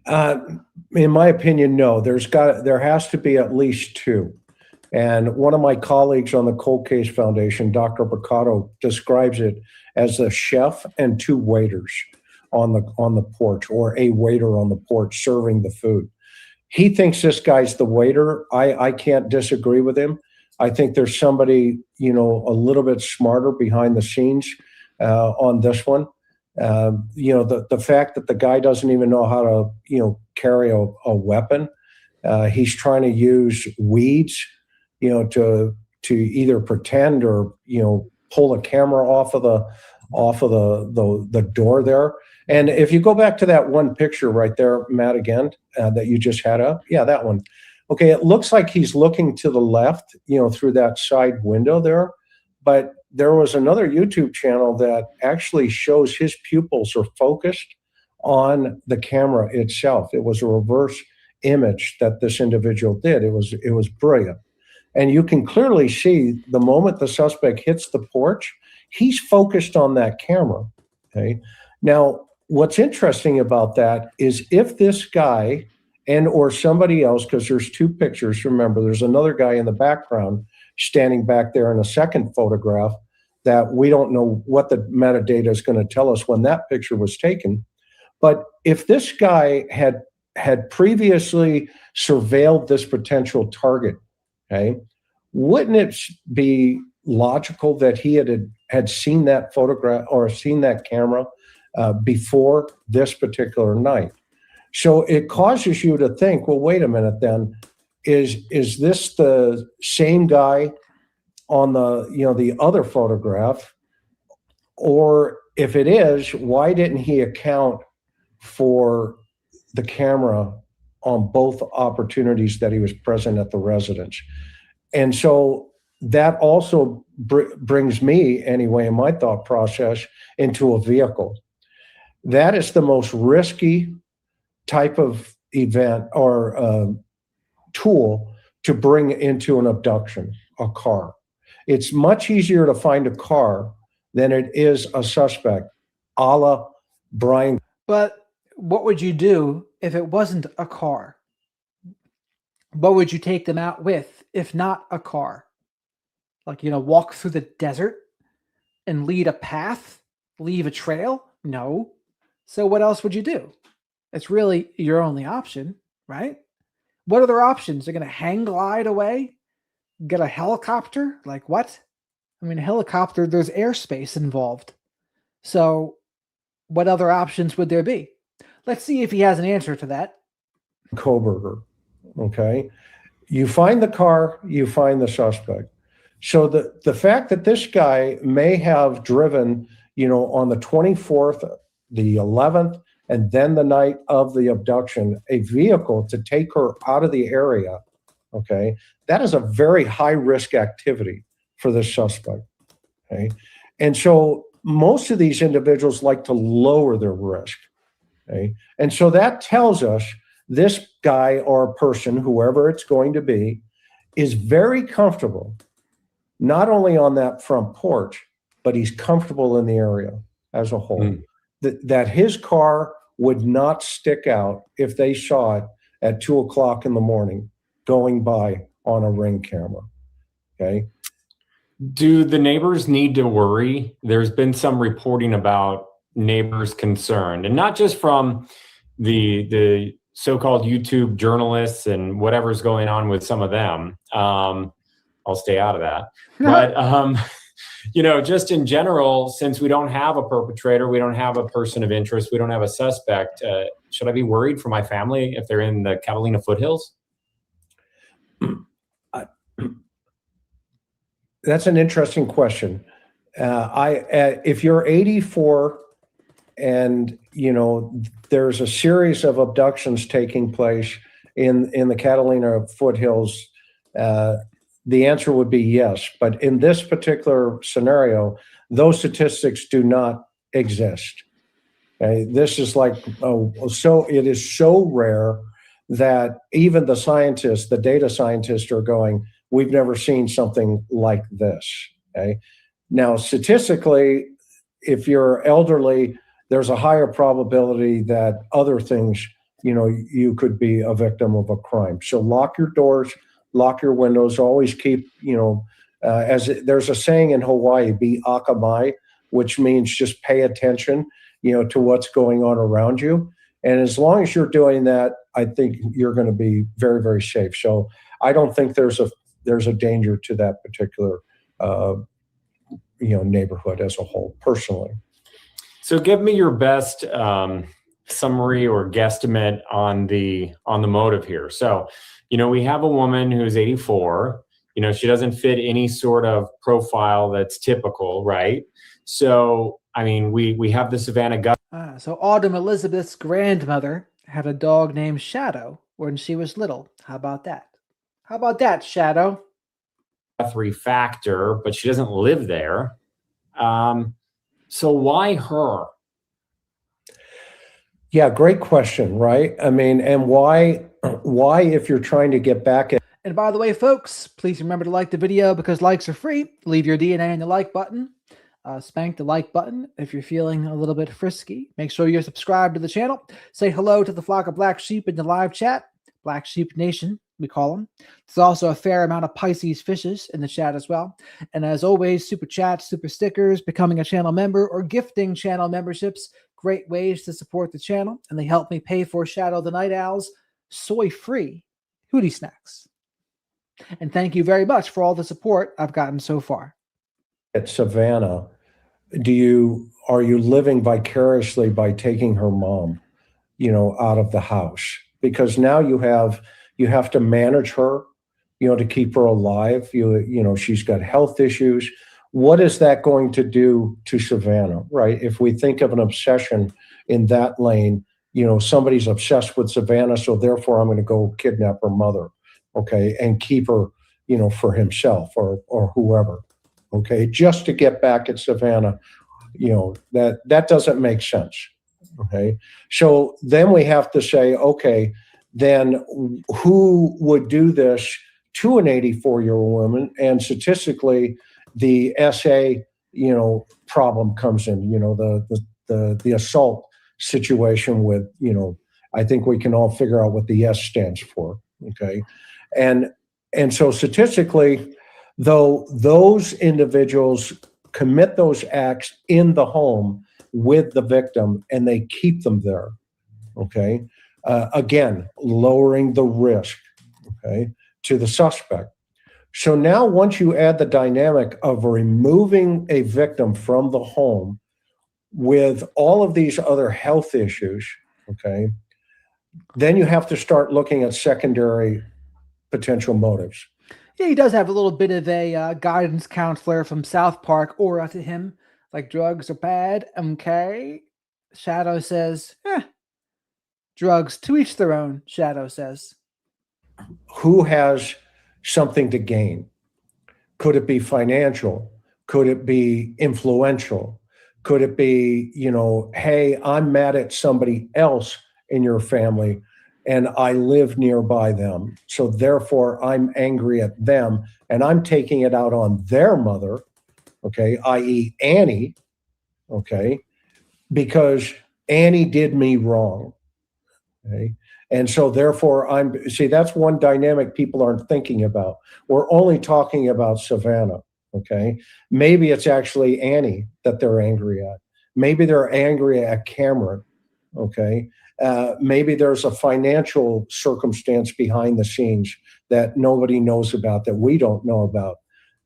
L: In my opinion, no. There has to be at least two. And one of my colleagues on the Cold Case Foundation, Dr. Picato, describes it as a chef and two waiters on the porch, or a waiter on the porch serving the food. He thinks this guy's the waiter. I can't disagree with him. I think there's somebody, a little bit smarter behind the scenes on this one. The fact that the guy doesn't even know how to, carry a weapon. He's trying to use weeds, to either pretend or, pull a camera off of the door there. And if you go back to that one picture right there, Matt, again, that you just had up. Yeah, that one. Okay. It looks like he's looking to the left, through that side window there. But there was another YouTube channel that actually shows his pupils are focused on the camera itself. It was a reverse image that this individual did. It was brilliant. And you can clearly see the moment the suspect hits the porch, he's focused on that camera. Okay. Now, what's interesting about that is if this guy and or somebody else, because there's two pictures, remember, there's another guy in the background standing back there in a second photograph that we don't know what the metadata is going to tell us when that picture was taken. But if this guy had previously surveilled this potential target, okay, wouldn't it be logical that he had seen that photograph or seen that camera before this particular night? So it causes you to think, well, wait a minute then, is this the same guy on the other photograph? Or if it is, why didn't he account for the camera on both opportunities that he was present at the residence? And so that also brings me, anyway, in my thought process, into a vehicle. That is the most risky type of event or tool to bring into an abduction, a car. It's much easier to find a car than it is a suspect, a la Brian.
A: But what would you do if it wasn't a car? What would you take them out with if not a car? Like, walk through the desert and lead a path, leave a trail? No. So what else would you do? It's really your only option, right? What other options? They're going to hang glide away? Get a helicopter? Like what? I mean, a helicopter, there's airspace involved. So what other options would there be? Let's see if he has an answer to that.
L: Kohberger, okay? You find the car, you find the suspect. So the fact that this guy may have driven, on the 24th, the 11th, and then the night of the abduction, a vehicle to take her out of the area, okay, that is a very high-risk activity for this suspect, okay? And so most of these individuals like to lower their risk, okay? And so that tells us this guy or person, whoever it's going to be, is very comfortable, not only on that front porch, but he's comfortable in the area as a whole. That his car would not stick out if they saw it at 2:00 in the morning going by on a Ring camera. Okay.
K: Do the neighbors need to worry? There's been some reporting about neighbors concerned, and not just from the so-called YouTube journalists and whatever's going on with some of them. I'll stay out of that. But just in general, since we don't have a perpetrator, we don't have a person of interest, we don't have a suspect, should I be worried for my family if they're in the Catalina foothills?
L: That's an interesting question. If you're 84 and, there's a series of abductions taking place in the Catalina foothills, the answer would be yes. But in this particular scenario, those statistics do not exist. Okay? This is like, it is so rare that even the scientists, the data scientists are going, we've never seen something like this. Okay. Now, statistically, if you're elderly, there's a higher probability that other things, you could be a victim of a crime. So lock your doors, lock your windows, always keep, there's a saying in Hawaii, be akamai, which means just pay attention, to what's going on around you. And as long as you're doing that, I think you're going to be very, very safe. So I don't think there's a danger to that particular, neighborhood as a whole, personally.
K: So give me your best summary or guesstimate on the motive here. So, we have a woman who's 84. She doesn't fit any sort of profile that's typical, right? So, I mean, we have the Savannah Guthrie.
A: So Autumn Elizabeth's grandmother had a dog named Shadow when she was little. How about that? How about that, Shadow?
K: Guthrie factor, but she doesn't live there. So why her?
L: Yeah, great question, right? I mean, and why if you're trying to get back at...
A: And by the way, folks, please remember to like the video because likes are free. Leave your DNA in the like button. Spank the like button if you're feeling a little bit frisky. Make sure you're subscribed to the channel. Say hello to the flock of black sheep in the live chat. Black Sheep Nation, we call them. There's also a fair amount of Pisces fishes in the chat as well. And as always, super chats, super stickers, becoming a channel member, or gifting channel memberships, great ways to support the channel. And they help me pay for Shadow the Night Owl's soy-free Hootie Snacks. And thank you very much for all the support I've gotten so far.
L: At Savannah, are you living vicariously by taking her mom, out of the house? Because now you have to manage her, to keep her alive. She's got health issues. What is that going to do to Savannah, right? If we think of an obsession in that lane, somebody's obsessed with Savannah, so therefore I'm going to go kidnap her mother, okay, and keep her, for himself or whoever, okay, just to get back at Savannah, that doesn't make sense, okay? So then we have to say, okay, then who would do this to an 84-year-old woman? And statistically, the SA, problem comes in, the assault situation with, I think we can all figure out what the S stands for, okay? And so statistically, though those individuals commit those acts in the home with the victim and they keep them there, okay? Again, lowering the risk, okay, to the suspect. So now once you add the dynamic of removing a victim from the home with all of these other health issues, okay, then you have to start looking at secondary potential motives.
A: Yeah, he does have a little bit of a guidance counselor from South Park aura to him. Like, drugs are bad, okay? Shadow says, drugs to each their own, Shadow says.
L: Who has something to gain? Could it be financial? Could it be influential? Could it be, hey, I'm mad at somebody else in your family and I live nearby them, so therefore I'm angry at them and I'm taking it out on their mother, okay, i.e. Annie, okay, because Annie did me wrong, okay? And so therefore that's one dynamic people aren't thinking about. We're only talking about Savannah, okay? Maybe it's actually Annie that they're angry at. Maybe they're angry at Cameron, okay? Maybe there's a financial circumstance behind the scenes that nobody knows about, that we don't know about,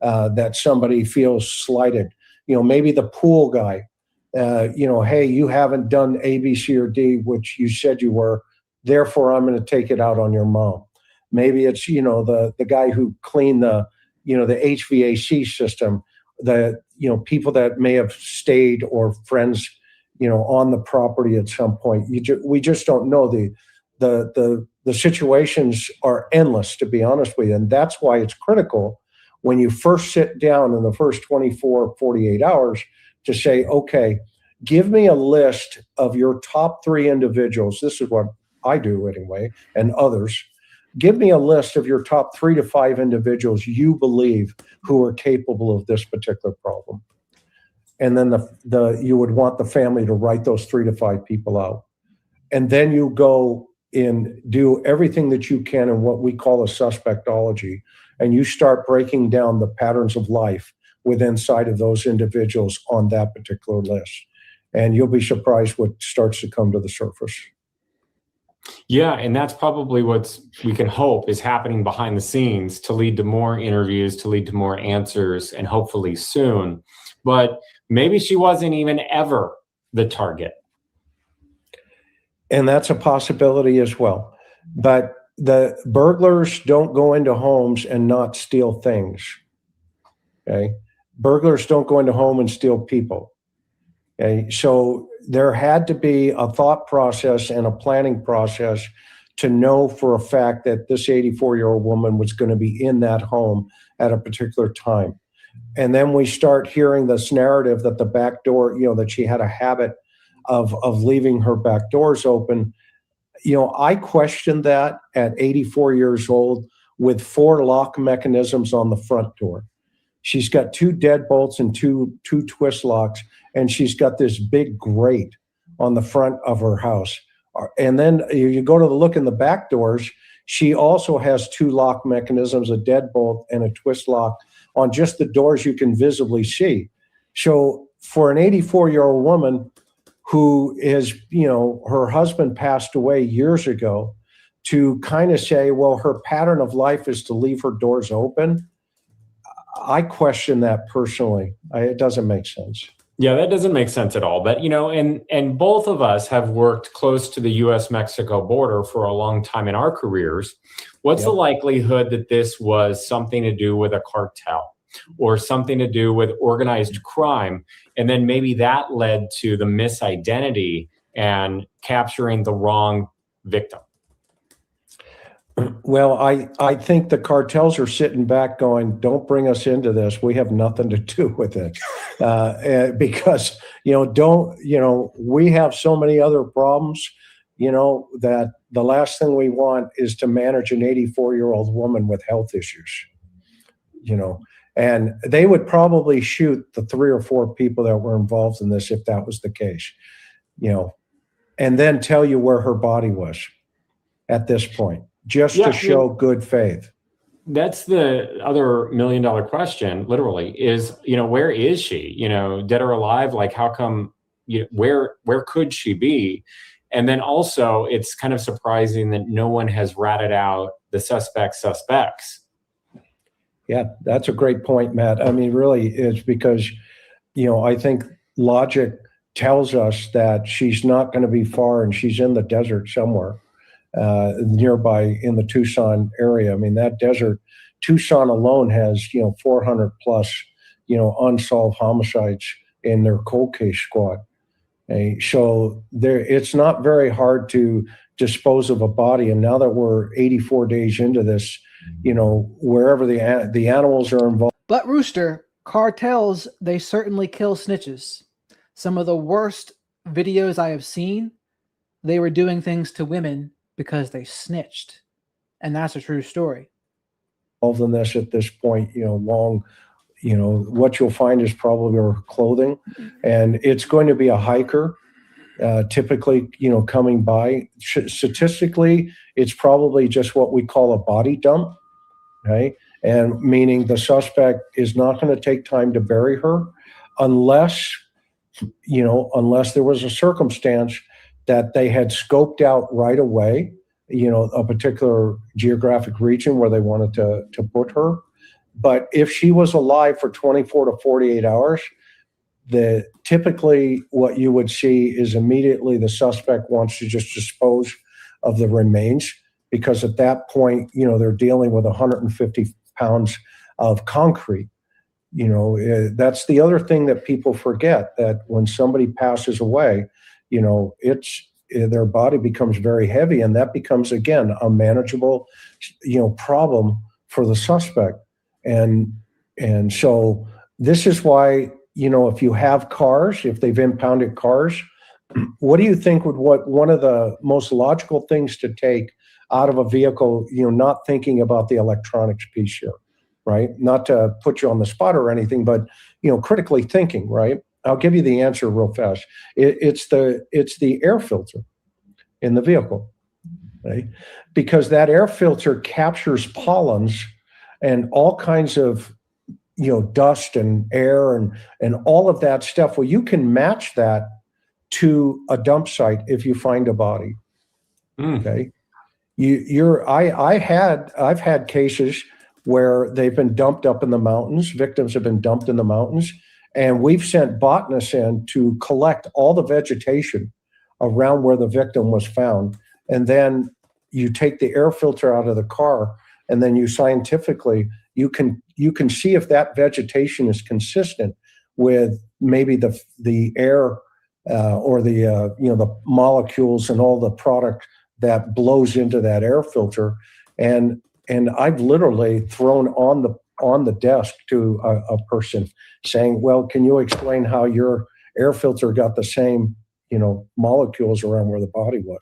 L: that somebody feels slighted. Maybe the pool guy, hey, you haven't done A, B, C, or D, which you said you were, therefore I'm going to take it out on your mom. Maybe it's, the guy who cleaned the HVAC system, people that may have stayed or friends on the property at some point. We just don't know. The situations are endless, to be honest with you. And that's why it's critical when you first sit down in the first 24, 48 hours to say, okay, give me a list of your top 3 individuals. This is what I do anyway, and others. Give me a list of your top 3 to 5 individuals you believe who are capable of this particular problem. And then you would want the family to write those 3 to 5 people out. And then you go and do everything that you can in what we call a suspectology. And you start breaking down the patterns of life within inside of those individuals on that particular list. And you'll be surprised what starts to come to the surface.
K: Yeah, and that's probably what we can hope is happening behind the scenes to lead to more interviews, to lead to more answers, and hopefully soon. But maybe she wasn't even ever the target.
L: And that's a possibility as well. But the burglars don't go into homes and not steal things. Okay? Burglars don't go into home and steal people. Okay? So there had to be a thought process and a planning process to know for a fact that this 84-year-old woman was going to be in that home at a particular time. And then we start hearing this narrative that the back door, that she had a habit of leaving her back doors open. I questioned that at 84 years old with 4 lock mechanisms on the front door. She's got 2 deadbolts and two twist locks, and she's got this big grate on the front of her house. And then you go to look in the back doors, she also has 2 lock mechanisms, a deadbolt and a twist lock on just the doors you can visibly see. So for an 84-year-old woman who is, her husband passed away years ago, to kind of say, well, her pattern of life is to leave her doors open, I question that personally. It doesn't make sense.
K: Yeah, that doesn't make sense at all. But, and both of us have worked close to the U.S.-Mexico border for a long time in our careers. What's the likelihood that this was something to do with a cartel or something to do with organized crime? And then maybe that led to the misidentity and capturing the wrong victim.
L: Well, I think the cartels are sitting back going, don't bring us into this. We have nothing to do with it. Because, we have so many other problems, that the last thing we want is to manage an 84-year-old woman with health issues, and they would probably shoot the 3 or 4 people that were involved in this if that was the case, and then tell you where her body was at this point. Just to show good faith.
K: That's the other $1 million question, literally, is, where is she? Dead or alive? Like, how come, where could she be? And then also, it's kind of surprising that no one has ratted out the suspects.
L: Yeah, that's a great point, Matt. I mean, really, it's because, I think logic tells us that she's not going to be far and she's in the desert somewhere. Nearby in the Tucson area. I mean, that desert, Tucson alone has, 400 plus, unsolved homicides in their cold case squad. So it's not very hard to dispose of a body. And now that we're 84 days into this, wherever the animals are involved.
A: But Rooster, cartels, they certainly kill snitches. Some of the worst videos I have seen, they were doing things to women because they snitched. And that's a true story.
L: Involved in this at this point, what you'll find is probably her clothing. And it's going to be a hiker, typically, coming by. Statistically, it's probably just what we call a body dump, right? And meaning the suspect is not going to take time to bury her unless there was a circumstance that they had scoped out right away, a particular geographic region where they wanted to put her. But if she was alive for 24 to 48 hours, typically what you would see is immediately the suspect wants to just dispose of the remains, because at that point, they're dealing with 150 pounds of concrete. That's the other thing that people forget, that when somebody passes away, their body becomes very heavy, and that becomes, again, a manageable, problem for the suspect. And so this is why, if you have cars, if they've impounded cars, what do you think what one of the most logical things to take out of a vehicle, not thinking about the electronics piece here, right? Not to put you on the spot or anything, but, critically thinking, right? I'll give you the answer real fast. It's the air filter in the vehicle, right? Because that air filter captures pollens and all kinds of, dust and air and all of that stuff. Well, you can match that to a dump site if you find a body. Okay. I've had cases where they've been dumped up in the mountains. Victims have been dumped in the mountains, and we've sent botanists in to collect all the vegetation around where the victim was found. And then you take the air filter out of the car, and then you scientifically, you can see if that vegetation is consistent with maybe the air or the molecules and all the product that blows into that air filter. And I've literally thrown on the desk to a person saying, well, can you explain how your air filter got the same, molecules around where the body was?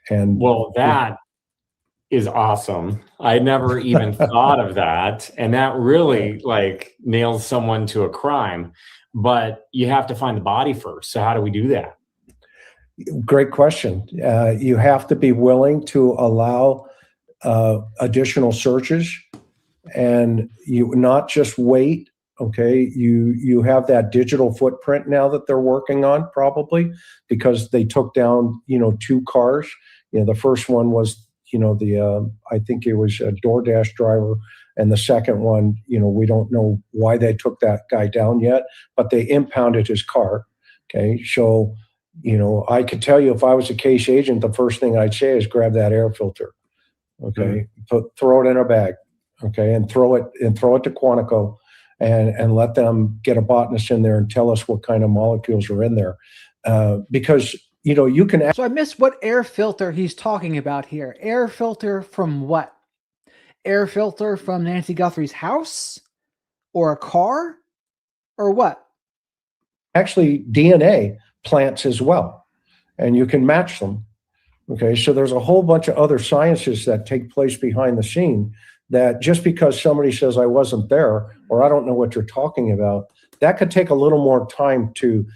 L: And
K: well, that is awesome. I never even thought of that. And that really nails someone to a crime, but you have to find the body first. So how do we do that?
L: Great question. You have to be willing to allow additional searches, and you not just wait. Okay, you have that digital footprint now that they're working on, probably because they took down 2 cars. The first one was I think it was a DoorDash driver, and the second one, we don't know why they took that guy down yet, but they impounded his car. Okay, so I could tell you if I was a case agent, the first thing I'd say is grab that air filter. Okay, throw it in a bag. Okay, and throw it to Quantico, and let them get a botanist in there and tell us what kind of molecules are in there, because you can.
A: So I missed what air filter he's talking about here. Air filter from what? Air filter from Nancy Guthrie's house, or a car, or what?
L: Actually, DNA plants as well, and you can match them. Okay, so there's a whole bunch of other sciences that take place behind the scene that just because somebody says I wasn't there or I don't know what you're talking about, that could take a little more time to,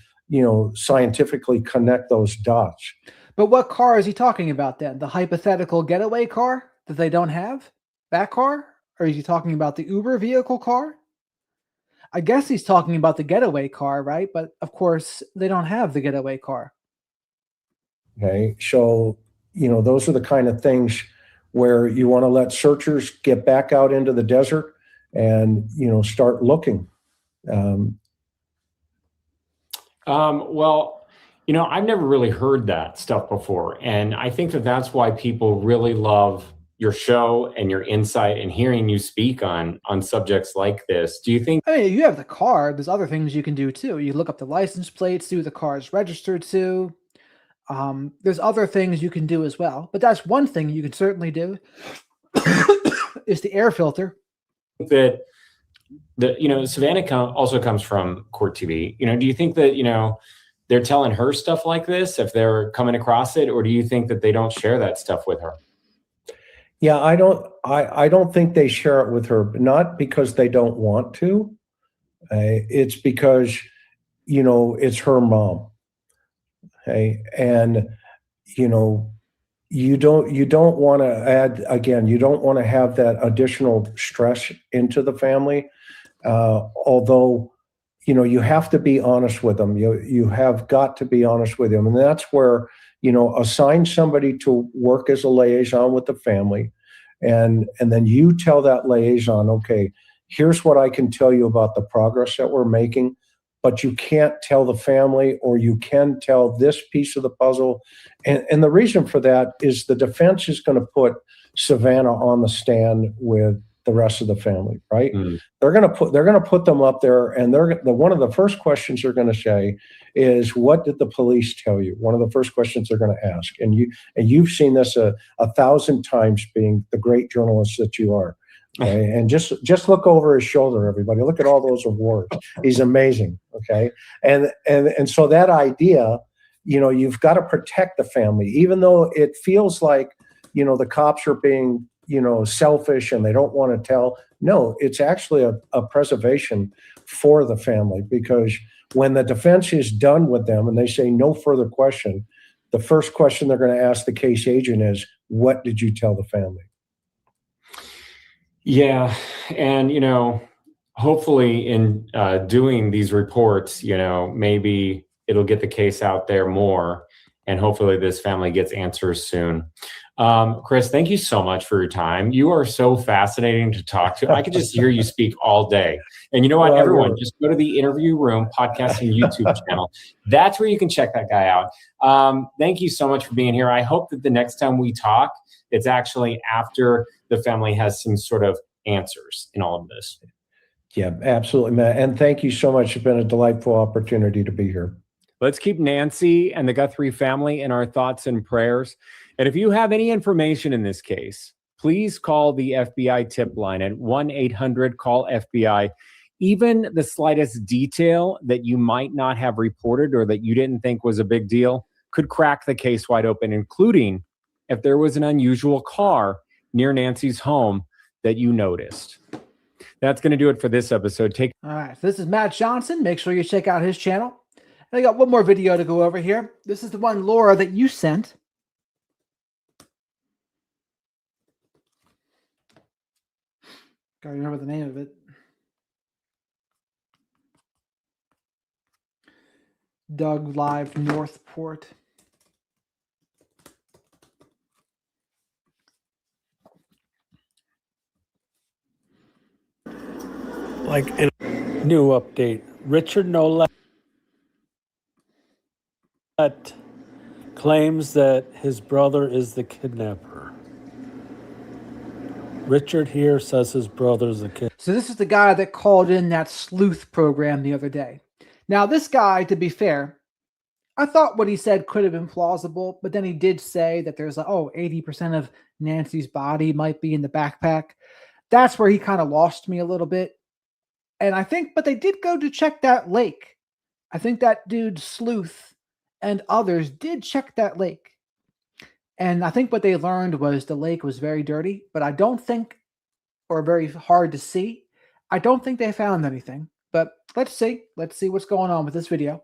L: scientifically connect those dots.
A: But what car is he talking about then? The hypothetical getaway car that they don't have? That car? Or is he talking about the Uber vehicle car? I guess he's talking about the getaway car, right? But of course, they don't have the getaway car.
L: Okay, so, those are the kind of things where you want to let searchers get back out into the desert and, start looking.
K: Well, I've never really heard that stuff before. And I think that that's why people really love your show and your insight and hearing you speak on subjects like this. Do you think?
A: I mean, you have the car. There's other things you can do too. You look up the license plates, see who the car is registered to. There's other things you can do as well. But that's one thing you can certainly do is the air filter.
K: That Savannah also comes from Court TV. Do you think that, they're telling her stuff like this if they're coming across it, or do you think that they don't share that stuff with her?
L: Yeah, I don't think they share it with her, but not because they don't want to. It's because, it's her mom. Okay. And, you don't want to add, again, you don't want to have that additional stress into the family. Although, you have to be honest with them. You have got to be honest with them. And that's where, assign somebody to work as a liaison with the family. And then you tell that liaison, okay, here's what I can tell you about the progress that we're making, but you can't tell the family, or you can tell this piece of the puzzle. And the reason for that is the defense is going to put Savannah on the stand with the rest of the family, right? Mm. They're going to put them up there, and one of the first questions they're going to say is, "What did the police tell you?" One of the first questions they're going to ask, and you've seen this 1,000 times, being the great journalist that you are. Okay. And just look over his shoulder, everybody. Look at all those awards. He's amazing. Okay. And so that idea, you've got to protect the family, even though it feels like, the cops are being, selfish and they don't want to tell. No, it's actually a preservation for the family, because when the defense is done with them and they say no further question, the first question they're going to ask the case agent is, what did you tell the family?
K: Yeah. And, hopefully in doing these reports, maybe it'll get the case out there more, and hopefully this family gets answers soon. Chris, thank you so much for your time. You are so fascinating to talk to. I could just hear you speak all day. And you know what, everyone, just go to the Interview Room podcasting YouTube channel. That's where you can check that guy out. Thank you so much for being here. I hope that the next time we talk, it's actually after the family has some sort of answers in all of this.
L: Yeah, absolutely, Matt. And thank you so much. It's been a delightful opportunity to be here.
K: Let's keep Nancy and the Guthrie family in our thoughts and prayers. And if you have any information in this case, please call the FBI tip line at 1-800-CALL-FBI. Even the slightest detail that you might not have reported or that you didn't think was a big deal could crack the case wide open, including if there was an unusual car near Nancy's home that you noticed. That's going to do it for this episode.
A: All right, so this is Matt Johnson. Make sure you check out his channel. And I got one more video to go over here. This is the one, Laura, that you sent. Gotta remember the name of it. Doug Live Northport.
M: Like a new update, Richard Nolet claims that his brother is the kidnapper. Richard here says his brother's the kid.
A: So this is the guy that called in that Sleuth program the other day. Now, this guy, to be fair, I thought what he said could have been plausible, but then he did say that there's 80% of Nancy's body might be in the backpack. That's where he kind of lost me a little bit. And I think, but they did go to check that lake. I think that dude Sleuth and others did check that lake. And I think what they learned was the lake was very dirty, but I don't think, or very hard to see. I don't think they found anything, but let's see. Let's see what's going on with this video.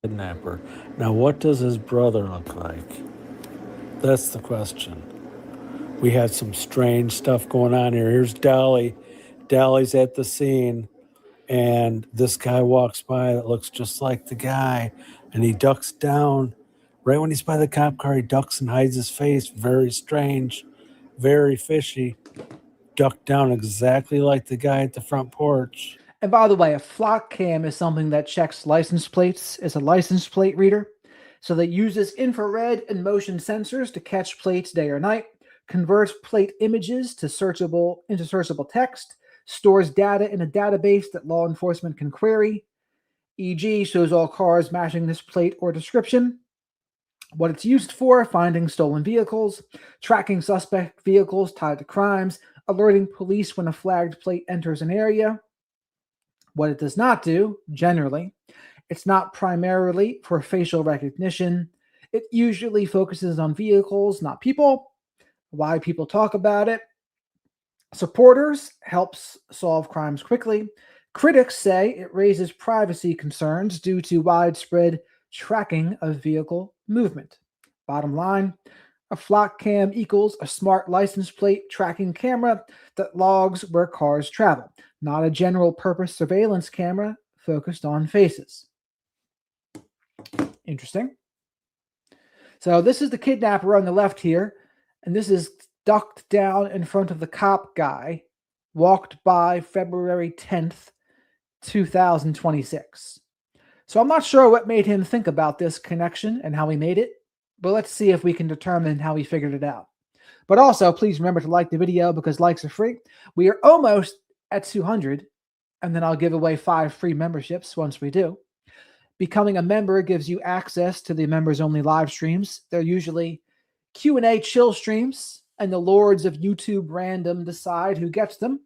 M: Kidnapper. Now, what does his brother look like? That's the question. We had some strange stuff going on here. Here's Dolly. Dolly's at the scene, and this guy walks by that looks just like the guy, and he ducks down. Right when he's by the cop car, he ducks and hides his face. Very strange, very fishy. Ducked down exactly like the guy at the front porch.
A: And by the way, a flock cam is something that checks license plates. It's a license plate reader. So that uses infrared and motion sensors to catch plates day or night, converts plate images to into searchable text, stores data in a database that law enforcement can query, e.g. shows all cars matching this plate or description. What it's used for: finding stolen vehicles, tracking suspect vehicles tied to crimes, alerting police when a flagged plate enters an area. What it does not do, generally, it's not primarily for facial recognition. It usually focuses on vehicles, not people. Why people talk about it. Supporters helps solve crimes quickly. Critics say it raises privacy concerns due to widespread tracking of vehicle movement. Bottom line, a flock cam equals a smart license plate tracking camera that logs where cars travel, not a general purpose surveillance camera focused on faces. Interesting. So this is the kidnapper on the left here, and this is ducked down in front of the cop guy, walked by February 10th, 2026. So I'm not sure what made him think about this connection and how he made it, but let's see if we can determine how he figured it out. But also, please remember to like the video because likes are free. We are almost at 200, and then I'll give away 5 free memberships once we do. Becoming a member gives you access to the members-only live streams. They're usually Q&A chill streams and the lords of YouTube random decide who gets them.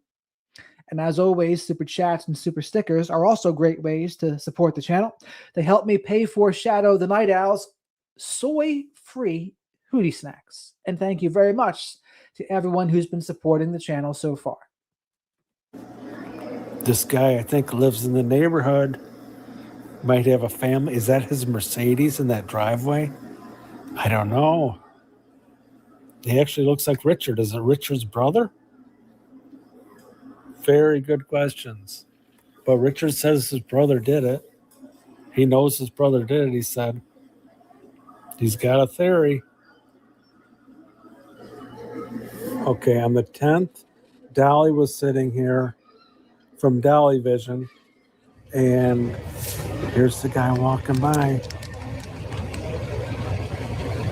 A: And as always, super chats and super stickers are also great ways to support the channel. They help me pay for Shadow the Night Owl's soy-free hootie snacks. And thank you very much to everyone who's been supporting the channel so far.
M: This guy, I think, lives in the neighborhood. Might have a family. Is that his Mercedes in that driveway? I don't know. He actually looks like Richard. Is it Richard's brother? Very good questions. But Richard says his brother did it. He knows his brother did it, he said. He's got a theory. Okay, on the 10th, Dolly was sitting here from Dolly Vision, and here's the guy walking by.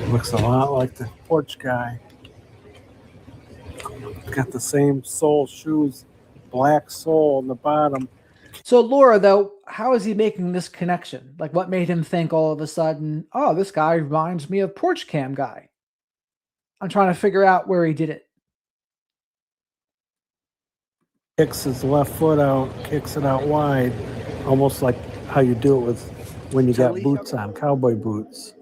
M: Looks a lot like the porch guy. Got the same sole shoes, black sole on the bottom.
A: So Laura, though, how is he making this connection? Like, what made him think all of a sudden, oh, this guy reminds me of Porch Cam guy? I'm trying to figure out where he did it.
M: Kicks his left foot out, kicks it out wide, almost like how you do it with when you got boots on, cowboy boots.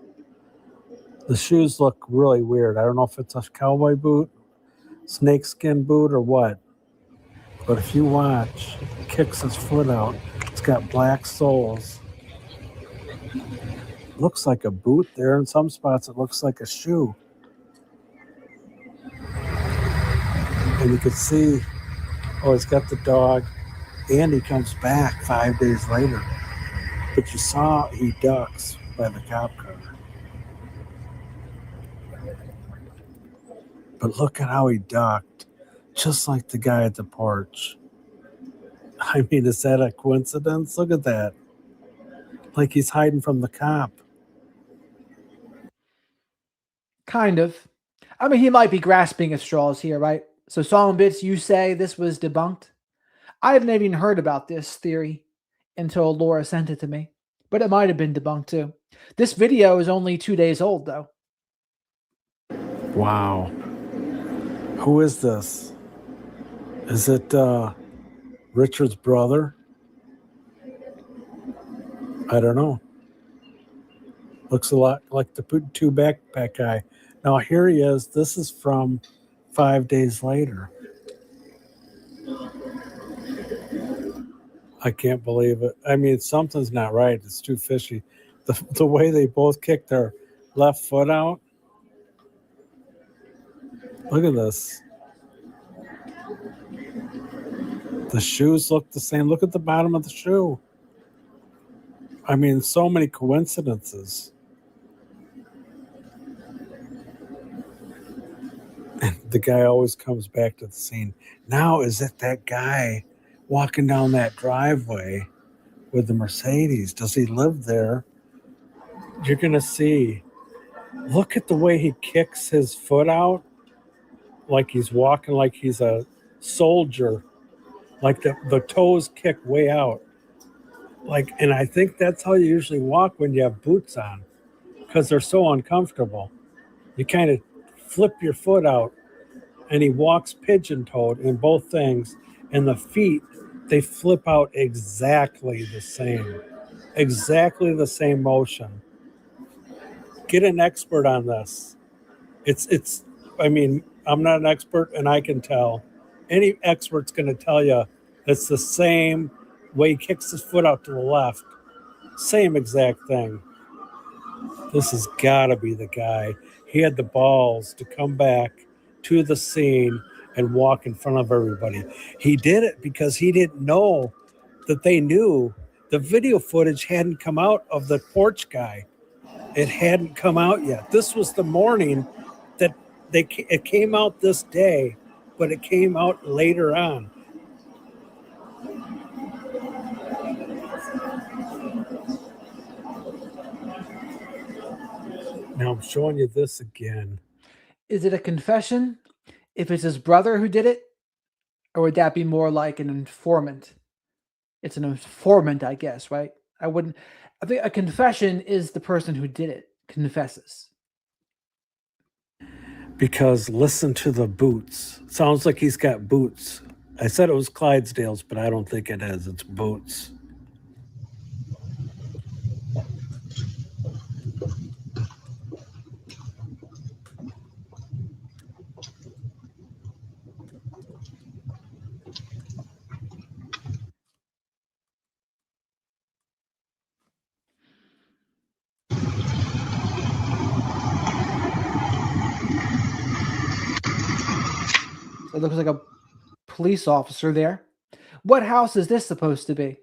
M: The shoes look really weird. I don't know if it's a cowboy boot, snakeskin boot, or what. But if you watch, he kicks his foot out. It's got black soles. Looks like a boot there. In some spots, it looks like a shoe. And you can see, oh, he's got the dog, and he comes back 5 days later. But you saw he ducks by the cop car. But look at how he ducked, just like the guy at the porch. I mean, is that a coincidence? Look at that. Like he's hiding from the cop.
A: Kind of. I mean, he might be grasping at straws here, right? So, Song Bits, you say this was debunked? I hadn't even heard about this theory until Laura sent it to me, but it might have been debunked too. This video is only 2 days old, though.
M: Wow. Who is this? Is it Richard's brother? I don't know. Looks a lot like the two backpack guy. Now here he is. This is from 5 days later. I can't believe it. I mean, something's not right. It's too fishy. The way they both kicked their left foot out. Look at this. The shoes look the same. Look at the bottom of the shoe. I mean, so many coincidences. And the guy always comes back to the scene. Now, is it that guy walking down that driveway with the Mercedes? Does he live there? You're going to see. Look at the way he kicks his foot out. Like he's walking like he's a soldier. Like the toes kick way out. Like, and I think that's how you usually walk when you have boots on, because they're so uncomfortable. You kind of flip your foot out, and he walks pigeon-toed in both things, and the feet, they flip out exactly the same motion. Get an expert on this. It's. I mean, I'm not an expert, and I can tell. Any expert's going to tell you it's the same way he kicks his foot out to the left. Same exact thing. This has got to be the guy. He had the balls to come back to the scene and walk in front of everybody. He did it because he didn't know that they knew the video footage hadn't come out of the porch guy. It hadn't come out yet. This was the morning that it came out this day, but it came out later on. Now I'm showing you this again.
A: Is it a confession if it's his brother who did it? Or would that be more like an informant? It's an informant, I guess, right? I think a confession is the person who did it confesses.
M: because listen to the boots. Sounds like he's got boots. I said it was Clydesdales, but I don't think it is. It's boots.
A: So it looks like a police officer there. What house is this supposed to be?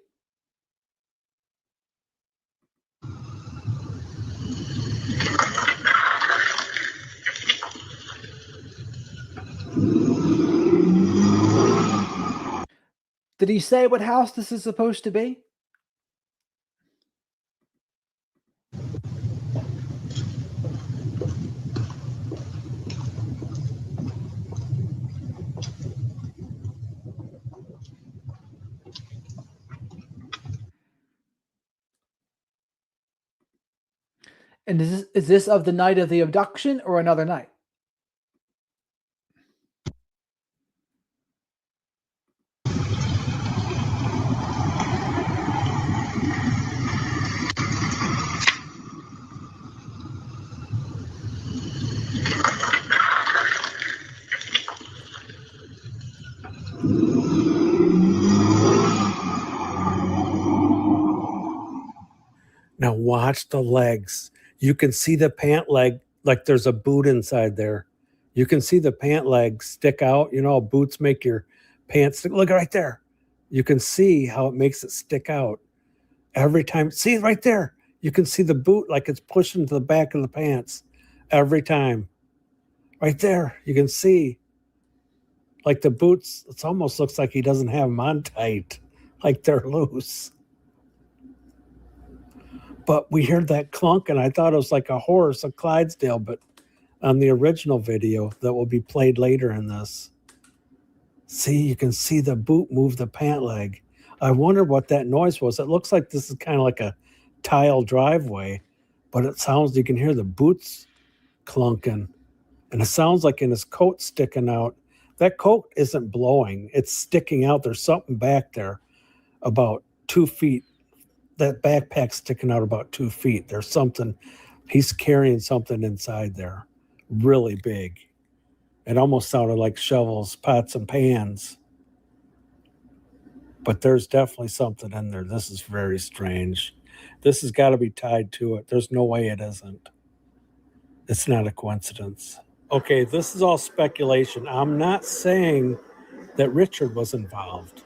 A: Did he say what house this is supposed to be? And is this of the night of the abduction or another night?
M: Now watch the legs. You can see the pant leg like there's a boot inside there. You can see the pant leg stick out. You know how boots make your pants stick? Look right there. You can see how it makes it stick out every time. See right there. You can see the boot like it's pushing to the back of the pants every time. Right there. You can see like the boots. It almost looks like he doesn't have them on tight, like they're loose. But we heard that clunk, and I thought it was like a horse, a Clydesdale, but on the original video that will be played later in this. See, you can see the boot move the pant leg. I wonder what that noise was. It looks like this is kind of like a tile driveway, but it sounds, you can hear the boots clunking, and it sounds like in his coat sticking out. That coat isn't blowing, it's sticking out. There's something back there about 2 feet. That backpack's sticking out about 2 feet. There's something, he's carrying something inside there, really big. It almost sounded like shovels, pots, and pans. But there's definitely something in there. This is very strange. This has got to be tied to it. There's no way it isn't. It's not a coincidence. Okay, this is all speculation. I'm not saying that Richard was involved.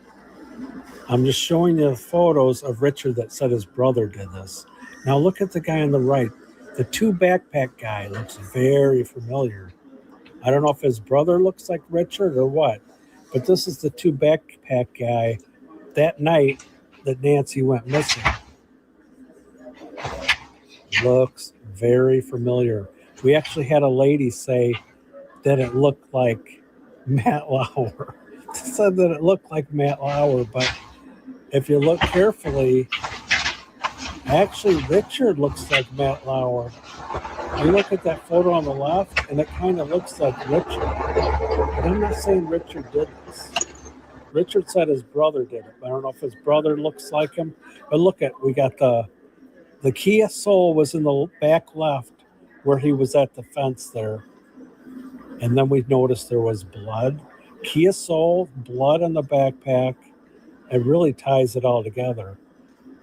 M: I'm just showing you the photos of Richard that said his brother did this. Now look at the guy on the right. The 2 backpack guy looks very familiar. I don't know if his brother looks like Richard or what, but this is the 2 backpack guy that night that Nancy went missing. Looks very familiar. We actually had a lady say that it looked like Matt Lauer. Said that it looked like Matt Lauer, but if you look carefully, actually Richard looks like Matt Lauer. You look at that photo on the left, and it kind of looks like Richard. But I'm not saying Richard did this. Richard said his brother did it. I don't know if his brother looks like him. But look at, we got the Kia Soul was in the back left where he was at the fence there. And then we noticed there was blood. Kia Soul, blood on the backpack. It really ties it all together.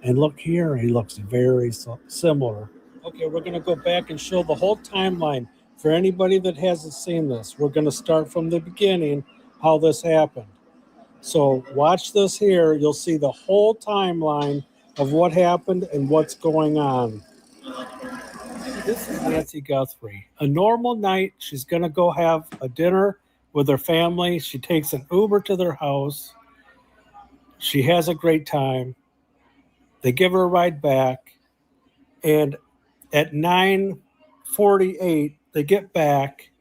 M: And look here, he looks very similar. Okay, we're going to go back and show the whole timeline for anybody that hasn't seen this. We're going to start from the beginning, how this happened. So watch this here. You'll see the whole timeline of what happened and what's going on. This is Nancy Guthrie. A normal night, she's going to go have a dinner with her family. She takes an Uber to their house. She has a great time. They give her a ride back. And at 9:48, they get back.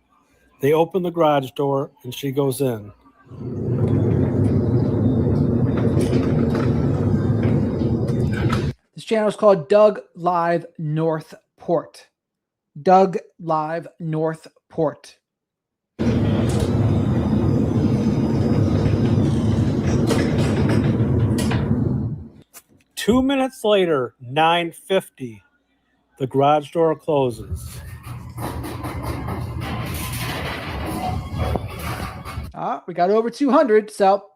M: They open the garage door, and she goes in.
A: This channel is called Doug Live Northport. Doug Live Northport.
M: 2 minutes later, 9:50, the garage door closes.
A: We got over 200. So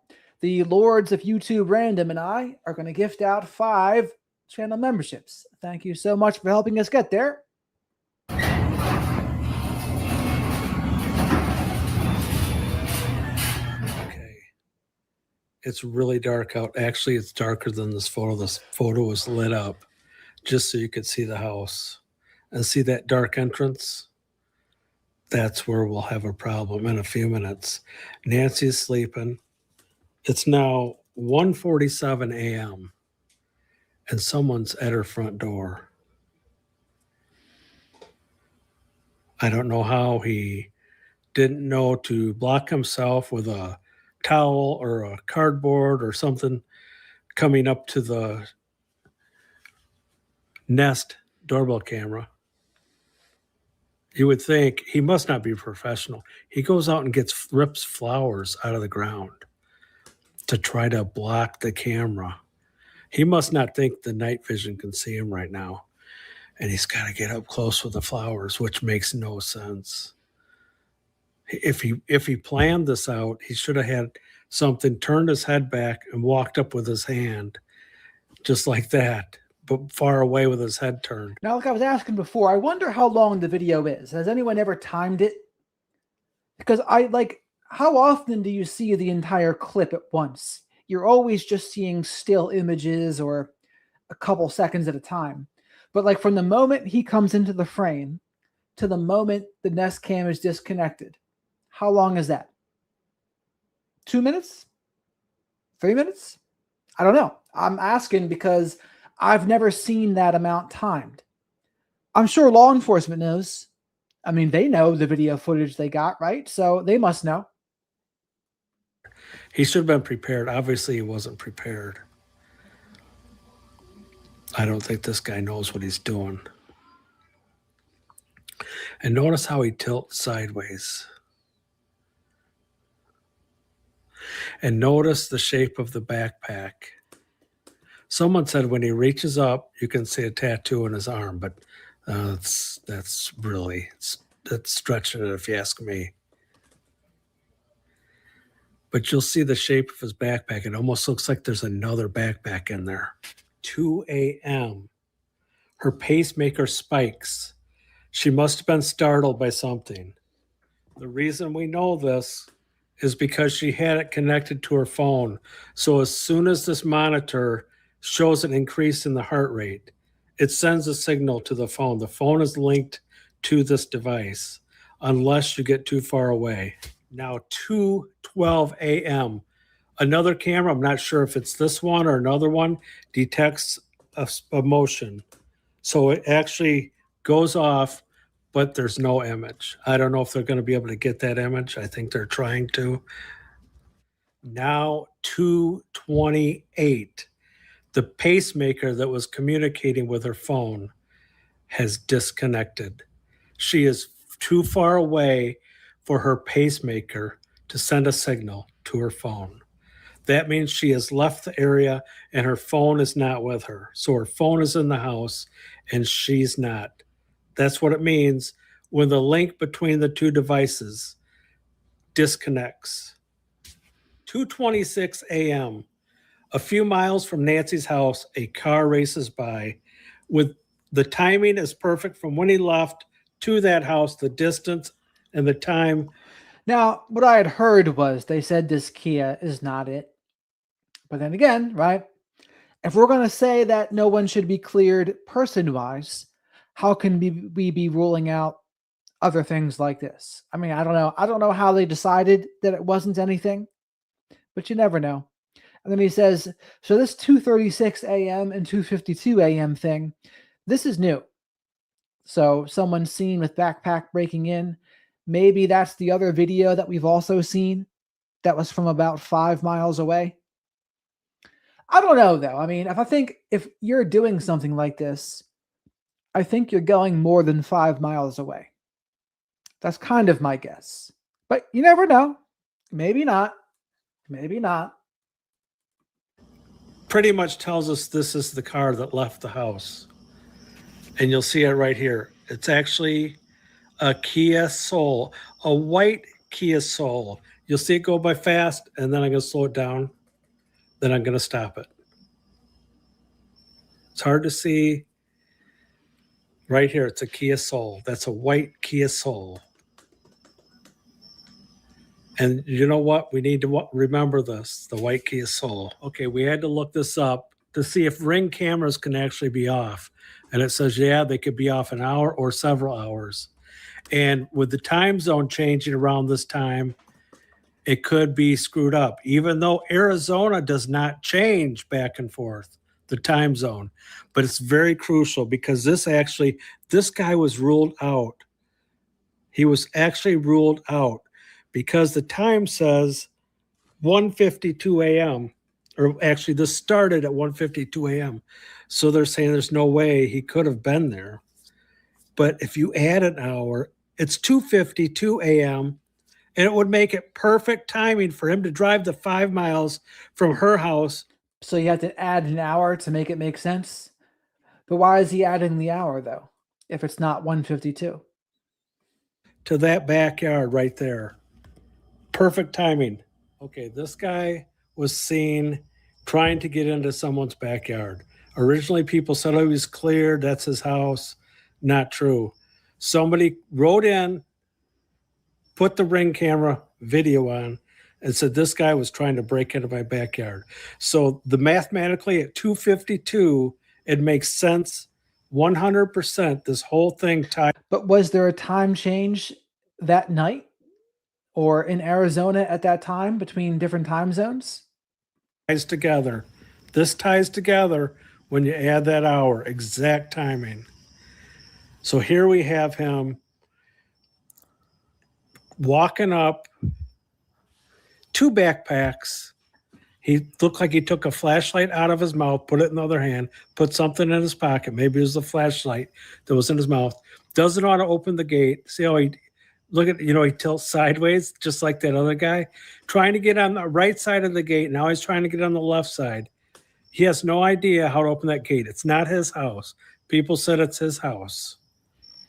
A: the Lords of YouTube Random and I are going to gift out 5 channel memberships. Thank you so much for helping us get there.
M: Okay. It's really dark out. Actually, it's darker than this photo. This photo was lit up just so you could see the house. And see that dark entrance? That's where we'll have a problem in a few minutes. Nancy's sleeping. It's now 1:47 a.m. and someone's at her front door. I don't know how he didn't know to block himself with a towel or a cardboard or something coming up to the Nest doorbell camera. You would think he must not be professional. He goes out and rips flowers out of the ground to try to block the camera. He must not think the night vision can see him right now. And he's got to get up close with the flowers, which makes no sense. If he planned this out, he should have had something, turned his head back and walked up with his hand just like that, but far away with his head turned.
A: Now, like I was asking before, I wonder how long the video is. Has anyone ever timed it? Because how often do you see the entire clip at once? You're always just seeing still images or a couple seconds at a time. But like from the moment he comes into the frame to the moment the Nest cam is disconnected, how long is that? 2 minutes? 3 minutes? I don't know. I'm asking because I've never seen that amount timed. I'm sure law enforcement knows. I mean, they know the video footage they got, right? So they must know.
M: He should have been prepared. Obviously, he wasn't prepared. I don't think this guy knows what he's doing. And notice how he tilts sideways. And notice the shape of the backpack. Someone said when he reaches up, you can see a tattoo on his arm, but that's stretching it if you ask me. But you'll see the shape of his backpack. It almost looks like there's another backpack in there. 2 a.m. Her pacemaker spikes. She must have been startled by something. The reason we know this is because she had it connected to her phone. So as soon as this monitor shows an increase in the heart rate, it sends a signal to the phone. The phone is linked to this device unless you get too far away. Now 2:12 a.m. Another camera, I'm not sure if it's this one or another one, detects a motion. So it actually goes off, but there's no image. I don't know if they're going to be able to get that image. I think they're trying to. Now 2:28. The pacemaker that was communicating with her phone has disconnected. She is too far away for her pacemaker to send a signal to her phone. That means she has left the area and her phone is not with her. So her phone is in the house and she's not. That's what it means when the link between the two devices disconnects. 2:26 a.m. A few miles from Nancy's house, a car races by. With the timing is perfect from when he left to that house, the distance and the time.
A: Now, what I had heard was they said this Kia is not it. But then again, right? If we're going to say that no one should be cleared person-wise, how can we be ruling out other things like this? I mean, I don't know. I don't know how they decided that it wasn't anything, but you never know. And then he says, so this 2:36 a.m. and 2:52 a.m. thing, this is new. So someone seen with backpack breaking in. Maybe that's the other video that we've also seen that was from about 5 miles away. I don't know, though. I mean, if you're doing something like this, I think you're going more than 5 miles away. That's kind of my guess. But you never know. Maybe not. Maybe not.
M: pretty much tells us this is the car that left the house. And you'll see it right here. It's actually a Kia Soul, a white Kia Soul. You'll see it go by fast, and then I'm going to slow it down. Then I'm going to stop it. It's hard to see. Right here, it's a Kia Soul. That's a white Kia Soul. And you know what? We need to remember this, the white Kia Soul. Okay, we had to look this up to see if Ring cameras can actually be off. And it says, yeah, they could be off an hour or several hours. And with the time zone changing around this time, it could be screwed up. Even though Arizona does not change back and forth, the time zone. But it's very crucial because this guy was ruled out. He was actually ruled out because the time says 1:52 a.m. Or actually, this started at 1:52 a.m. So they're saying there's no way he could have been there. But if you add an hour, it's 2:52 a.m. and it would make it perfect timing for him to drive the 5 miles from her house.
A: So you have to add an hour to make it make sense. But why is he adding the hour though, if it's not 1:52?
M: To that backyard right there. Perfect timing. Okay, this guy was seen trying to get into someone's backyard. Originally, people said, oh, he was cleared. That's his house. Not true. Somebody wrote in, put the Ring camera video on, and said this guy was trying to break into my backyard. So mathematically at 2:52, it makes sense 100%. This whole thing tied.
A: But was there a time change that night or in Arizona at that time between different time zones?
M: Ties together. This ties together when you add that hour, exact timing. So here we have him walking up, 2 backpacks. He looked like he took a flashlight out of his mouth, put it in the other hand, put something in his pocket. Maybe it was the flashlight that was in his mouth. Doesn't want to open the gate. See how he tilts sideways, just like that other guy. Trying to get on the right side of the gate. Now he's trying to get on the left side. He has no idea how to open that gate. It's not his house. People said it's his house.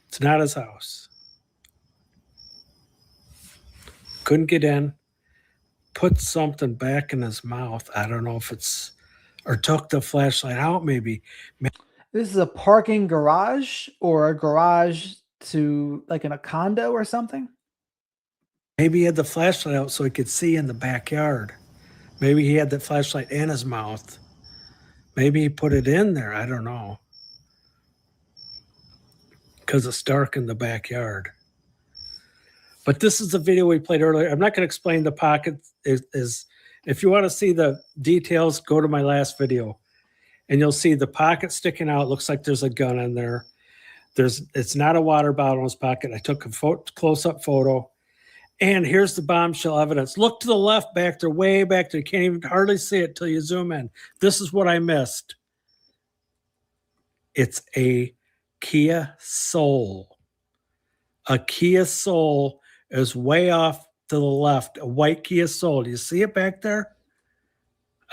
M: It's not his house. Couldn't get in. Put something back in his mouth. I don't know if or took the flashlight out maybe.
A: This is a parking garage or a garage to like in a condo or something?
M: Maybe he had the flashlight out so he could see in the backyard. Maybe he had the flashlight in his mouth. Maybe he put it in there. I don't know. Because it's dark in the backyard. But this is the video we played earlier. I'm not going to explain the pocket. If you want to see the details, go to my last video. And you'll see the pocket sticking out. Looks like there's a gun in there. It's not a water bottle in his pocket. I took a close-up photo. And here's the bombshell evidence. Look to the left back there, way back there. You can't even hardly see it till you zoom in. This is what I missed. It's a Kia Soul. A Kia Soul is way off to the left, a white Kia Soul. Do you see it back there?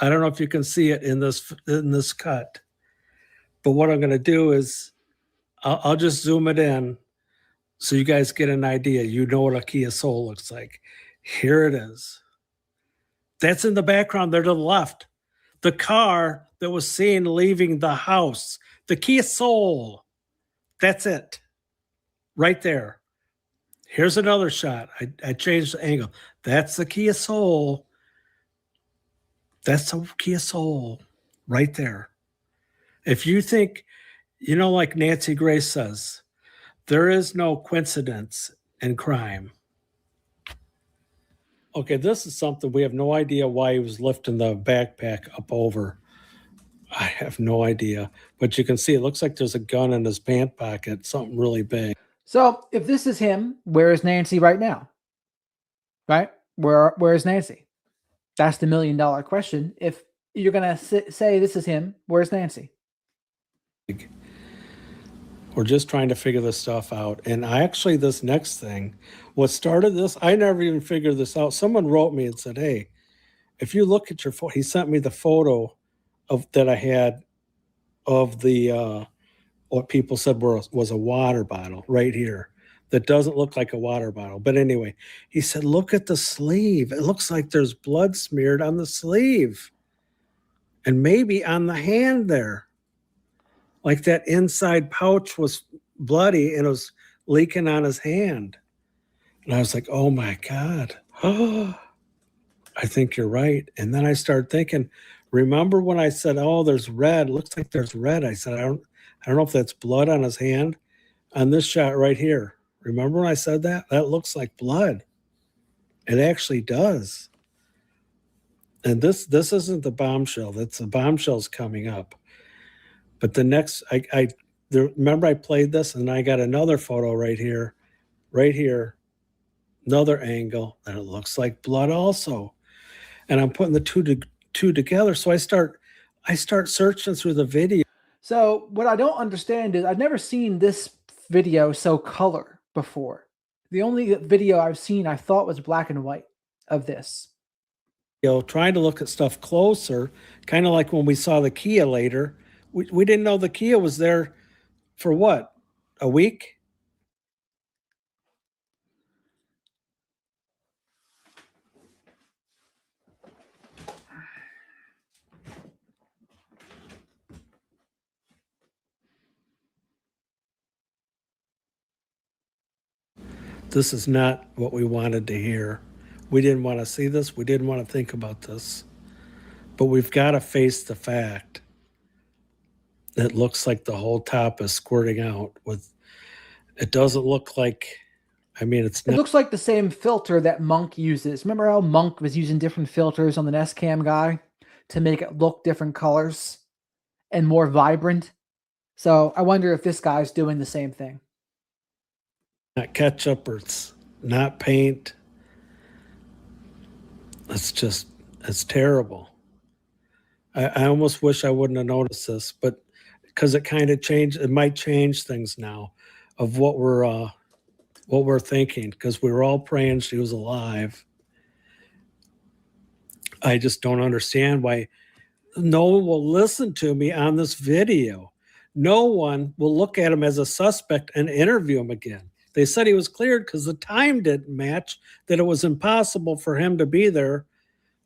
M: I don't know if you can see it in this cut. But what I'm going to do is I'll just zoom it in so you guys get an idea. You know what a Kia Soul looks like. Here it is. That's in the background there to the left. The car that was seen leaving the house. The Kia Soul. That's it. Right there. Here's another shot. I changed the angle. That's the Kia Soul. That's the Kia Soul. Right there. If you think, like Nancy Grace says, there is no coincidence in crime. Okay, this is something we have no idea why he was lifting the backpack up over. I have no idea. But you can see it looks like there's a gun in his pant pocket, something really big.
A: So if this is him, where is Nancy right now? Right? Where is Nancy? That's the $1 million question. If you're going to say this is him, where's Nancy?
M: We're just trying to figure this stuff out. And this next thing, what started this, I never even figured this out. Someone wrote me and said, hey, if you look at your photo, he sent me the photo that I had of the what people said was a water bottle right here that doesn't look like a water bottle. But anyway, he said, look at the sleeve. It looks like there's blood smeared on the sleeve and maybe on the hand there. Like that inside pouch was bloody and it was leaking on his hand. And I was like, oh my God. Oh, I think you're right. And then I started thinking, remember when I said, oh, there's red, looks like there's red. I said, I don't know if that's blood on his hand on this shot right here. Remember when I said that? That looks like blood. It actually does. And this isn't the bombshell. That's the bombshell's coming up. But the next, remember I played this and I got another photo right here, another angle, and it looks like blood also. And I'm putting the two together. So I start searching through the video.
A: So what I don't understand is I've never seen this video so color before. The only video I've seen I thought was black and white of this.
M: Trying to look at stuff closer, kind of like when we saw the Kia later. We didn't know the Kia was there for what? A week? This is not what we wanted to hear. We didn't want to see this. We didn't want to think about this. But we've got to face the fact that it looks like the whole top is squirting out. It doesn't look like, it
A: looks like the same filter that Monk uses. Remember how Monk was using different filters on the Nest Cam guy to make it look different colors and more vibrant? So I wonder if this guy's doing the same thing.
M: Not ketchup or it's not paint. It's terrible. I almost wish I wouldn't have noticed this, but because it kind of it might change things now of what we're thinking, because we were all praying she was alive. I just don't understand why no one will listen to me on this video. No one will look at him as a suspect and interview him again. They said he was cleared because the time didn't match, that it was impossible for him to be there.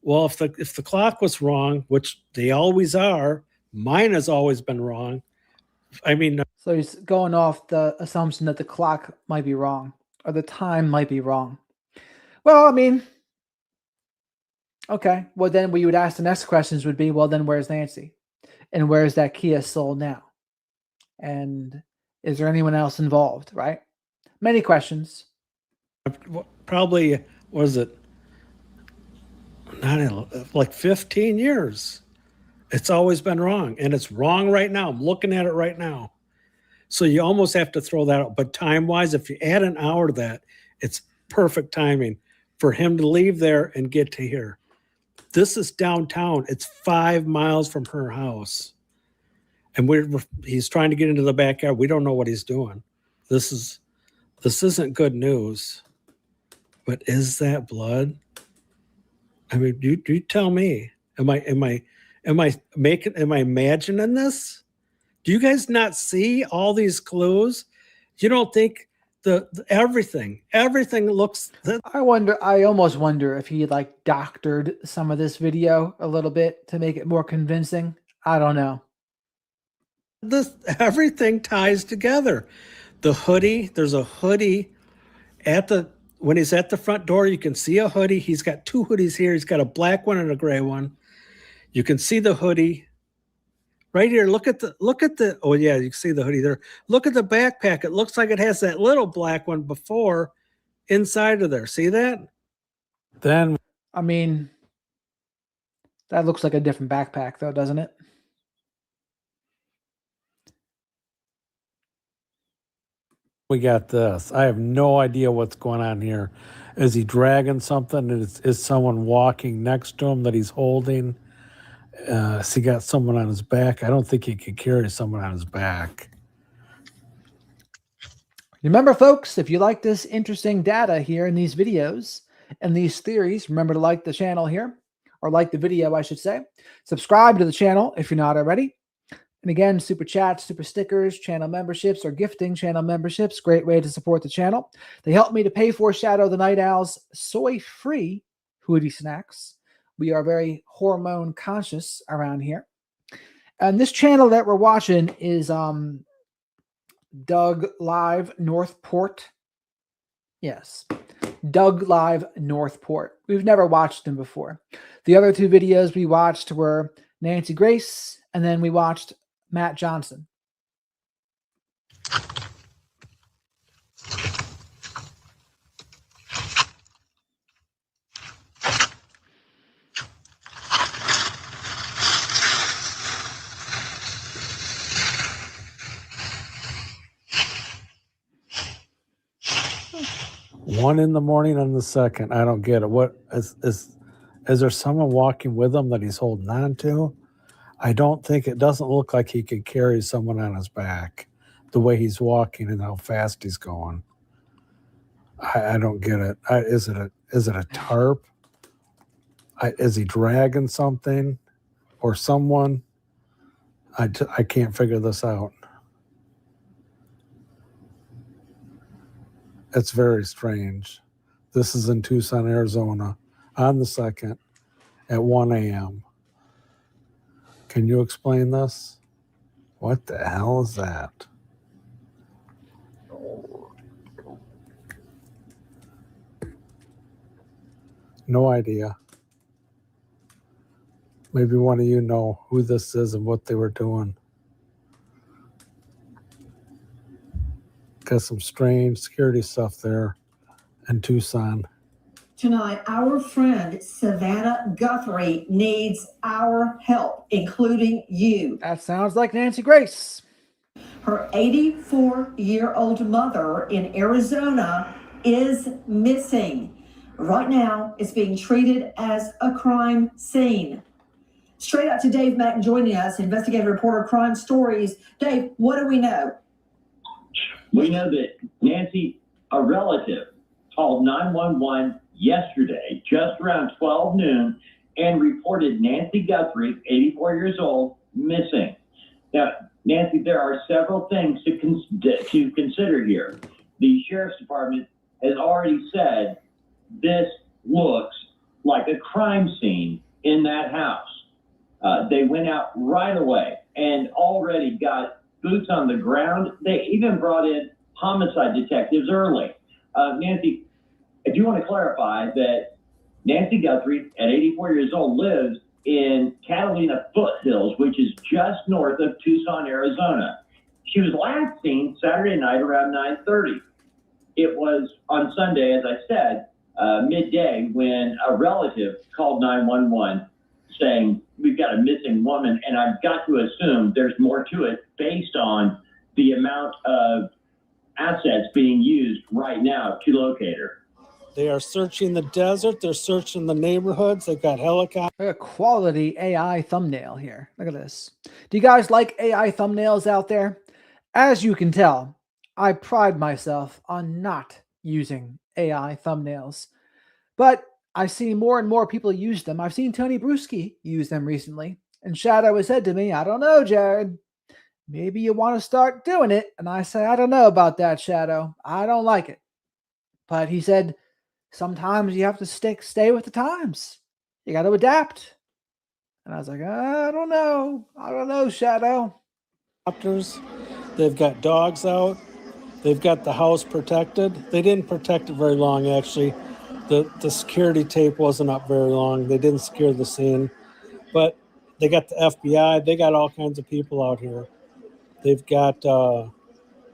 M: Well, if the clock was wrong, which they always are, mine has always been wrong.
A: So he's going off the assumption that the clock might be wrong or the time might be wrong. Well, okay. Well, then we would ask the next questions would be, well, then where's Nancy? And where's that Kia sold now? And is there anyone else involved, right? Many questions.
M: Probably, was it not like 15 years? It's always been wrong, and it's wrong right now. I'm looking at it right now. So you almost have to throw that out. But time-wise, if you add an hour to that, it's perfect timing for him to leave there and get to here. This is downtown. It's 5 miles from her house. And he's trying to get into the backyard. We don't know what he's doing. This isn't good news. But is that blood? You tell me. Am I imagining this? Do you guys not see all these clues? You don't think everything looks.
A: I almost wonder if he doctored some of this video a little bit to make it more convincing. I don't know.
M: Everything ties together. The hoodie, there's a hoodie when he's at the front door, you can see a hoodie. He's got two hoodies here. He's got a black one and a gray one. You can see the hoodie right here. Look at the, oh yeah, you can see the hoodie there. Look at the backpack. It looks like it has that little black one before inside of there. See that? Then,
A: that looks like a different backpack though, doesn't it?
M: We got this. I have no idea what's going on here. Is he dragging something? Is someone walking next to him that he's holding? Has he got someone on his back? I don't think he could carry someone on his back.
A: Remember, folks, if you like this interesting data here in these videos and these theories, remember to like the channel here. or like the video, I should say. Subscribe to the channel if you're not already. And again, super chats, super stickers, channel memberships, or gifting channel memberships. Great way to support the channel. They help me to pay for Shadow the Night Owl's soy-free hoodie snacks. We are very hormone conscious around here. And this channel that we're watching is Doug Live Northport. Yes, Doug Live Northport. We've never watched him before. The other two videos we watched were Nancy Grace, and then we watched Matt Johnson.
M: One in the morning on the second. I don't get it. What is there someone walking with him that he's holding on to? I don't think it doesn't look like he could carry someone on his back the way he's walking and how fast he's going. I don't get it. Is it a tarp? Is he dragging something or someone? I can't figure this out. It's very strange. This is in Tucson, Arizona on the 2nd at 1 a.m. Can you explain this? What the hell is that? No idea. Maybe one of you know who this is and what they were doing. Got some strange security stuff there in Tucson.
B: Tonight, our friend Savannah Guthrie needs our help, including you.
A: That sounds like Nancy Grace.
B: Her 84-year-old mother in Arizona is missing. Right now, it's being treated as a crime scene. Straight out to Dave Mack joining us, investigative reporter, Crime Stories. Dave, what do we know?
N: We know that Nancy, a relative, called 911 yesterday, just around 12 noon, and reported Nancy Guthrie, 84 years old, missing. Now, Nancy, there are several things to consider here. The Sheriff's Department has already said this looks like a crime scene in that house. They went out right away and already got boots on the ground. They even brought in homicide detectives early. Nancy, I do want to clarify that Nancy Guthrie, at 84 years old, lives in Catalina Foothills, which is just north of Tucson, Arizona. She was last seen Saturday night around 9:30. It was on Sunday, as I said, midday, when a relative called 911 saying, we've got a missing woman, and I've got to assume there's more to it based on the amount of assets being used right now to locate her.
M: They are searching the desert. They're searching the neighborhoods. They've got helicopters.
A: A quality AI thumbnail here. Look at this. Do you guys like AI thumbnails out there? As you can tell, I pride myself on not using AI thumbnails. But I see more and more people use them. I've seen Tony Bruschi use them recently. And Shadow has said to me, I don't know, Jared. Maybe you want to start doing it. And I say, I don't know about that, Shadow. I don't like it. But he said, sometimes you have to stay with the times. You got to adapt. And I was like, I don't know. I don't know, Shadow.
M: They've got dogs out. They've got the house protected. They didn't protect it very long, actually. The security tape wasn't up very long. They didn't secure the scene. But they got the FBI. They got all kinds of people out here. They've got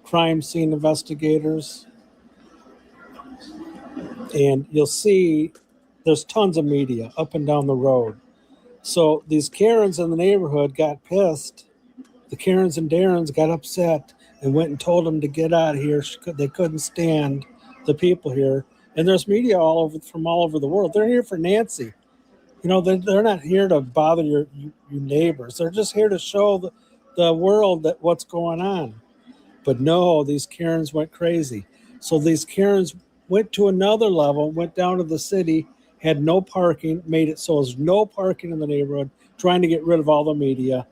M: crime scene investigators. And you'll see there's tons of media up and down the road. So these Karens in the neighborhood got pissed. The Karens and Darrens got upset and went and told them to get out of here. They couldn't stand the people here. And there's media from all over the world. They're here for Nancy. You know, they're not here to bother your neighbors. They're just here to show the world that what's going on. But no, these Karens went crazy. So these Karens went to another level, went down to the city had no parking, made it so there's no parking in the neighborhood, trying to get rid of all the media.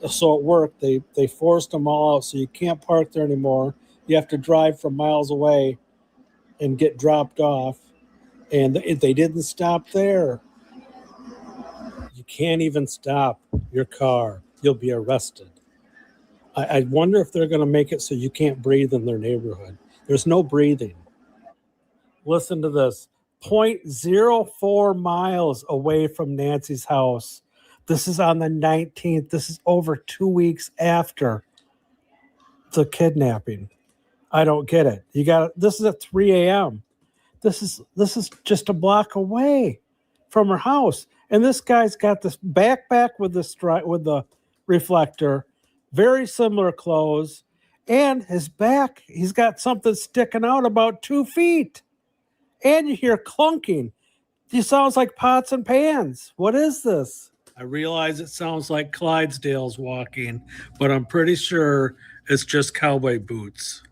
M: So it worked. They forced them all out, so you can't park there anymore. You have to drive from miles away and get dropped off. And if they didn't stop there, you can't even stop your car. You'll be arrested. I wonder if they're going to make it so you can't breathe in their neighborhood. There's no breathing. Listen to this. 0.04 miles away from Nancy's house. This is on the 19th. This is over 2 weeks after the kidnapping. I don't get it. This is at 3 a.m. This is just a block away from her house. And this guy's got this backpack with the reflector, very similar clothes, and his back, he's got something sticking out about 2 feet. And you hear clunking. It sounds like pots and pans. What is this? I realize it sounds like Clydesdale's walking, but I'm pretty sure it's just cowboy boots.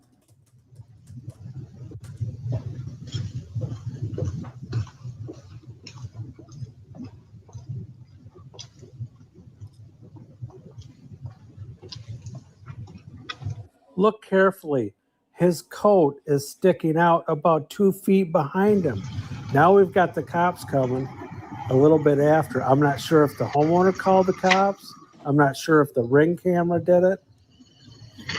M: Look carefully. His coat is sticking out about 2 feet behind him. Now we've got the cops coming a little bit after. I'm not sure if the homeowner called the cops. I'm not sure if the Ring camera did it.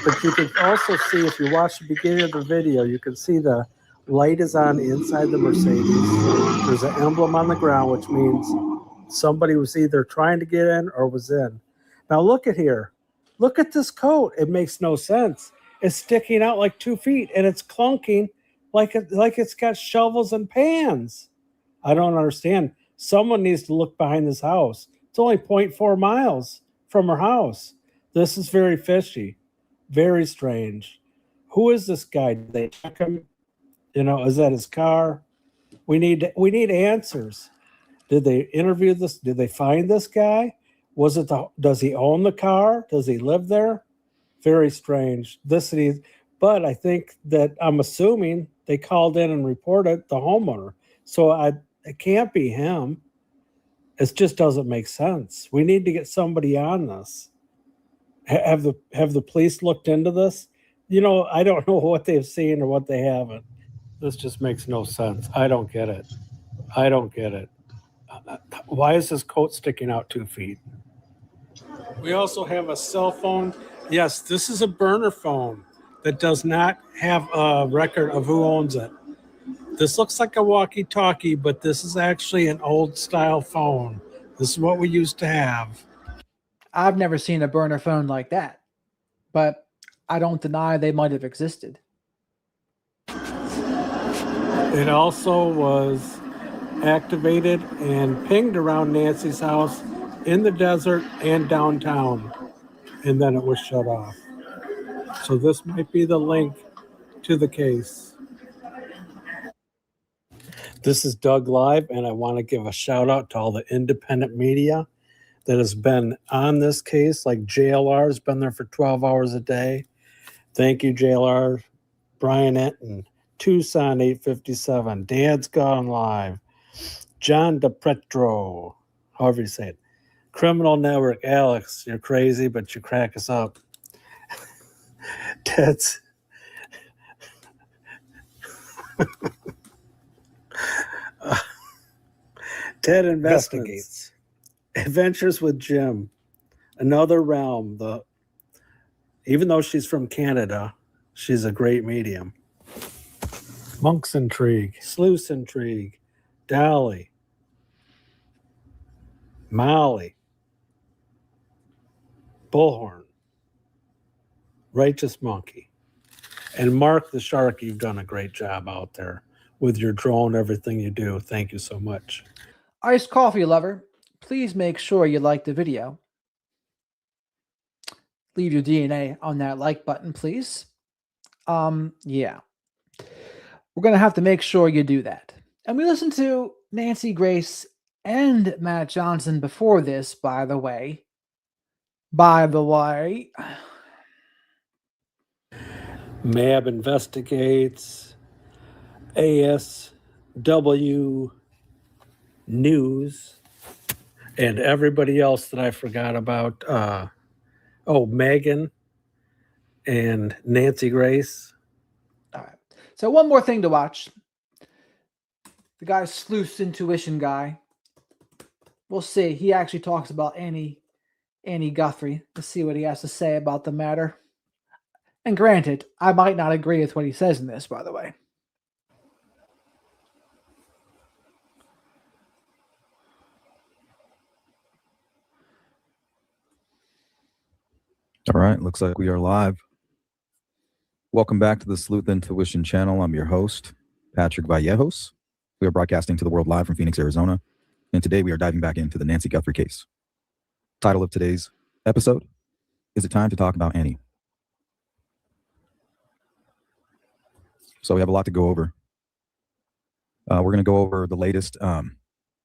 M: But you can also see, if you watch the beginning of the video, you can see the light is on inside the Mercedes. There's an emblem on the ground, which means somebody was either trying to get in or was in. Now look at here. Look at this coat. It makes no sense. It's sticking out like 2 feet, and it's clunking like it's got shovels and pans. I don't understand. Someone needs to look behind this house. It's only 0.4 miles from her house. This is very fishy, very strange. Who is this guy? Did they check him? Is that his car? We need answers. Did they interview this? Did they find this guy? Does he own the car? Does he live there? Very strange. But I think that I'm assuming they called in and reported the homeowner. So it can't be him. It just doesn't make sense. We need to get somebody on this. Have the police looked into this? I don't know what they've seen or what they haven't. This just makes no sense. I don't get it. Why is his coat sticking out 2 feet? We also have a cell phone. Yes, this is a burner phone that does not have a record of who owns it. This looks like a walkie-talkie, but this is actually an old-style phone. This is what we used to have.
A: I've never seen a burner phone like that, but I don't deny they might have existed.
M: It also was activated and pinged around Nancy's house in the desert and downtown, and then it was shut off. So this might be the link to the case. This is Doug Live, and I want to give a shout out to all the independent media that has been on this case. Like JLR has been there for 12 hours a day. Thank you, JLR. Brian Enton, Tucson 857, Dad's Gone Live, John DePretro, however you say it, Criminal Network, Alex, you're crazy, but you crack us up. Ted's Ted Investigates, Adventures with Jim, Another Realm. Even though she's from Canada, she's a great medium. Monk's Intrigue, Sleuth's Intrigue, Dolly, Molly, Bullhorn, Righteous Monkey, and Mark the Shark. You've done a great job out there with your drone, everything you do. Thank you so much.
A: Iced coffee lover, please make sure you like the video. Leave your DNA on that like button, please. Yeah. We're going to have to make sure you do that. And we listened to Nancy Grace and Matt Johnson before this, by the way.
M: MAB Investigates, ASW, news, and everybody else that I forgot about. Megan and Nancy Grace.
A: All right. So one more thing to watch. The guy Sleuth's intuition guy. We'll see. He actually talks about Annie Guthrie. Let's see what he has to say about the matter. And granted, I might not agree with what he says in this, by the way.
O: All right, looks like we are live. Welcome back to the Sleuth Intuition channel. I'm your host, Patrick Vallejos. We are broadcasting to the world live from Phoenix, Arizona. And today we are diving back into the Nancy Guthrie case. Title of today's episode, Is It Time to Talk About Annie? So we have a lot to go over. We're going to go over the latest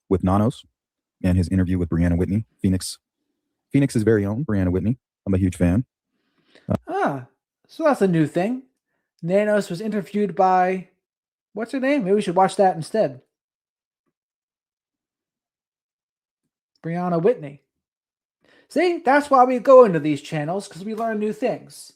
O: with Nanos and his interview with Brianna Whitney, Phoenix's very own Brianna Whitney. I'm a huge fan.
A: So that's a new thing. Nanos was interviewed by, what's her name? Maybe we should watch that instead. Brianna Whitney. See, that's why we go into these channels, because we learn new things.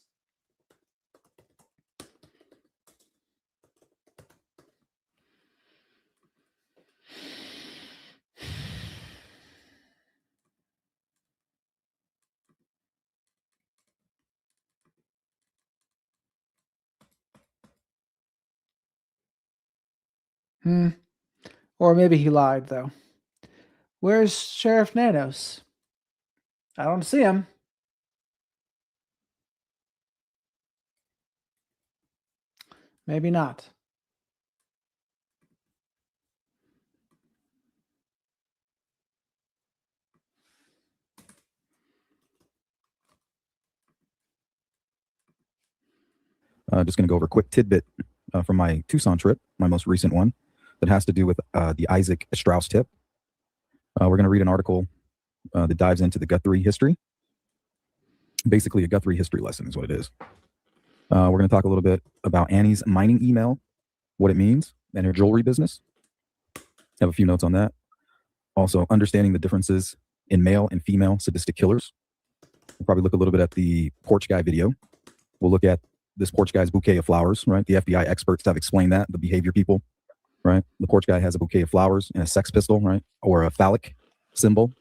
A: Or maybe he lied, though. Where's Sheriff Nanos? I don't see him. Maybe not.
O: Just going to go over a quick tidbit from my Tucson trip, my most recent one, that has to do with the Isaac Strauss tip. We're going to read an article that dives into the Guthrie history. Basically, a Guthrie history lesson is what it is. We're going to talk a little bit about Annie's mining email, what it means, and her jewelry business. Have a few notes on that. Also, understanding the differences in male and female sadistic killers. We'll probably look a little bit at the porch guy video. We'll look at this porch guy's bouquet of flowers, right? The FBI experts have explained that, the behavior people, right? The porch guy has a bouquet of flowers and a sex pistol, right? Or a phallic symbol.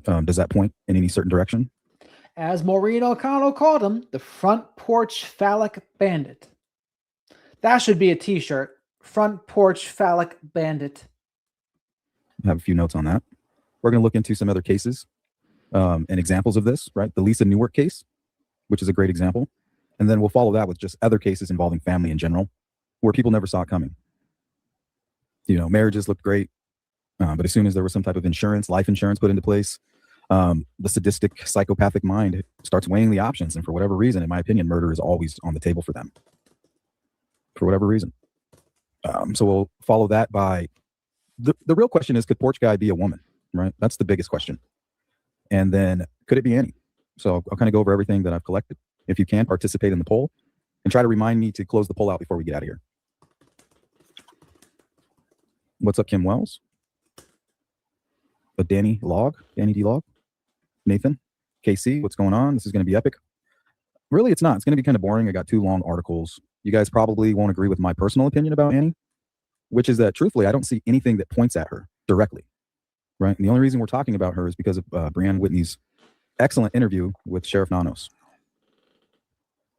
O: Does that point in any certain direction?
A: As Maureen O'Connell called him, the front porch phallic bandit. That should be a t-shirt. Front porch phallic bandit.
O: I have a few notes on that. We're going to look into some other cases and examples of this, right? The Lisa Newark case, which is a great example. And then we'll follow that with just other cases involving family in general, where people never saw it coming. You know, marriages looked great, but as soon as there was some type of insurance, life insurance put into place, the sadistic, psychopathic mind starts weighing the options. And for whatever reason, in my opinion, murder is always on the table for them. For whatever reason. So we'll follow that by, the real question is, could porch guy be a woman, right? That's the biggest question. And then, could it be Annie? So I'll kind of go over everything that I've collected. If you can, participate in the poll and try to remind me to close the poll out before we get out of here. What's up, Kim Wells? Danny D. Log? Nathan? KC, what's going on? This is going to be epic. Really, it's not. It's going to be kind of boring. I got 2 long articles. You guys probably won't agree with my personal opinion about Annie, which is that, truthfully, I don't see anything that points at her directly, right? And the only reason we're talking about her is because of Brianna Whitney's excellent interview with Sheriff Nanos.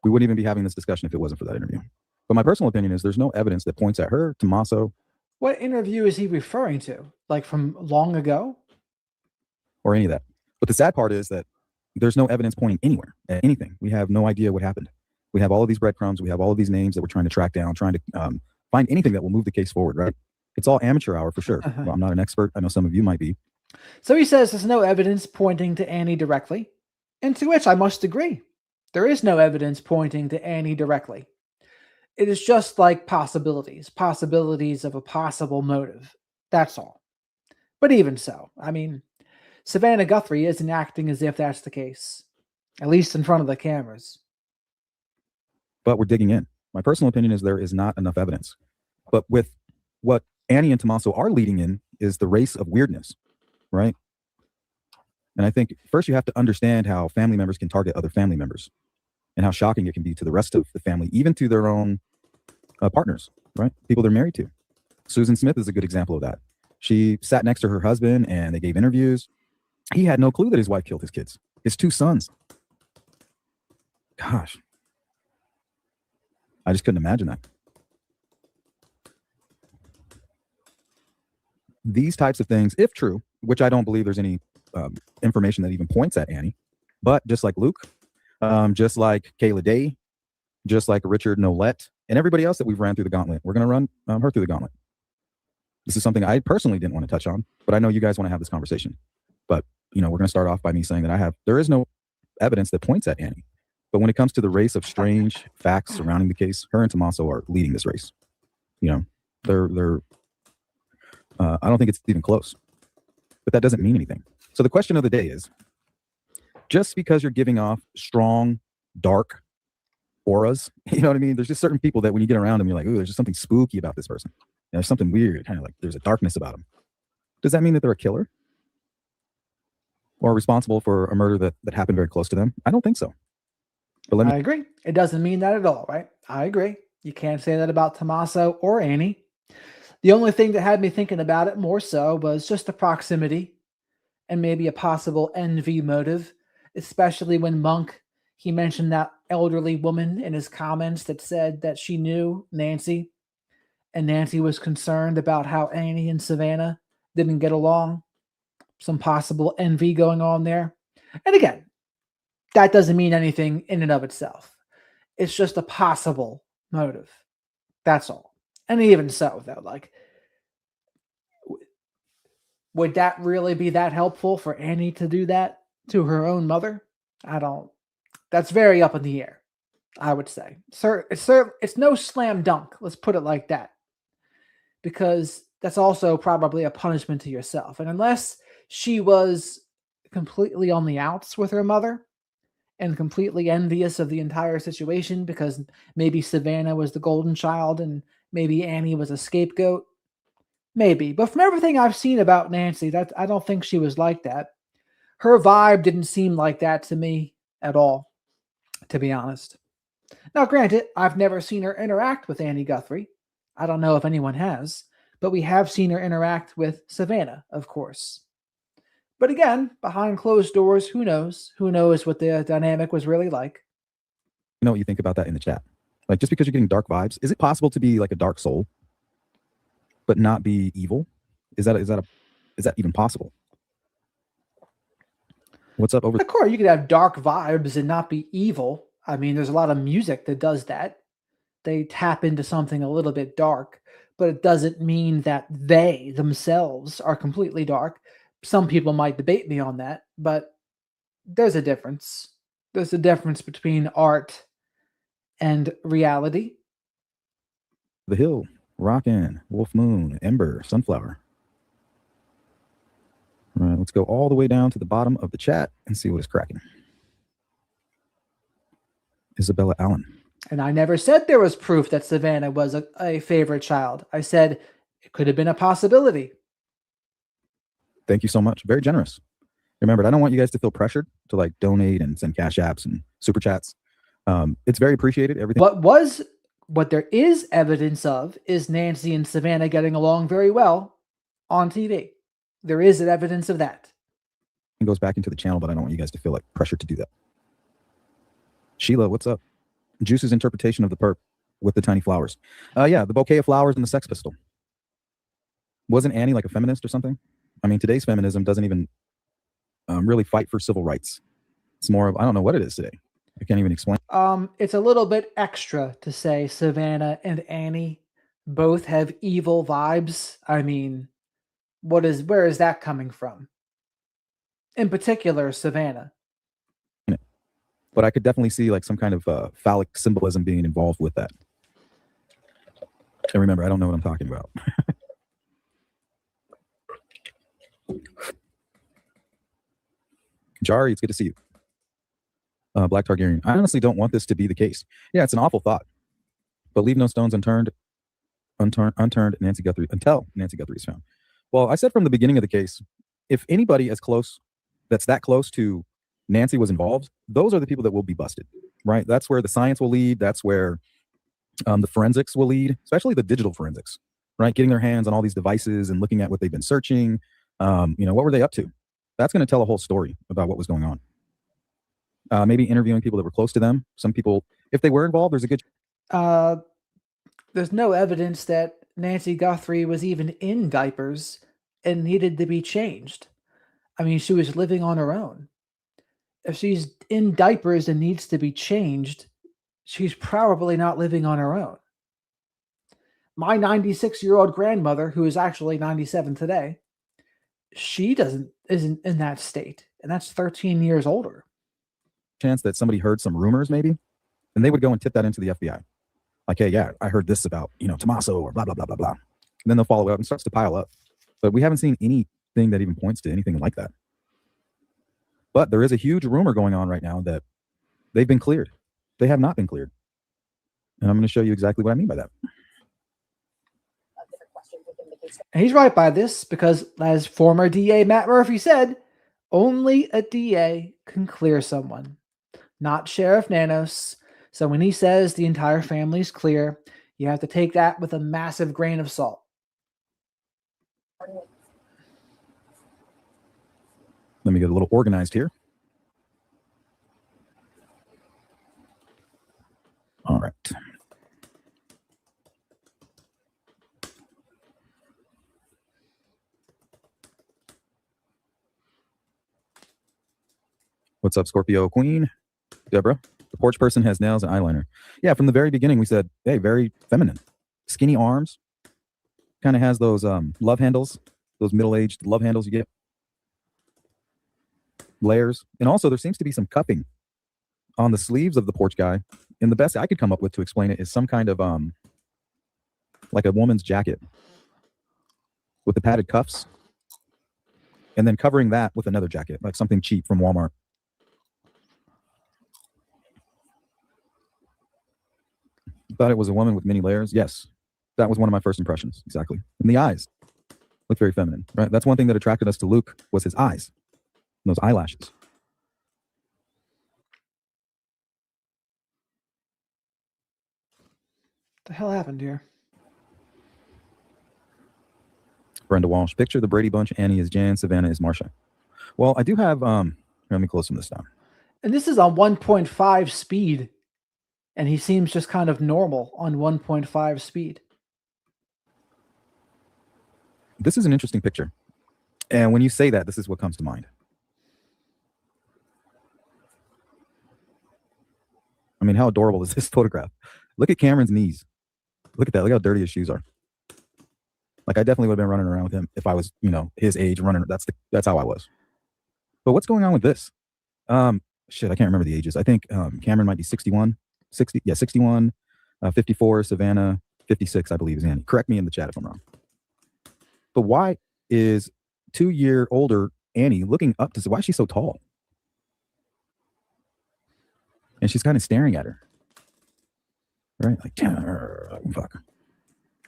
O: We wouldn't even be having this discussion if it wasn't for that interview. But my personal opinion is there's no evidence that points at her, Tommaso.
A: What interview is he referring to? Like from long ago?
O: Or any of that. But the sad part is that there's no evidence pointing anywhere at anything. We have no idea what happened. We have all of these breadcrumbs. We have all of these names that we're trying to track down, trying to find anything that will move the case forward, right? It's all amateur hour for sure. Well, I'm not an expert. I know some of you might be.
A: So he says there's no evidence pointing to Annie directly, and to which I must agree. There is no evidence pointing to Annie directly. It is just like possibilities of a possible motive. That's all. But even so, I mean, Savannah Guthrie isn't acting as if that's the case, at least in front of the cameras.
O: But we're digging in. My personal opinion is there is not enough evidence. But with what Annie and Tommaso are leading in is the race of weirdness, right? And I think first you have to understand how family members can target other family members and how shocking it can be to the rest of the family, even to their own partners, right? People they're married to. Susan Smith is a good example of that. She sat next to her husband and they gave interviews. He had no clue that his wife killed his kids, his 2 sons. Gosh, I just couldn't imagine that. These types of things, if true, which I don't believe there's any information that even points at Annie, but just like Luke, just like Kayla Day, just like Richard Nolette, and everybody else that we've ran through the gauntlet, we're going to run her through the gauntlet. This is something I personally didn't want to touch on, but I know you guys want to have this conversation. But, we're going to start off by me saying that there is no evidence that points at Annie. But when it comes to the race of strange facts surrounding the case, her and Tommaso are leading this race. They're I don't think it's even close, but that doesn't mean anything. So the question of the day is, just because you're giving off strong, dark auras, you know what I mean? There's just certain people that when you get around them, you're like, ooh, there's just something spooky about this person. There's something weird, kind of like there's a darkness about them. Does that mean that they're a killer? Or responsible for a murder that happened very close to them? I don't think so. But
A: I agree. It doesn't mean that at all, right? I agree. You can't say that about Tommaso or Annie. The only thing that had me thinking about it more so was just the proximity and maybe a possible envy motive, especially when Monk, he mentioned that elderly woman in his comments that said that she knew Nancy, and Nancy was concerned about how Annie and Savannah didn't get along. Some possible envy going on there. And again, that doesn't mean anything in and of itself. It's just a possible motive. That's all. And even so, though, like, would that really be that helpful for Annie to do that to her own mother? That's very up in the air, I would say. It's no slam dunk. Let's put it like that. Because that's also probably a punishment to yourself. And unless she was completely on the outs with her mother and completely envious of the entire situation because maybe Savannah was the golden child and maybe Annie was a scapegoat. Maybe. But from everything I've seen about Nancy, I don't think she was like that. Her vibe didn't seem like that to me at all, to be honest. Now, granted, I've never seen her interact with Annie Guthrie. I don't know if anyone has, but we have seen her interact with Savannah, of course. But again, behind closed doors, who knows? Who knows what the dynamic was really like?
O: You know what you think about that in the chat? Like, just because you're getting dark vibes, is it possible to be like a dark soul, but not be evil? Is that even possible? What's up over?
A: Of course, you could have dark vibes and not be evil. I mean, there's a lot of music that does that. They tap into something a little bit dark, but it doesn't mean that they themselves are completely dark. Some people might debate me on that, but there's a difference. There's a difference between art and reality.
O: The Hill, Rockin', Wolf Moon, Ember, Sunflower. All right, let's go all the way down to the bottom of the chat and see what is cracking. Isabella Allen.
A: And I never said there was proof that Savannah was a favorite child. I said it could have been a possibility.
O: Thank you so much. Very generous. Remember, I don't want you guys to feel pressured to like donate and send cash apps and super chats. It's very appreciated. Everything.
A: What there is evidence of is Nancy and Savannah getting along very well on TV. There is evidence of that.
O: It goes back into the channel, but I don't want you guys to feel like pressured to do that. Sheila, what's up? Juice's interpretation of the perp with the tiny flowers. Yeah, the bouquet of flowers and the Sex Pistol. Wasn't Annie like a feminist or something? I mean, today's feminism doesn't even really fight for civil rights. It's more of, I don't know what it is today. I can't even explain.
A: It's a little bit extra to say Savannah and Annie both have evil vibes. I mean, where is that coming from? In particular, Savannah.
O: But I could definitely see like some kind of phallic symbolism being involved with that. And remember, I don't know what I'm talking about. Jari, it's good to see you. Black Targaryen. I honestly don't want this to be the case. Yeah, it's an awful thought. But leave no stones unturned. unturned Nancy Guthrie until Nancy Guthrie is found. Well, I said from the beginning of the case, if anybody that's that close to Nancy was involved, those are the people that will be busted, right? That's where the science will lead. That's where the forensics will lead, especially the digital forensics, right? Getting their hands on all these devices and looking at what they've been searching. What were they up to? That's going to tell a whole story about what was going on. Maybe interviewing people that were close to them. Some people, if they were involved, there's a good.
A: There's no evidence that Nancy Guthrie was even in diapers and needed to be changed. I mean, she was living on her own. If she's in diapers and needs to be changed, she's probably not living on her own. My 96-year-old grandmother, who is actually 97 today, she isn't in that state, and that's 13 years older.
O: Chance that somebody heard some rumors, maybe, and they would go and tip that into the FBI. Like, hey, yeah, I heard this about, Tommaso or blah, blah, blah, blah, blah. And then they'll follow up and starts to pile up. But we haven't seen anything that even points to anything like that. But there is a huge rumor going on right now that they've been cleared. They have not been cleared. And I'm going to show you exactly what I mean by that.
A: And he's right by this because, as former DA Matt Murphy said, only a DA can clear someone, not Sheriff Nanos. So when he says the entire family's clear, you have to take that with a massive grain of salt.
O: Let me get a little organized here. All right. What's up, Scorpio Queen? Deborah, the porch person has nails and eyeliner. Yeah, from the very beginning, we said, hey, very feminine. Skinny arms. Kind of has those love handles, those middle-aged love handles you get. Layers. And also, there seems to be some cupping on the sleeves of the porch guy. And the best I could come up with to explain it is some kind of, like a woman's jacket with the padded cuffs. And then covering that with another jacket, like something cheap from Walmart. Thought it was a woman with many layers. Yes, that was one of my first impressions. Exactly. And the eyes look very feminine, right? That's one thing that attracted us to Luke was his eyes, and those eyelashes.
A: What the hell happened here?
O: Brenda Walsh. Picture the Brady Bunch. Annie is Jan. Savannah is Marsha. Well, I do have. Let me close some of this down.
A: And this is on 1.5 speed. And he seems just kind of normal on 1.5 speed.
O: This is an interesting picture. And when you say that, this is what comes to mind. I mean, how adorable is this photograph? Look at Cameron's knees. Look at that. Look how dirty his shoes are. Like, I definitely would have been running around with him if I was, his age running. That's how I was. But what's going on with this? Shit, I can't remember the ages. I think Cameron might be 61. 61, 54, Savannah, 56, I believe is Annie. Correct me in the chat if I'm wrong. But why is 2-year-older Annie looking up to, why is she so tall? And she's kind of staring at her. Right? Like, fuck.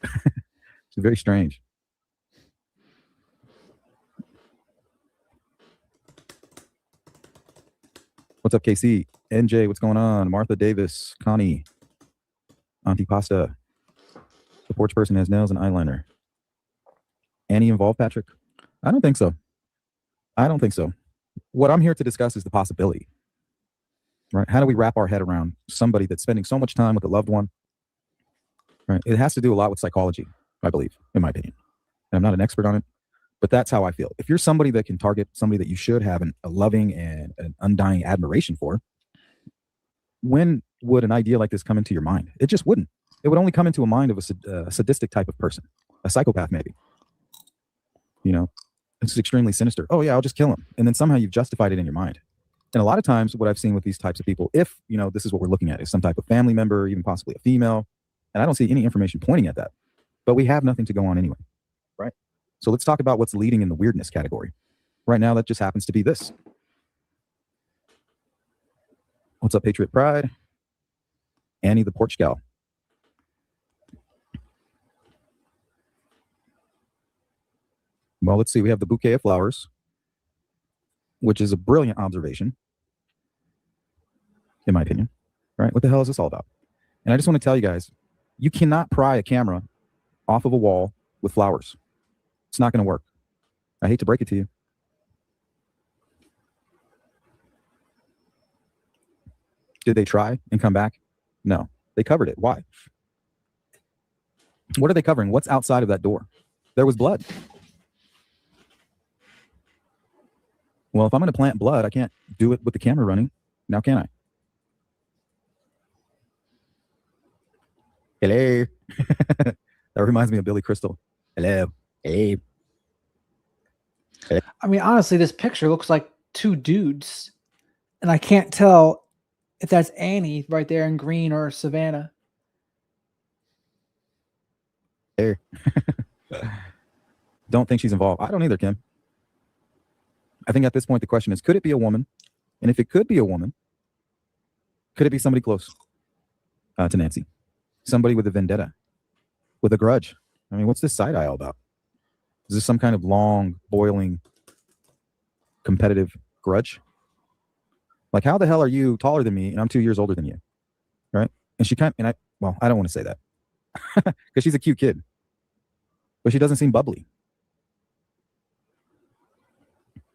O: It's very strange. What's up, KC? NJ, what's going on? Martha Davis, Connie, Auntie Pasta. The porch person has nails and eyeliner. Annie involved, Patrick? I don't think so. I don't think so. What I'm here to discuss is the possibility. Right? How do we wrap our head around somebody that's spending so much time with a loved one? Right? It has to do a lot with psychology, I believe, in my opinion. And I'm not an expert on it, but that's how I feel. If you're somebody that can target somebody that you should have a loving and an undying admiration for, when would an idea like this come into your mind? It just wouldn't. It would only come into a mind of a sadistic type of person, a psychopath maybe. It's extremely sinister. Oh yeah, I'll just kill him. And then somehow you've justified it in your mind. And a lot of times what I've seen with these types of people, if, this is what we're looking at, is some type of family member, even possibly a female, and I don't see any information pointing at that, but we have nothing to go on anyway, right? So let's talk about what's leading in the weirdness category. Right now, that just happens to be this. What's up, Patriot Pride? Annie the porch gal. Well, let's see. We have the bouquet of flowers, which is a brilliant observation, in my opinion. Right? What the hell is this all about? And I just want to tell you guys, you cannot pry a camera off of a wall with flowers. It's not going to work. I hate to break it to you. Did they try and come back? No. They covered it. Why? What are they covering? What's outside of that door? There was blood. Well, if I'm going to plant blood, I can't do it with the camera running. Now can I? Hello. That reminds me of Billy Crystal. Hello. Hey.
A: I mean, honestly, this picture looks like two dudes, and I can't tell if that's Annie right there in green or Savannah.
O: Hey. Don't think she's involved. I don't either, Kim. I think at this point the question is, could it be a woman? And if it could be a woman, could it be somebody close to Nancy? Somebody with a vendetta, with a grudge. I mean, what's this side eye all about? Is this some kind of long, boiling, competitive grudge? Like, how the hell are you taller than me and I'm 2 years older than you? Right? And she kind of, I don't want to say that because she's a cute kid, but she doesn't seem bubbly.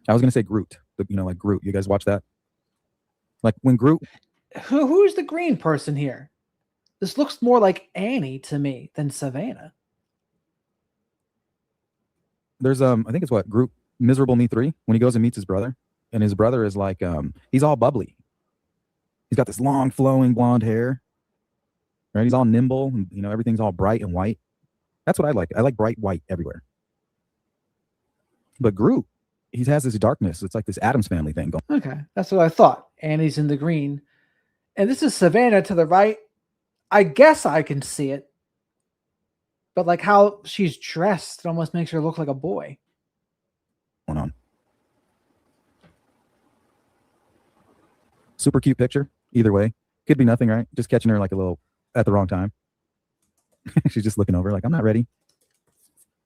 O: I was going to say Groot, but like Groot. You guys watch that? Like when Groot.
A: Who's the green person here? This looks more like Annie to me than Savannah.
O: There's I think it's what, Groot Miserable Me 3, when he goes and meets his brother, and his brother is like he's all bubbly. He's got this long flowing blonde hair. Right? He's all nimble, and everything's all bright and white. That's what I like. I like bright white everywhere. But Groot, he has this darkness. It's like this Addams Family thing going.
A: Okay, that's what I thought. Annie's in the green. And this is Savannah to the right. I guess I can see it. But like how she's dressed, it almost makes her look like a boy.
O: Going on. Super cute picture. Either way. Could be nothing, right? Just catching her like a little at the wrong time. She's just looking over like, I'm not ready.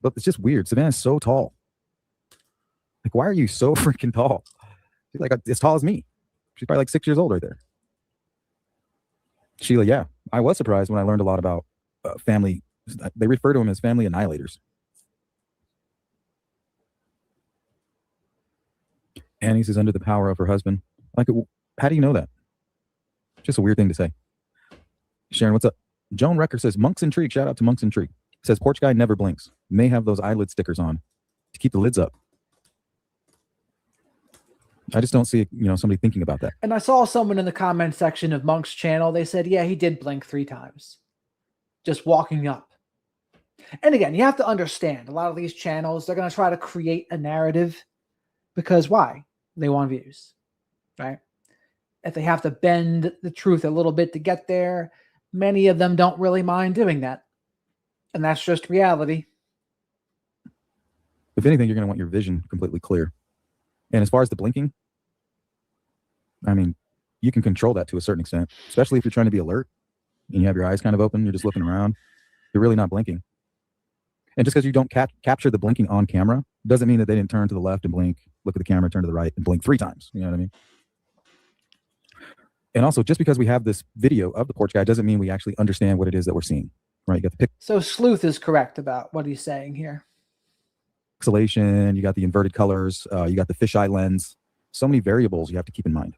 O: But it's just weird. Savannah's so tall. Like, why are you so freaking tall? She's like as tall as me. She's probably like 6 years old right there. Sheila, yeah. I was surprised when I learned a lot about family. They refer to them as family annihilators. Annie's is under the power of her husband. Like, how do you know that? Just a weird thing to say. Sharon, what's up? Joan Recker says, Monks Intrigue. Shout out to Monks Intrigue. Says, porch guy never blinks. May have those eyelid stickers on to keep the lids up. I just don't see, somebody thinking about that.
A: And I saw someone in the comment section of Monk's channel. They said, yeah, he did blink 3 times. Just walking up. And again, you have to understand, a lot of these channels, they're going to try to create a narrative. Because why? They want views. Right? If they have to bend the truth a little bit to get there, many of them don't really mind doing that. And that's just reality.
O: If anything, you're going to want your vision completely clear. And as far as the blinking, I mean, you can control that to a certain extent, especially if you're trying to be alert and you have your eyes kind of open, you're just looking around, you're really not blinking. And just because you don't capture the blinking on camera doesn't mean that they didn't turn to the left and blink, look at the camera, turn to the right and blink 3 times. You know what I mean? And also, just because we have this video of the porch guy doesn't mean we actually understand what it is that we're seeing, right? You got the
A: So Sleuth is correct about what he's saying here.
O: pixelation, you got the inverted colors, you got the fisheye lens. So many variables you have to keep in mind.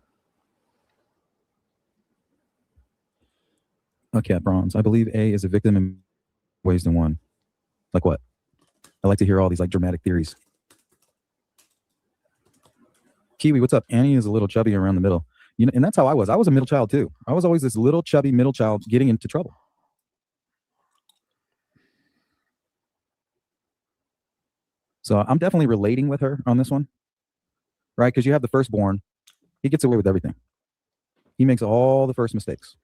O: Okay, Bronze. I believe A is a victim in ways than one. Like what? I like to hear all these like dramatic theories. Kiwi, what's up? Annie is a little chubby around the middle. And that's how I was. I was a middle child too. I was always this little chubby middle child getting into trouble. So I'm definitely relating with her on this one, right? Because you have the firstborn. He gets away with everything. He makes all the first mistakes,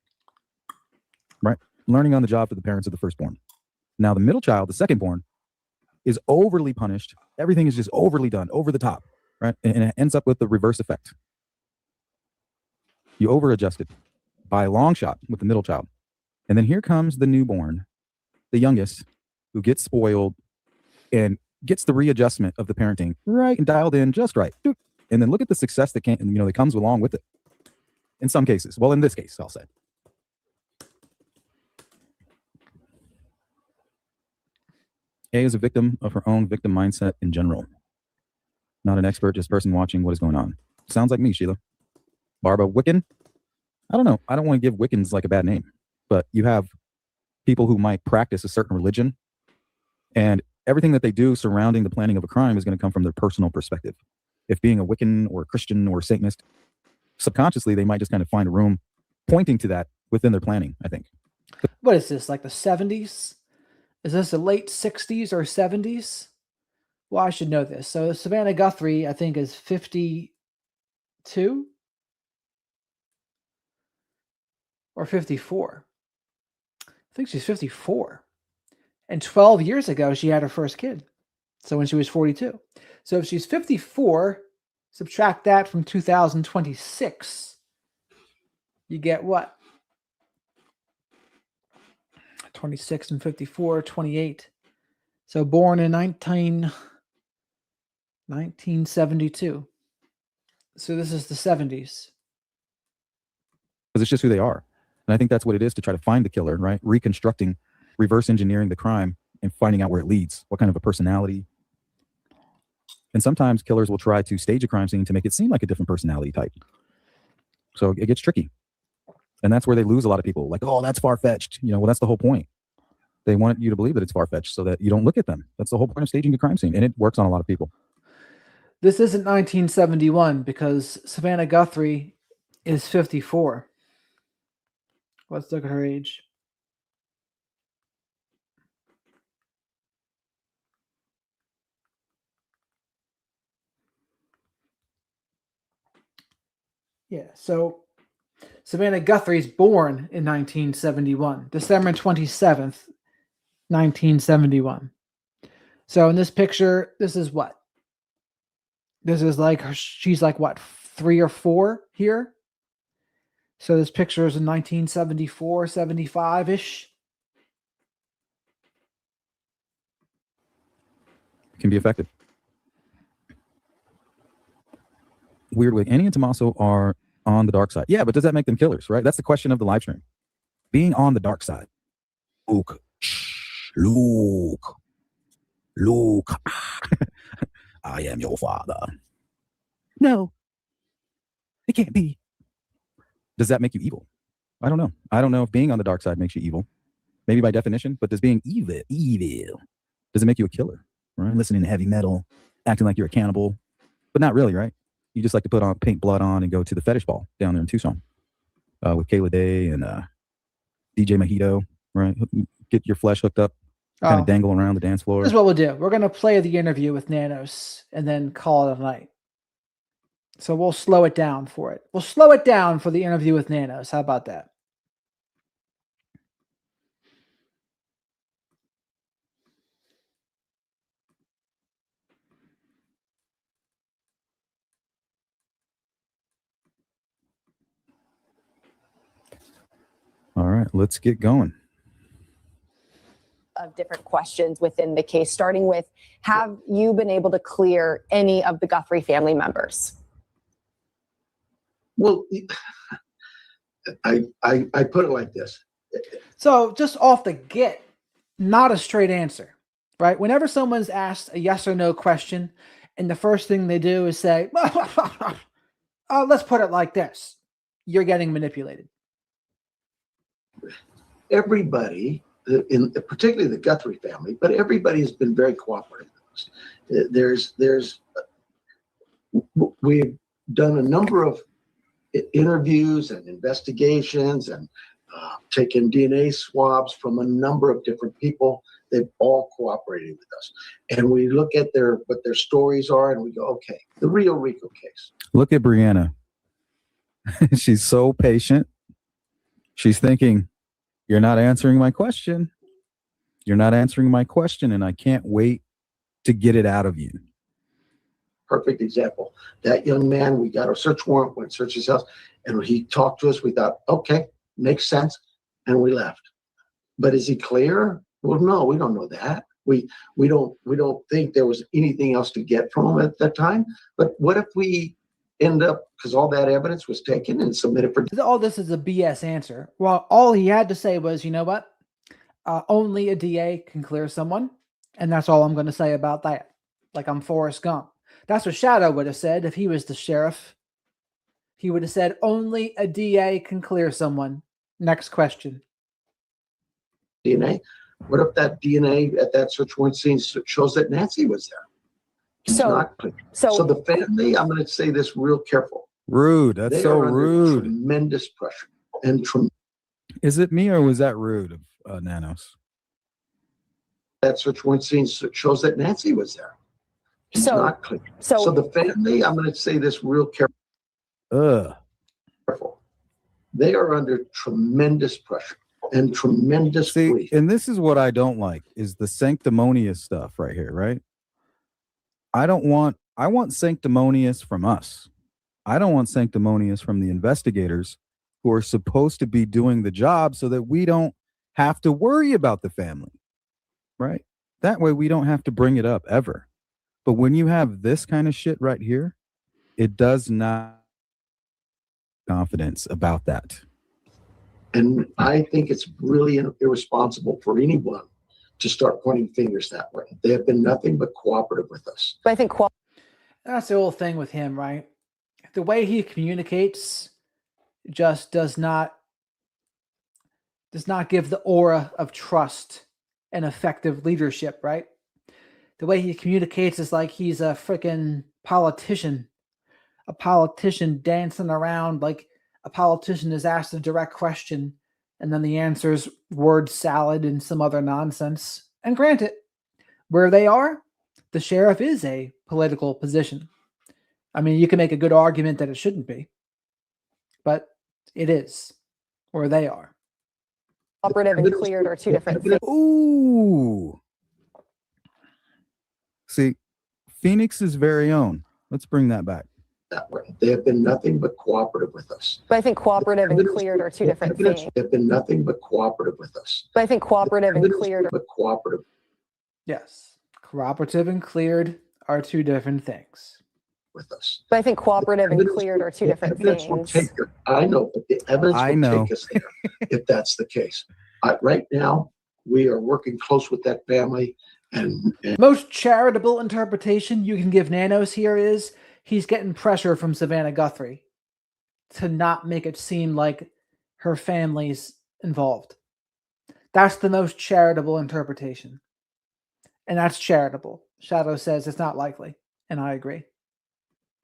O: right? Learning on the job for the parents of the firstborn. Now the middle child, the secondborn, is overly punished. Everything is just overly done, over the top, right? And it ends up with the reverse effect. You over-adjusted by a long shot with the middle child. And then here comes the newborn, the youngest, who gets spoiled and gets the readjustment of the parenting right and dialed in just right. And then look at the success that that comes along with it. In some cases. Well, in this case, I'll say. A is a victim of her own victim mindset in general. Not an expert, just a person watching what is going on. Sounds like me, Sheila. Barbara, Wiccan? I don't know. I don't want to give Wiccans like a bad name, but you have people who might practice a certain religion, and everything that they do surrounding the planning of a crime is going to come from their personal perspective. If being a Wiccan or a Christian or a Satanist, subconsciously, they might just kind of find a room pointing to that within their planning, I think.
A: What is this, like the 70s? Is this the late 60s or 70s? Well, I should know this. So Savannah Guthrie, I think, is 52 or 54. I think she's 54. And 12 years ago, she had her first kid. So when she was 42. So if she's 54, subtract that from 2026, you get what? 26 and 54, 28. So born in 1972. So this is the 70s.
O: Because it's just who they are. And I think that's what it is to try to find the killer, right? Reconstructing, reverse engineering the crime and finding out where it leads. What kind of a personality. And sometimes killers will try to stage a crime scene to make it seem like a different personality type. So it gets tricky. And that's where they lose a lot of people. Like, oh, that's far-fetched. Well, that's the whole point. They want you to believe that it's far-fetched so that you don't look at them. That's the whole point of staging a crime scene. And it works on a lot of people.
A: This isn't 1971 because Savannah Guthrie is 54. Let's look at her age. Yeah, so Savannah Guthrie's born in 1971, December 27th, 1971. So in this picture, this is what? This is like, she's like what, 3 or 4 here? So this picture is in 1974, 75-ish.
O: Can be effective. Weird way. Annie and Tommaso are on the dark side. Yeah, but does that make them killers, right? That's the question of the live stream. Being on the dark side. Luke. I am your father. No. It can't be. Does that make you evil? I don't know. I don't know if being on the dark side makes you evil. Maybe by definition, but does being evil, does it make you a killer? Right? Listening to heavy metal, acting like you're a cannibal, but not really, right? You just like to paint blood on and go to the fetish ball down there in Tucson with Kayla Day and DJ Mojito, right? Get your flesh hooked up, kind of dangle around the dance floor.
A: This is what we'll do. We're going to play the interview with Nanos and then call it a night. So we'll slow it down for it. We'll slow it down for the interview with Nanos. How about that?
O: All right, let's get going.
P: Of different questions within the case, starting with, have you been able to clear any of the Guthrie family members?
Q: Well, I put it like this.
A: So just off the get, not a straight answer, right? Whenever someone's asked a yes or no question, and the first thing they do is say, let's put it like this, you're getting manipulated.
Q: Everybody, particularly the Guthrie family, but everybody has been very cooperative with us. We've done a number of interviews and investigations and taken DNA swabs from a number of different people. They've all cooperated with us. And we look at what their stories are and we go, okay, the real Rico case.
O: Look at Brianna. She's so patient. She's thinking, you're not answering my question. You're not answering my question, and I can't wait to get it out of you.
Q: Perfect example. That young man, we got a search warrant, went search his house, and when he talked to us, we thought, okay, makes sense, and we left. But is he clear? Well, no, we don't know that. We don't think there was anything else to get from him at that time. But what if we end up, because all that evidence was taken and submitted for.
A: All this is a BS answer. Well, all he had to say was, you know what? Only a DA can clear someone, and that's all I'm going to say about that. Like I'm Forrest Gump. That's what Shadow would have said if he was the sheriff. He would have said, only a DA can clear someone. Next question.
Q: DNA. What if that DNA at that search warrant scene shows that Nancy was there? It's not clear. So the family, I'm going to say this real careful.
O: Rude. That's
Q: They
O: so
Q: are under
O: rude.
Q: tremendous pressure. And
O: Is it me or was that rude of Nanos?
Q: that search warrant scene shows that Nancy was there. It's not clear. So the family, I'm going to say this real careful. They are under tremendous pressure and tremendous grief.
O: And this is what I don't like is the sanctimonious stuff right here, right? I want sanctimonious from us. I don't want sanctimonious from the investigators who are supposed to be doing the job so that we don't have to worry about the family, right? That way we don't have to bring it up ever. But when you have this kind of shit right here, it does not confidence about that.
Q: And I think it's really irresponsible for anyone to start pointing fingers that way. They have been nothing but cooperative with us.
P: But I think
A: that's the whole thing with him, right? The way he communicates just does not give the aura of trust and effective leadership, right? The way he communicates is like he's a freaking politician, dancing around like a politician is asked a direct question and then the answer's word salad and some other nonsense. And granted, where they are, the sheriff is a political position. I mean, you can make a good argument that it shouldn't be, but it is where they are.
P: Operative and cleared are two different things.
O: Ooh. See, Phoenix's very own. Let's bring that back.
Q: That way. They have been nothing but cooperative with us.
P: But I think cooperative and cleared are two different things.
Q: They have been nothing but cooperative with us.
P: But I think cooperative and cleared
Q: but cooperative.
A: Yes. Cooperative and cleared are two different things.
Q: With us.
P: But I think cooperative and cleared are two different things.
Q: I know, but the evidence will take us there if that's the case. Right now, we are working close with that family. And
A: most charitable interpretation you can give Nanos here is he's getting pressure from Savannah Guthrie to not make it seem like her family's involved. That's the most charitable interpretation. And that's charitable. Shadow says it's not likely. And I agree.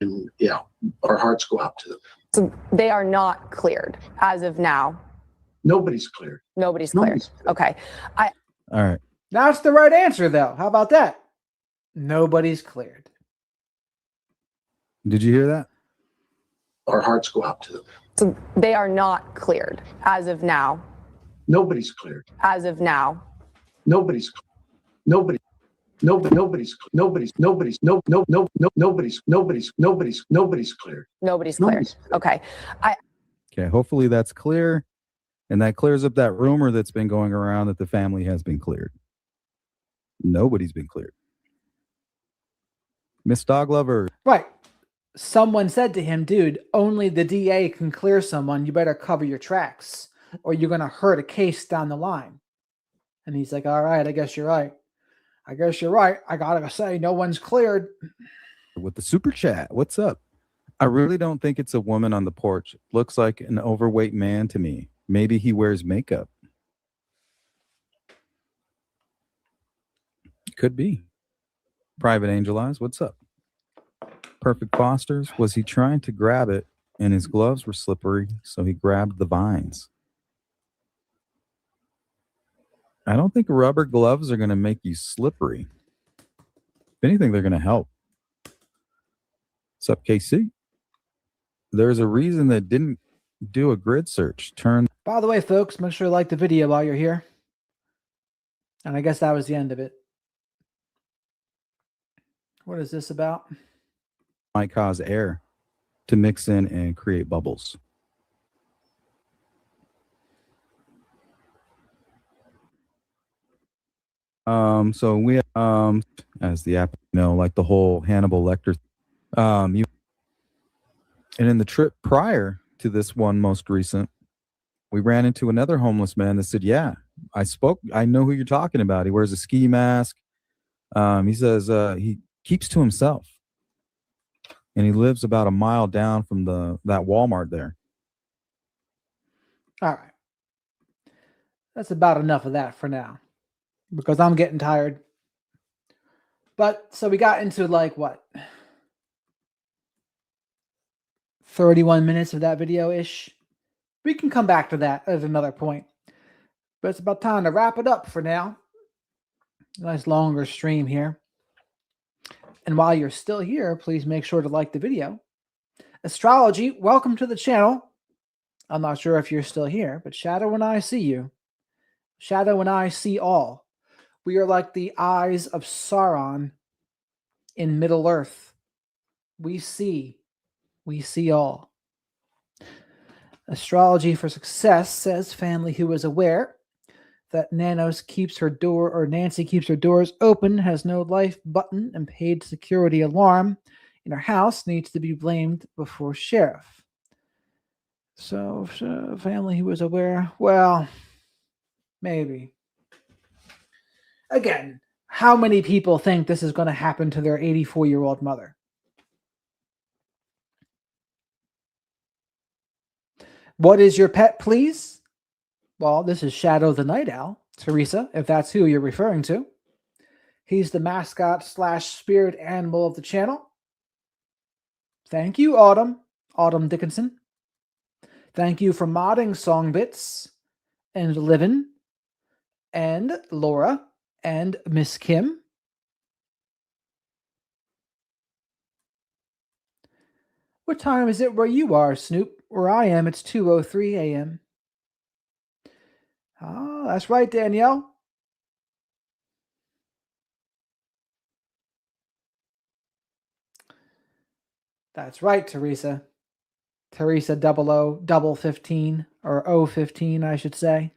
Q: And yeah, our hearts go out to them.
P: So they are not cleared as of now.
Q: Nobody's cleared.
P: Nobody's cleared. Okay.
O: All right.
A: That's the right answer, though. How about that? Nobody's cleared.
O: Did you hear that?
Q: Our hearts go out to them.
P: So they are not cleared as of now.
Q: Nobody's cleared.
P: As of now.
Q: Nobody's cleared. Nobody's cleared.
P: Okay.
O: Okay, hopefully that's clear. And that clears up that rumor that's been going around that the family has been cleared. Nobody's been cleared. Miss Dog Lover.
A: Right. Someone said to him, dude, only the DA can clear someone. You better cover your tracks or you're going to hurt a case down the line. And he's like, all right, I guess you're right. I guess you're right. I got to say, no one's cleared.
O: With the super chat. What's up? I really don't think it's a woman on the porch. Looks like an overweight man to me. Maybe he wears makeup. Could be. Private Angel Eyes, what's up? Perfect Fosters, was he trying to grab it and his gloves were slippery, so he grabbed the vines? I don't think rubber gloves are going to make you slippery. If anything, they're going to help. What's up, KC? There's a reason that didn't do a grid search.
A: By the way, folks, make sure to like the video while you're here. And I guess that was the end of it. What is this about?
O: Might cause air to mix in and create bubbles. So we as the app, like the whole Hannibal Lecter. And in the trip prior to this one, most recent, we ran into another homeless man that said, "Yeah, I know who you're talking about. He wears a ski mask. He says he keeps to himself, and he lives about a mile down from that Walmart there."
A: All right. That's about enough of that for now, because I'm getting tired. But so we got into like what? 31 minutes of that video-ish. We can come back to that at another point. But it's about time to wrap it up for now. Nice longer stream here. And while you're still here, please make sure to like the video. Astrology, welcome to the channel. I'm not sure if you're still here, but Shadow and I see you. Shadow and I see all. We are like the eyes of Sauron in Middle Earth. We see all. Astrology for Success says family who is aware that Nanos keeps her door, or Nancy keeps her doors open, has no life button, and paid security alarm in her house needs to be blamed before sheriff. So family who is aware, well, maybe. Again, how many people think this is going to happen to their 84-year-old mother? What is your pet, please? Well, this is Shadow the Night Owl, Teresa, if that's who you're referring to. He's the mascot / spirit animal of the channel. Thank you, Autumn Dickinson. Thank you for modding Song Bits and Livin and Laura and Miss Kim. What time is it where you are, Snoop? Where I am, it's 2:03 a.m. Oh, that's right, Danielle. That's right, Teresa. Teresa 00 or 015, I should say.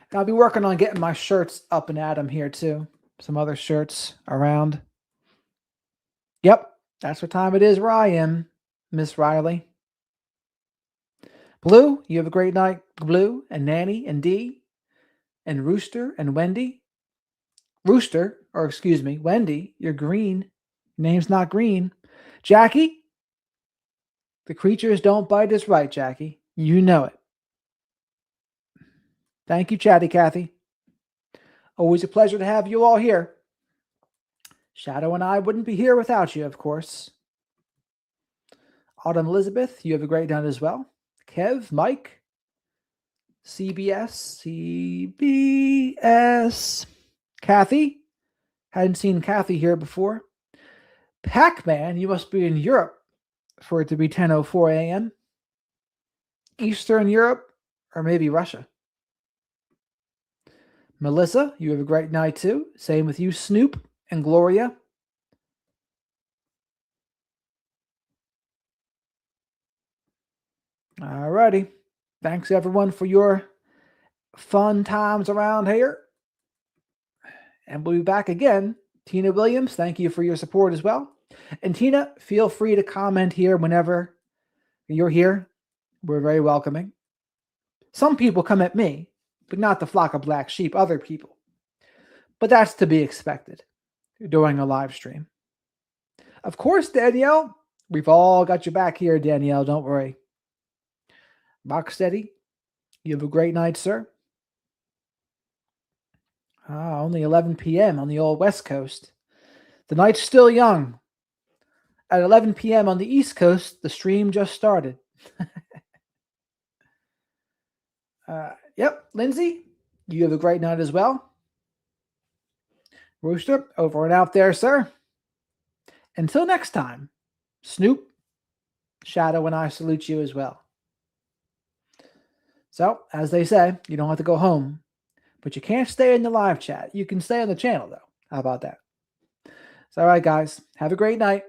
A: And I'll be working on getting my shirts up and at 'em here too. Some other shirts around. Yep, that's what time it is where I am, Miss Riley. Blue, you have a great night. Blue and Nanny and Dee and Rooster and Wendy. Wendy, you're green. Your name's not green. Jackie, the creatures don't bite is right, Jackie. You know it. Thank you, Chatty Cathy. Always a pleasure to have you all here. Shadow and I wouldn't be here without you, of course. Autumn Elizabeth, you have a great night as well. Kev, Mike, CBS, Kathy. Hadn't seen Kathy here before. Pac-Man, you must be in Europe for it to be 10:04 a.m. Eastern Europe, or maybe Russia. Melissa, you have a great night too. Same with you, Snoop and Gloria. Alrighty. Thanks everyone for your fun times around here. And we'll be back again. Tina Williams, thank you for your support as well. And Tina, feel free to comment here whenever you're here. We're very welcoming. Some people come at me, but not the flock of black sheep, other people. But that's to be expected during a live stream. Of course, Danielle, we've all got your back here, Danielle, don't worry. Rocksteady, you have a great night, sir. Only 11 p.m. on the old West Coast. The night's still young. At 11 p.m. on the East Coast, the stream just started. Yep, Lindsay, you have a great night as well. Rooster, over and out there, sir. Until next time, Snoop, Shadow, and I salute you as well. So, as they say, you don't have to go home, but you can't stay in the live chat. You can stay on the channel, though. How about that? So, all right, guys, have a great night.